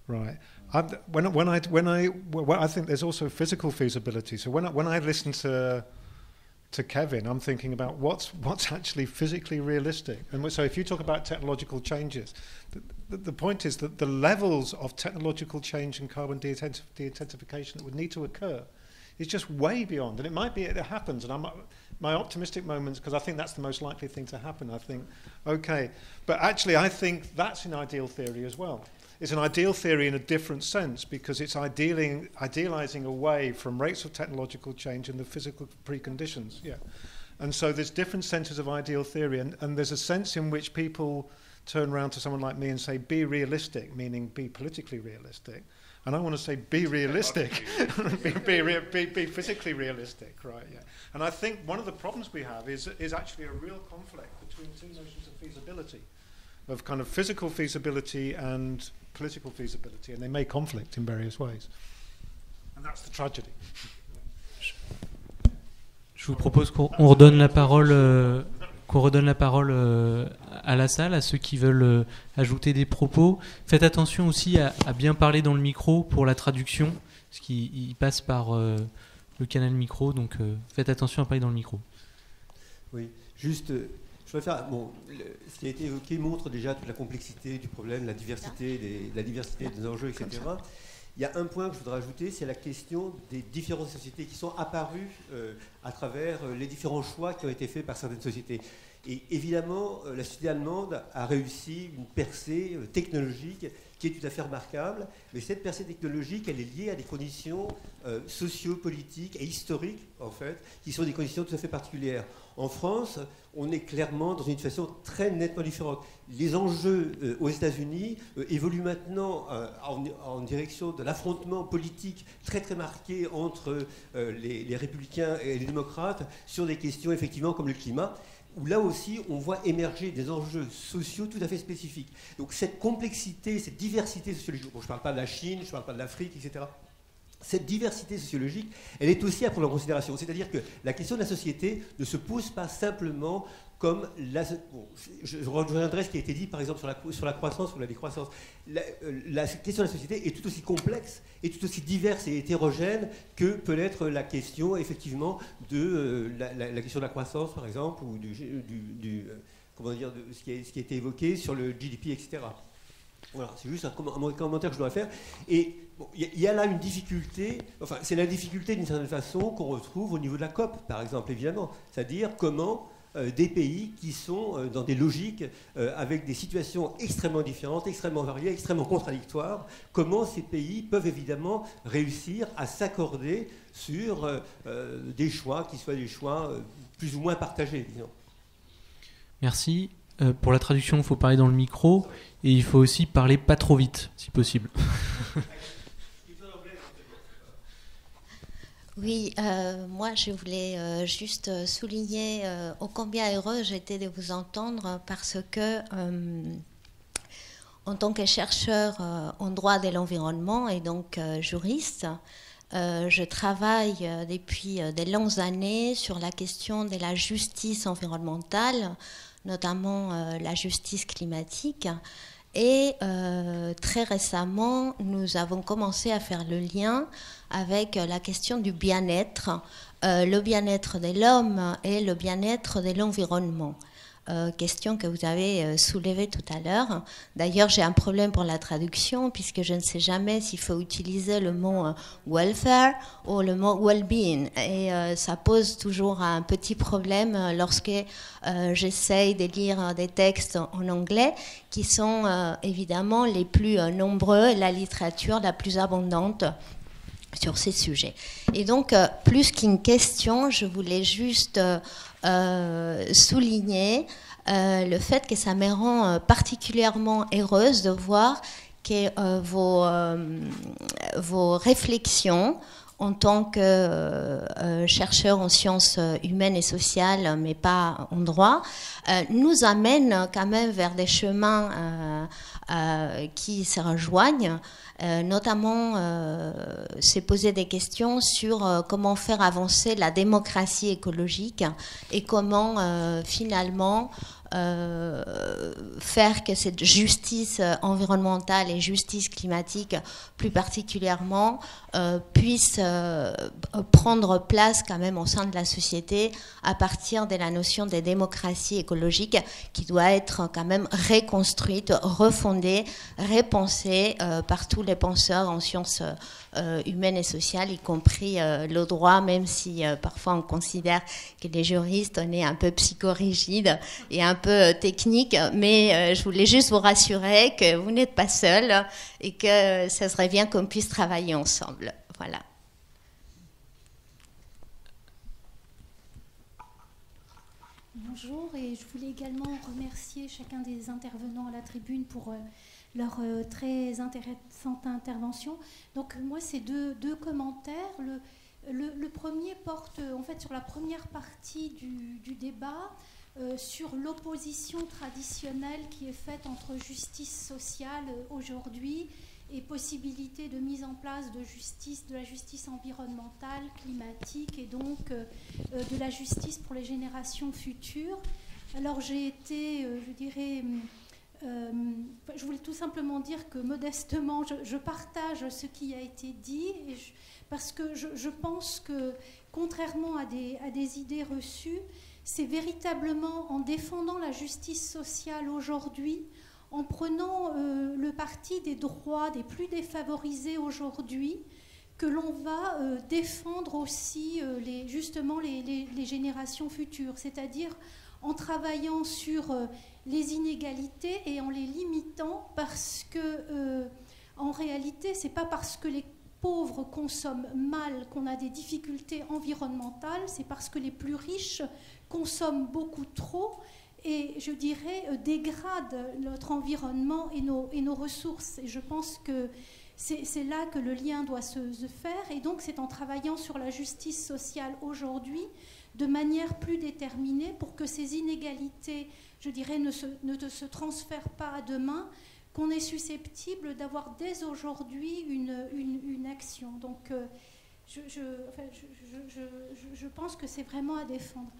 right? I think there's also physical feasibility. So when I listen to Kevin, I'm thinking about what's actually physically realistic. And so if you talk about technological changes, the point is that the levels of technological change and carbon de-intensification that would need to occur is just way beyond. And it might be it happens, and my optimistic moments, because I think that's the most likely thing to happen, I think, okay. But actually I think that's an ideal theory as well. It's an ideal theory in a different sense, because it's idealizing away from rates of technological change and the physical preconditions. Yeah. And so there's different senses of ideal theory, and there's a sense in which people turn around to someone like me and say, be realistic, meaning be politically realistic. And I want to say, be realistic, be physically realistic, right? Yeah. And I think one of the problems we have is actually a real conflict between two notions of feasibility, of kind of physical feasibility and political feasibility, and they may conflict in various ways. And that's the tragedy. Je vous propose qu'on redonne la parole, à la salle, à ceux qui veulent ajouter des propos. Faites attention aussi à bien parler dans le micro pour la traduction, parce qu'il passe par le canal micro, donc faites attention à parler dans le micro. Oui, juste... ce qui a été évoqué montre déjà toute la complexité du problème, la diversité des enjeux, etc. Il y a un point que je voudrais ajouter, c'est la question des différentes sociétés qui sont apparues à travers les différents choix qui ont été faits par certaines sociétés. Et évidemment, la société allemande a réussi une percée technologique qui est tout à fait remarquable, mais cette percée technologique, elle est liée à des conditions sociopolitiques et historiques, en fait, qui sont des conditions tout à fait particulières. En France, on est clairement dans une situation très nettement différente. Les enjeux aux États-Unis évoluent maintenant en direction de l'affrontement politique très très marqué entre les républicains et les démocrates sur des questions effectivement comme le climat, où là aussi on voit émerger des enjeux sociaux tout à fait spécifiques. Donc cette complexité, cette diversité sociologique, bon, je ne parle pas de la Chine, je ne parle pas de l'Afrique, etc. Cette diversité sociologique, elle est aussi à prendre en considération. C'est-à-dire que la question de la société ne se pose pas simplement comme... je reviendrai à ce qui a été dit, par exemple, sur la croissance ou la décroissance. La question de la société est tout aussi complexe et tout aussi diverse et hétérogène que peut l'être la question, effectivement, de la question de la croissance, par exemple, ou comment dire, de ce qui a été évoqué sur le GDP, etc. Voilà, c'est juste un commentaire que je dois faire. Et il y a là une difficulté, enfin, c'est la difficulté d'une certaine façon qu'on retrouve au niveau de la COP, par exemple, évidemment. C'est-à-dire comment des pays qui sont dans des logiques avec des situations extrêmement différentes, extrêmement variées, extrêmement contradictoires, comment ces pays peuvent évidemment réussir à s'accorder sur des choix qui soient des choix plus ou moins partagés, disons. Merci. Pour la traduction, il faut parler dans le micro et il faut aussi parler pas trop vite, si possible. Oui, moi je voulais juste souligner ô combien heureux j'étais de vous entendre parce que en tant que chercheur en droit de l'environnement et donc juriste, je travaille depuis de longues années sur la question de la justice environnementale, notamment la justice climatique. Et très récemment, nous avons commencé à faire le lien avec la question du bien-être, le bien-être de l'homme et le bien-être de l'environnement. Question que vous avez soulevée tout à l'heure. D'ailleurs, j'ai un problème pour la traduction puisque je ne sais jamais s'il faut utiliser le mot welfare ou le mot well-being. Et ça pose toujours un petit problème lorsque j'essaye de lire des textes en anglais qui sont évidemment les plus nombreux, la littérature la plus abondante sur ces sujets. Et donc, plus qu'une question, je voulais juste souligner le fait que ça me rend particulièrement heureuse de voir que vos réflexions en tant que chercheur en sciences humaines et sociales, mais pas en droit, nous amènent quand même vers des chemins qui se rejoignent. Notamment s'est posé des questions sur comment faire avancer la démocratie écologique et comment finalement faire que cette justice environnementale et justice climatique plus particulièrement puisse prendre place quand même au sein de la société à partir de la notion de démocratie écologique qui doit être quand même reconstruite, refondée, repensée par tous les penseurs en sciences humaines et sociales, y compris le droit, même si parfois on considère que les juristes, on est un peu psychorigides et un peu techniques, mais je voulais juste vous rassurer que vous n'êtes pas seul et que ça serait bien qu'on puisse travailler ensemble. Voilà. Bonjour, et je voulais également remercier chacun des intervenants à la tribune pour leur très intéressante intervention. Donc moi, c'est deux commentaires. Le premier porte en fait sur la première partie du débat, sur l'opposition traditionnelle qui est faite entre justice sociale aujourd'hui et possibilité de mise en place de la justice environnementale, climatique et donc de la justice pour les générations futures. Alors j'ai été, je dirais, je voulais tout simplement dire que modestement, je partage ce qui a été dit parce que je pense que contrairement à des idées reçues, c'est véritablement en défendant la justice sociale aujourd'hui, en prenant le parti des droits des plus défavorisés aujourd'hui, que l'on va défendre aussi justement les générations futures, c'est-à-dire en travaillant sur les inégalités et en les limitant parce que en réalité, c'est pas parce que les pauvres consomment mal qu'on a des difficultés environnementales, c'est parce que les plus riches consomment beaucoup trop et, je dirais, dégradent notre environnement et nos ressources. Et je pense que c'est là que le lien doit se faire. Et donc, c'est en travaillant sur la justice sociale aujourd'hui, de manière plus déterminée, pour que ces inégalités, je dirais, ne se transfèrent pas à demain, qu'on est susceptible d'avoir dès aujourd'hui une action. Donc, je pense que c'est vraiment à défendre.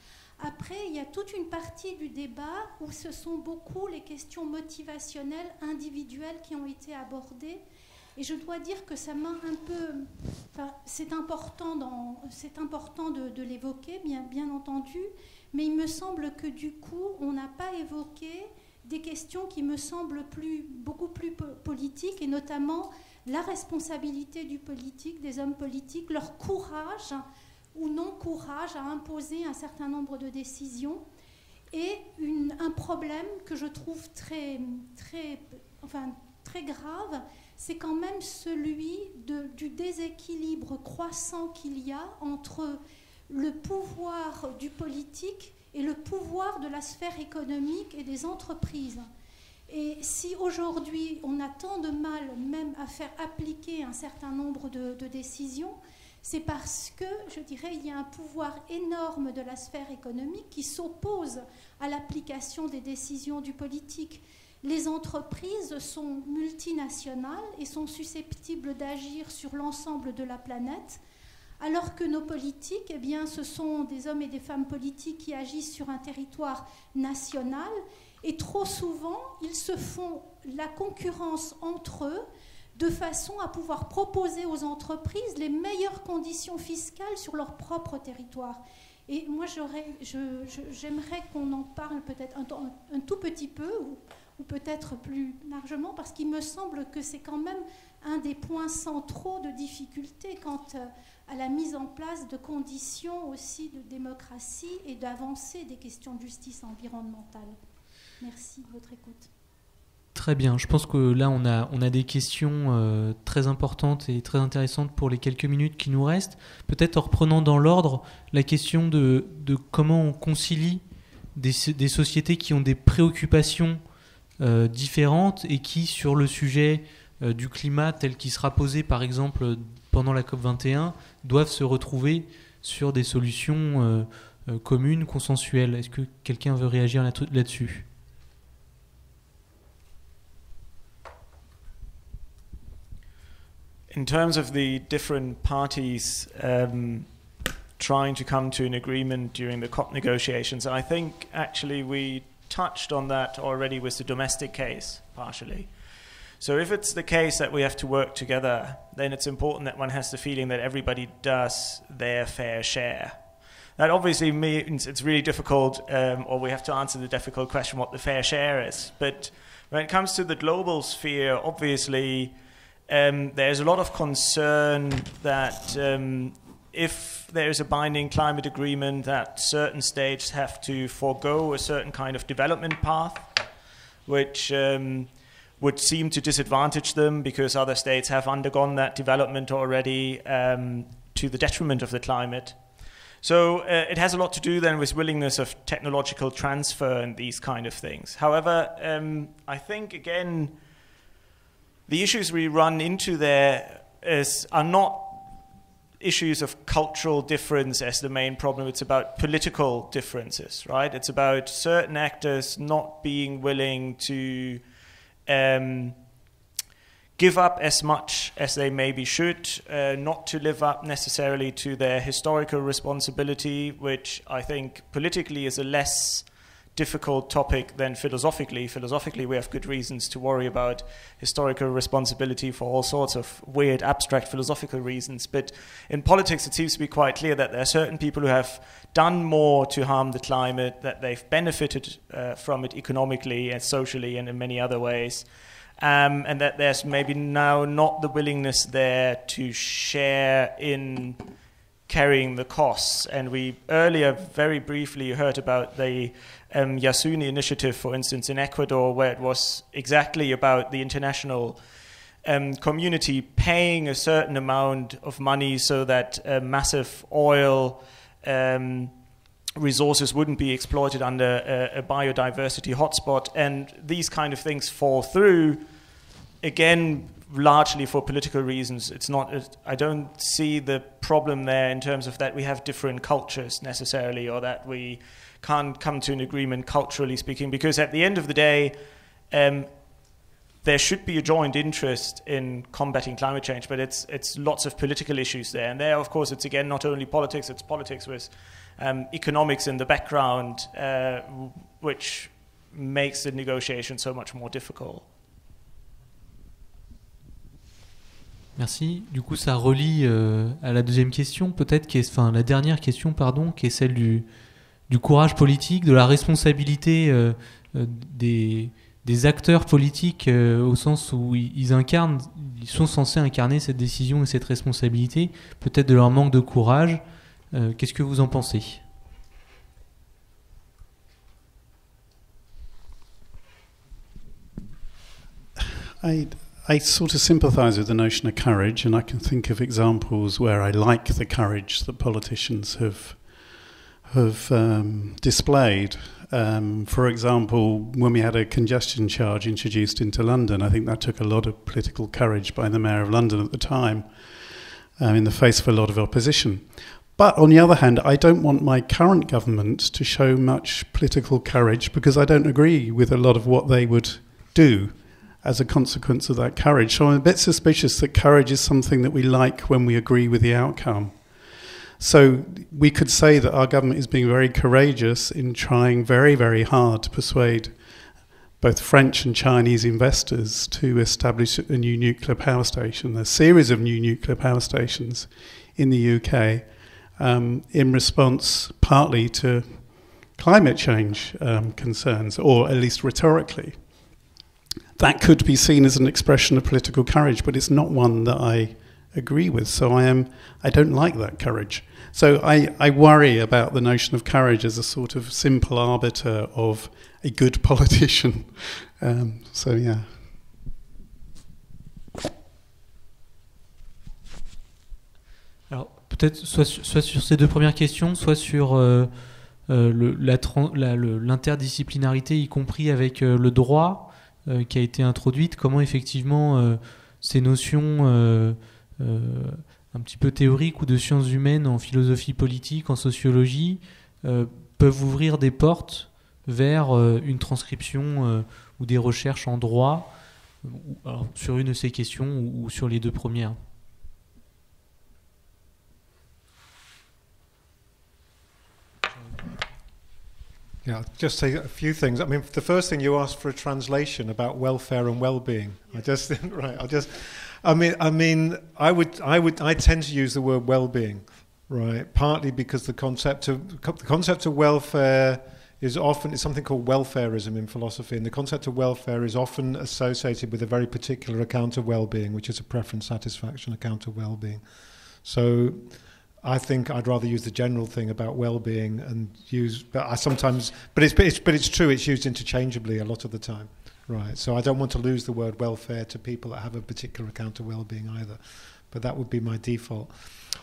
Après, il y a toute une partie du débat où ce sont beaucoup les questions motivationnelles, individuelles qui ont été abordées. Et je dois dire que ça m'a un peu... Enfin, c'est important de l'évoquer, bien entendu, mais il me semble que du coup, on n'a pas évoqué des questions qui me semblent beaucoup plus politiques, et notamment la responsabilité du politique, des hommes politiques, leur courage ou non-courage à imposer un certain nombre de décisions, et un problème que je trouve très grave, c'est quand même celui du déséquilibre croissant qu'il y a entre le pouvoir du politique et le pouvoir de la sphère économique et des entreprises. Et si aujourd'hui on a tant de mal même à faire appliquer un certain nombre de décisions, c'est parce que, je dirais, il y a un pouvoir énorme de la sphère économique qui s'oppose à l'application des décisions du politique. Les entreprises sont multinationales et sont susceptibles d'agir sur l'ensemble de la planète, alors que nos politiques, eh bien, ce sont des hommes et des femmes politiques qui agissent sur un territoire national. Et trop souvent, ils se font la concurrence entre eux de façon à pouvoir proposer aux entreprises les meilleures conditions fiscales sur leur propre territoire. Et moi, j'aimerais qu'on en parle peut-être un tout petit peu, ou peut-être plus largement, parce qu'il me semble que c'est quand même un des points centraux de difficulté quant à la mise en place de conditions aussi de démocratie et d'avancée des questions de justice environnementale. Merci de votre écoute. Très bien, je pense que là on a des questions très importantes et très intéressantes pour les quelques minutes qui nous restent. Peut-être en reprenant dans l'ordre la question de comment on concilie des sociétés qui ont des préoccupations différentes et qui, sur le sujet du climat tel qu'il sera posé par exemple pendant la COP21, doivent se retrouver sur des solutions communes, consensuelles. Est-ce que quelqu'un veut réagir là-dessus ? In terms of the different parties trying to come to an agreement during the COP negotiations, I think actually we touched on that already with the domestic case, partially. So if it's the case that we have to work together, then it's important that one has the feeling that everybody does their fair share. That obviously means it's really difficult, or we have to answer the difficult question what the fair share is. But when it comes to the global sphere, obviously there's a lot of concern that if there is a binding climate agreement, that certain states have to forego a certain kind of development path, which would seem to disadvantage them because other states have undergone that development already to the detriment of the climate. So it has a lot to do then with willingness of technological transfer and these kind of things. However, I think again, the issues we run into there are not issues of cultural difference as the main problem. It's about political differences, right? It's about certain actors not being willing to give up as much as they maybe should, not to live up necessarily to their historical responsibility, which I think politically is a less difficult topic than philosophically. Philosophically, we have good reasons to worry about historical responsibility for all sorts of weird, abstract philosophical reasons. But in politics, it seems to be quite clear that there are certain people who have done more to harm the climate, that they've benefited from it economically and socially and in many other ways, and that there's maybe now not the willingness there to share in carrying the costs. And we earlier very briefly heard about the Yasuni initiative, for instance, in Ecuador, where it was exactly about the international community paying a certain amount of money so that massive oil resources wouldn't be exploited under a biodiversity hotspot. And these kind of things fall through, again, largely for political reasons. It's not. I don't see the problem there in terms of that we have different cultures necessarily, or that we can't come to an agreement culturally speaking, because at the end of the day, there should be a joint interest in combating climate change, but it's lots of political issues there. And there, of course, it's again not only politics, it's politics with economics in the background, which makes the negotiation so much more difficult. Merci. Du coup, ça relie à la deuxième question, peut-être, la dernière question, pardon, qui est celle du courage politique, de la responsabilité des acteurs politiques, au sens où ils sont censés incarner cette décision et cette responsabilité, peut-être de leur manque de courage. Qu'est-ce que vous en pensez ? I sort of sympathise with the notion of courage, and I can think of examples where I like the courage that politicians have have displayed. For example, when we had a congestion charge introduced into London, I think that took a lot of political courage by the Mayor of London at the time, in the face of a lot of opposition. But on the other hand, I don't want my current government to show much political courage, because I don't agree with a lot of what they would do as a consequence of that courage. So I'm a bit suspicious that courage is something that we like when we agree with the outcome. So we could say that our government is being very courageous in trying very, very hard to persuade both French and Chinese investors to establish a new nuclear power station, a series of new nuclear power stations in the UK, in response partly to climate change concerns, or at least rhetorically. That could be seen as an expression of political courage, but it's not one that I agree with. So I don't like that courage. So I worry about the notion of courage as a sort of simple arbiter of a good politician. So yeah. Alors peut-être soit sur ces deux premières questions, soit sur l'interdisciplinarité, y compris avec le droit qui a été introduite. Comment effectivement ces notions un petit peu théoriques ou de sciences humaines en philosophie politique, en sociologie, peuvent ouvrir des portes vers une transcription ou des recherches en droit, alors, sur une de ces questions ou sur les deux premières. Yeah, just say a few things. I mean, the first thing you asked for a translation about welfare and well-being. I just right. I tend to use the word well-being, right? Partly because the concept of welfare is often, it's something called welfarism in philosophy, and the concept of welfare is often associated with a very particular account of well-being, which is a preference satisfaction account of well-being. So I think I'd rather use the general thing about well-being and use, but it's true, it's used interchangeably a lot of the time, right? So I don't want to lose the word welfare to people that have a particular account of well-being either, but that would be my default.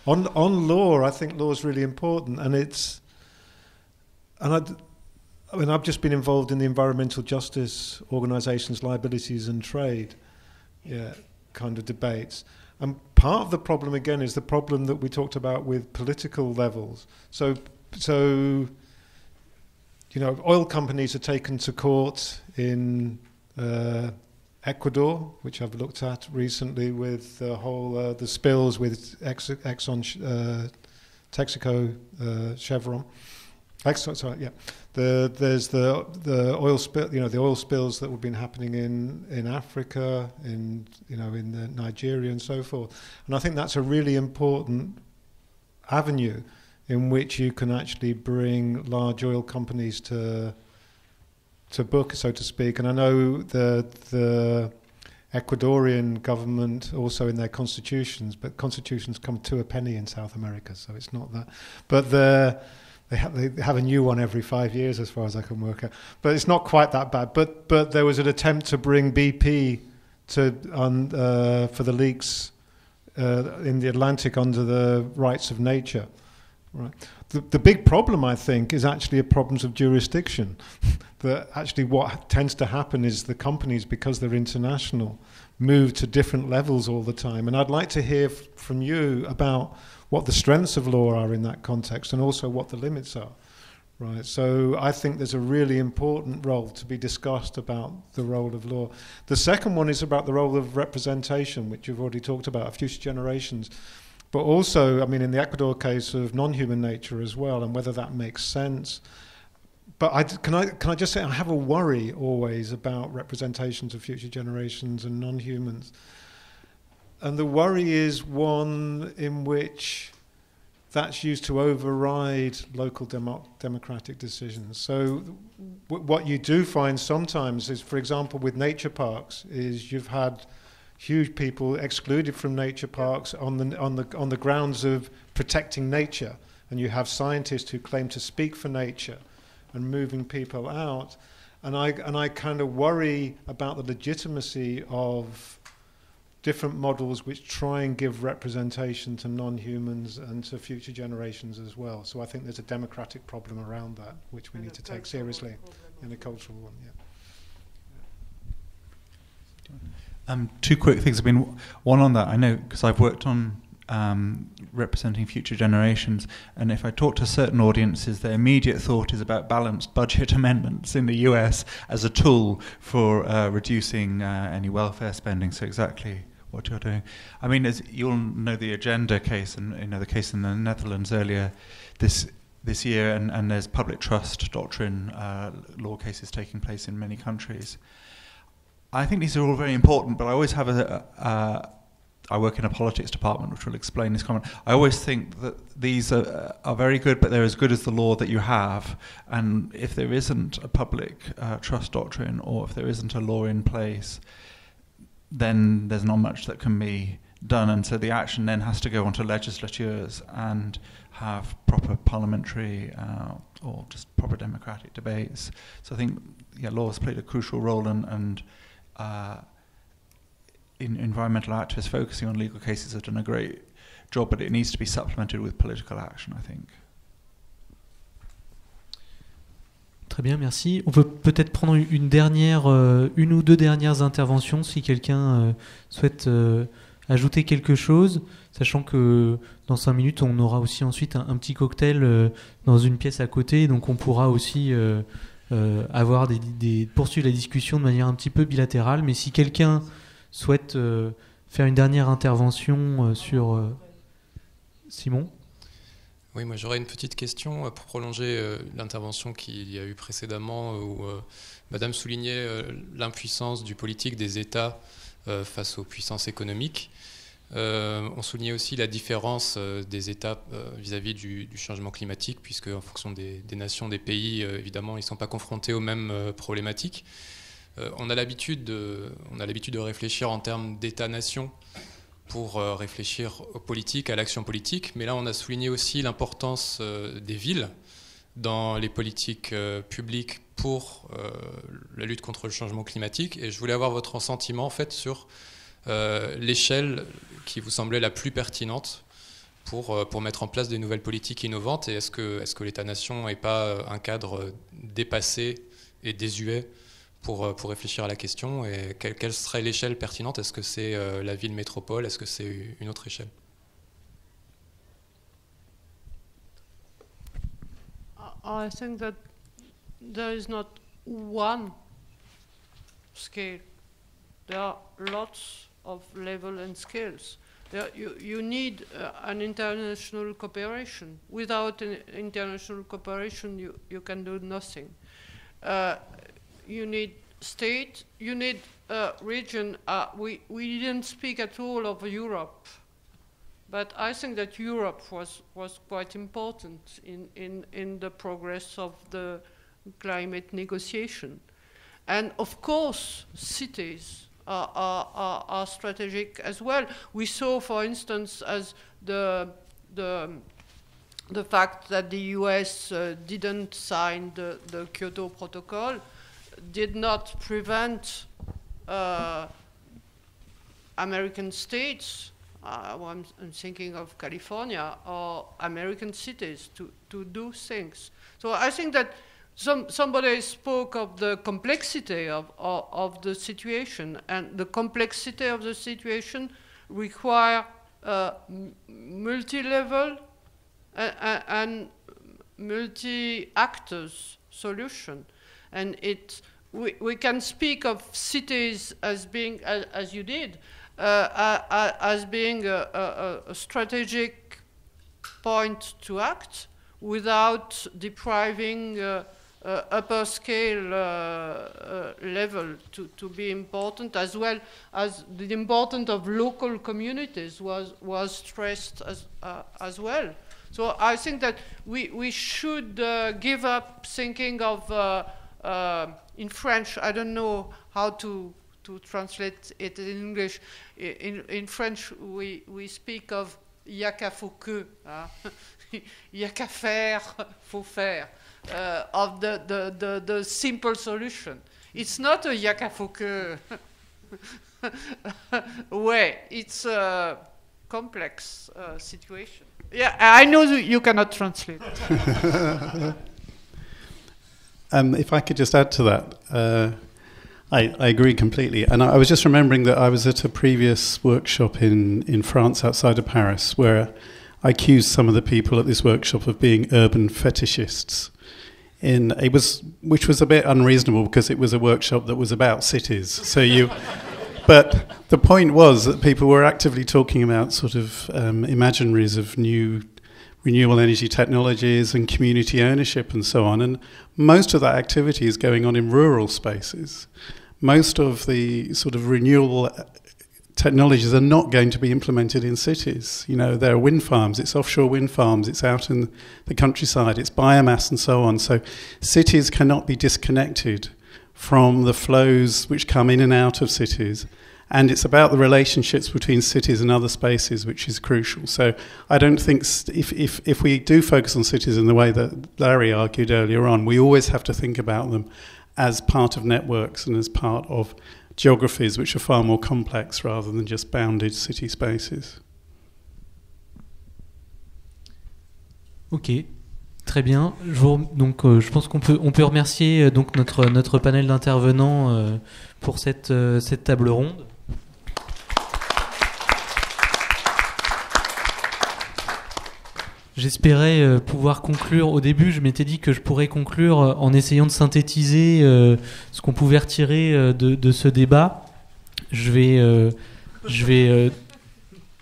On law, I think law is really important, I've just been involved in the environmental justice organisations, liabilities and trade, kind of debates. And part of the problem, again, is the problem that we talked about with political levels. So oil companies are taken to court in Ecuador, which I've looked at recently with the whole the spills with Exxon, Texaco, Chevron. There's the oil spill, the oil spills that have been happening in Africa, in Nigeria and so forth. And I think that's a really important avenue in which you can actually bring large oil companies to book, so to speak. And I know the Ecuadorian government also in their constitutions, but constitutions come to a penny in South America, so it's not that. But they have a new one every 5 years, as far as I can work out. But it's not quite that bad. But there was an attempt to bring BP for the leaks in the Atlantic under the rights of nature. Right. The big problem, I think, is actually a problems of jurisdiction. That actually what tends to happen is the companies, because they're international, move to different levels all the time. And I'd like to hear from you about what the strengths of law are in that context, and also what the limits are. Right. So I think there's a really important role to be discussed about the role of law. The second one is about the role of representation, which you've already talked about, future generations. But also, I mean, in the Ecuador case, of non-human nature as well, and whether that makes sense. But can I just say I have a worry always about representations of future generations and non-humans. And the worry is one in which that's used to override local democratic decisions. So what you do find sometimes is, for example, with nature parks, is you've had huge people excluded from nature parks on the grounds of protecting nature, and you have scientists who claim to speak for nature and moving people out. And I kind of worry about the legitimacy of different models which try and give representation to non-humans and to future generations as well. So I think there's a democratic problem around that, which we need to take seriously, and a cultural one, yeah. Two quick things. I mean, one on that, I know, because I've worked on representing future generations, and if I talk to certain audiences, their immediate thought is about balanced budget amendments in the US as a tool for reducing any welfare spending. So exactly what you're doing. I mean, as you'll know, the agenda case, and the case in the Netherlands earlier this year, and there's public trust doctrine law cases taking place in many countries. I think these are all very important, but I always have I work in a politics department, which will explain this comment. I always think that these are very good, but they're as good as the law that you have. And if there isn't a public trust doctrine, or if there isn't a law in place, then there's not much that can be done. And so the action then has to go onto legislatures and have proper parliamentary or just proper democratic debates. So I think law has played a crucial role, and in environmental activists focusing on legal cases have done a great job, but it needs to be supplemented with political action, I think. Très bien, merci. On peut peut-être prendre une ou deux dernières interventions si quelqu'un souhaite ajouter quelque chose, sachant que dans 5 minutes, on aura aussi ensuite un petit cocktail dans une pièce à côté, donc on pourra aussi avoir poursuivre la discussion de manière un petit peu bilatérale. Mais si quelqu'un souhaite faire une dernière intervention sur Simon. Oui, moi j'aurais une petite question pour prolonger l'intervention qu'il y a eu précédemment où Madame soulignait l'impuissance du politique des États face aux puissances économiques. On soulignait aussi la différence des États vis-à-vis du changement climatique, puisque en fonction des nations, des pays, évidemment, ils ne sont pas confrontés aux mêmes problématiques. On a l'habitude de réfléchir en termes d'État-nation pour réfléchir aux politiques, à l'action politique, mais là on a souligné aussi l'importance des villes dans les politiques publiques pour la lutte contre le changement climatique, et je voulais avoir votre sentiment en fait sur l'échelle qui vous semblait la plus pertinente pour mettre en place des nouvelles politiques innovantes, et est-ce que l'État-nation n'est pas un cadre dépassé et désuet pour réfléchir à la question, et quelle serait l'échelle pertinente? Est-ce que c'est la ville métropole? Est-ce que c'est une autre échelle? I think that there is not one scale. There are lots of levels and scales. You need an international cooperation. Without an international cooperation, you can do nothing. You need state, you need region. We didn't speak at all of Europe, but I think that Europe was quite important in the progress of the climate negotiation. And of course, cities are strategic as well. We saw, for instance, as the fact that the US didn't sign the Kyoto Protocol did not prevent American states, I'm thinking of California, or American cities to do things. So I think that somebody spoke of the complexity of the situation, and the complexity of the situation require multi-level and multi-actors solution. And we can speak of cities as being, as you did, as being a strategic point to act without depriving upper scale level to be important, as well as the importance of local communities was stressed as well. So I think that we should give up thinking of in French, I don't know how to translate it in English. In French, we speak of y'a qu'à faut que, y'a qu'à faire, faut faire, of the simple solution. It's not a y'a qu'à faut que. way. It's a complex situation. Yeah, I know you cannot translate. If I could just add to that, I agree completely. And I was just remembering that I was at a previous workshop in France outside of Paris where I accused some of the people at this workshop of being urban fetishists. Which was a bit unreasonable because it was a workshop that was about cities. But the point was that people were actively talking about sort of imaginaries of new renewable energy technologies and community ownership and so on. And most of that activity is going on in rural spaces. Most of the sort of renewable technologies are not going to be implemented in cities. You know, there are wind farms, it's offshore wind farms, it's out in the countryside, it's biomass and so on. So cities cannot be disconnected from the flows which come in and out of cities. And it's about the relationships between cities and other spaces which is crucial. So I don't think if we do focus on cities in the way that Larry argued earlier on, we always have to think about them as part of networks and as part of geographies which are far more complex rather than just bounded city spaces. Ok, très bien. Je pense qu'on peut remercier donc notre panel d'intervenants pour cette table ronde. J'espérais pouvoir conclure. Au début, je m'étais dit que je pourrais conclure en essayant de synthétiser ce qu'on pouvait retirer de ce débat. Je vais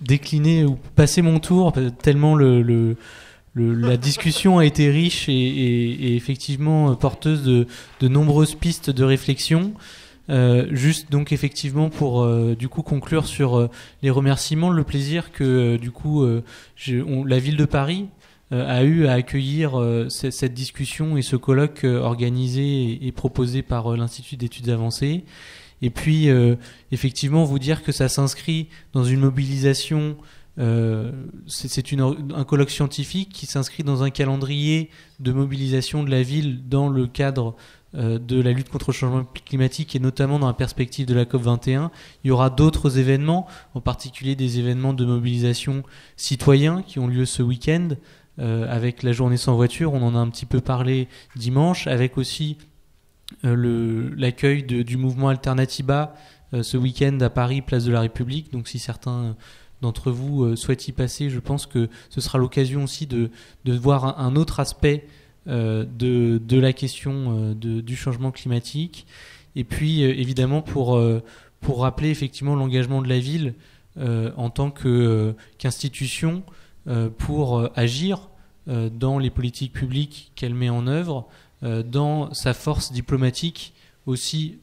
décliner ou passer mon tour, tellement la discussion a été riche et effectivement porteuse de nombreuses pistes de réflexion. Juste donc effectivement pour du coup conclure sur les remerciements, le plaisir que du coup la ville de Paris a eu à accueillir cette discussion et ce colloque organisé et proposé par l'Institut d'études avancées, et puis effectivement vous dire que ça s'inscrit dans une mobilisation, c'est un colloque scientifique qui s'inscrit dans un calendrier de mobilisation de la ville dans le cadre de la lutte contre le changement climatique et notamment dans la perspective de la COP21. Il y aura d'autres événements, en particulier des événements de mobilisation citoyens qui ont lieu ce week-end avec la journée sans voiture, on en a un petit peu parlé dimanche, avec aussi l'accueil du mouvement Alternativa ce week-end à Paris, place de la République. Donc si certains d'entre vous souhaitent y passer, je pense que ce sera l'occasion aussi de voir un autre aspect de la question du changement climatique, et puis évidemment pour rappeler effectivement l'engagement de la ville en tant qu'institution pour agir dans les politiques publiques qu'elle met en œuvre, dans sa force diplomatique aussi,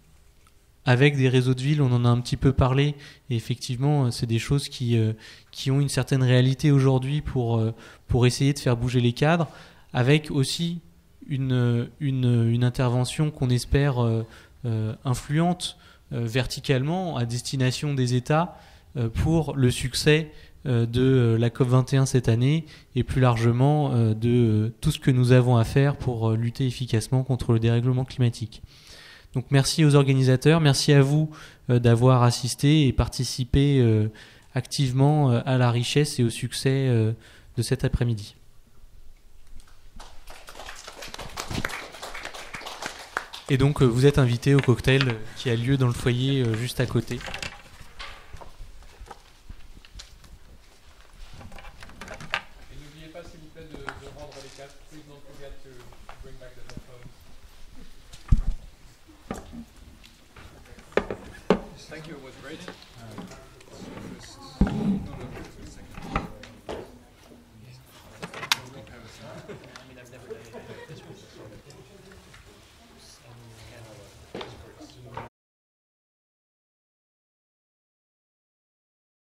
avec des réseaux de villes. On en a un petit peu parlé, et effectivement c'est des choses qui ont une certaine réalité aujourd'hui pour essayer de faire bouger les cadres, avec aussi une intervention qu'on espère influente verticalement à destination des États pour le succès de la COP21 cette année, et plus largement de tout ce que nous avons à faire pour lutter efficacement contre le dérèglement climatique. Donc merci aux organisateurs, merci à vous d'avoir assisté et participé activement à la richesse et au succès de cet après-midi. Et donc vous êtes invités au cocktail qui a lieu dans le foyer juste à côté. Et n'oubliez pas s'il vous plaît de rendre les casques. Please don't forget to bring back the headphones. Thank you, it was great.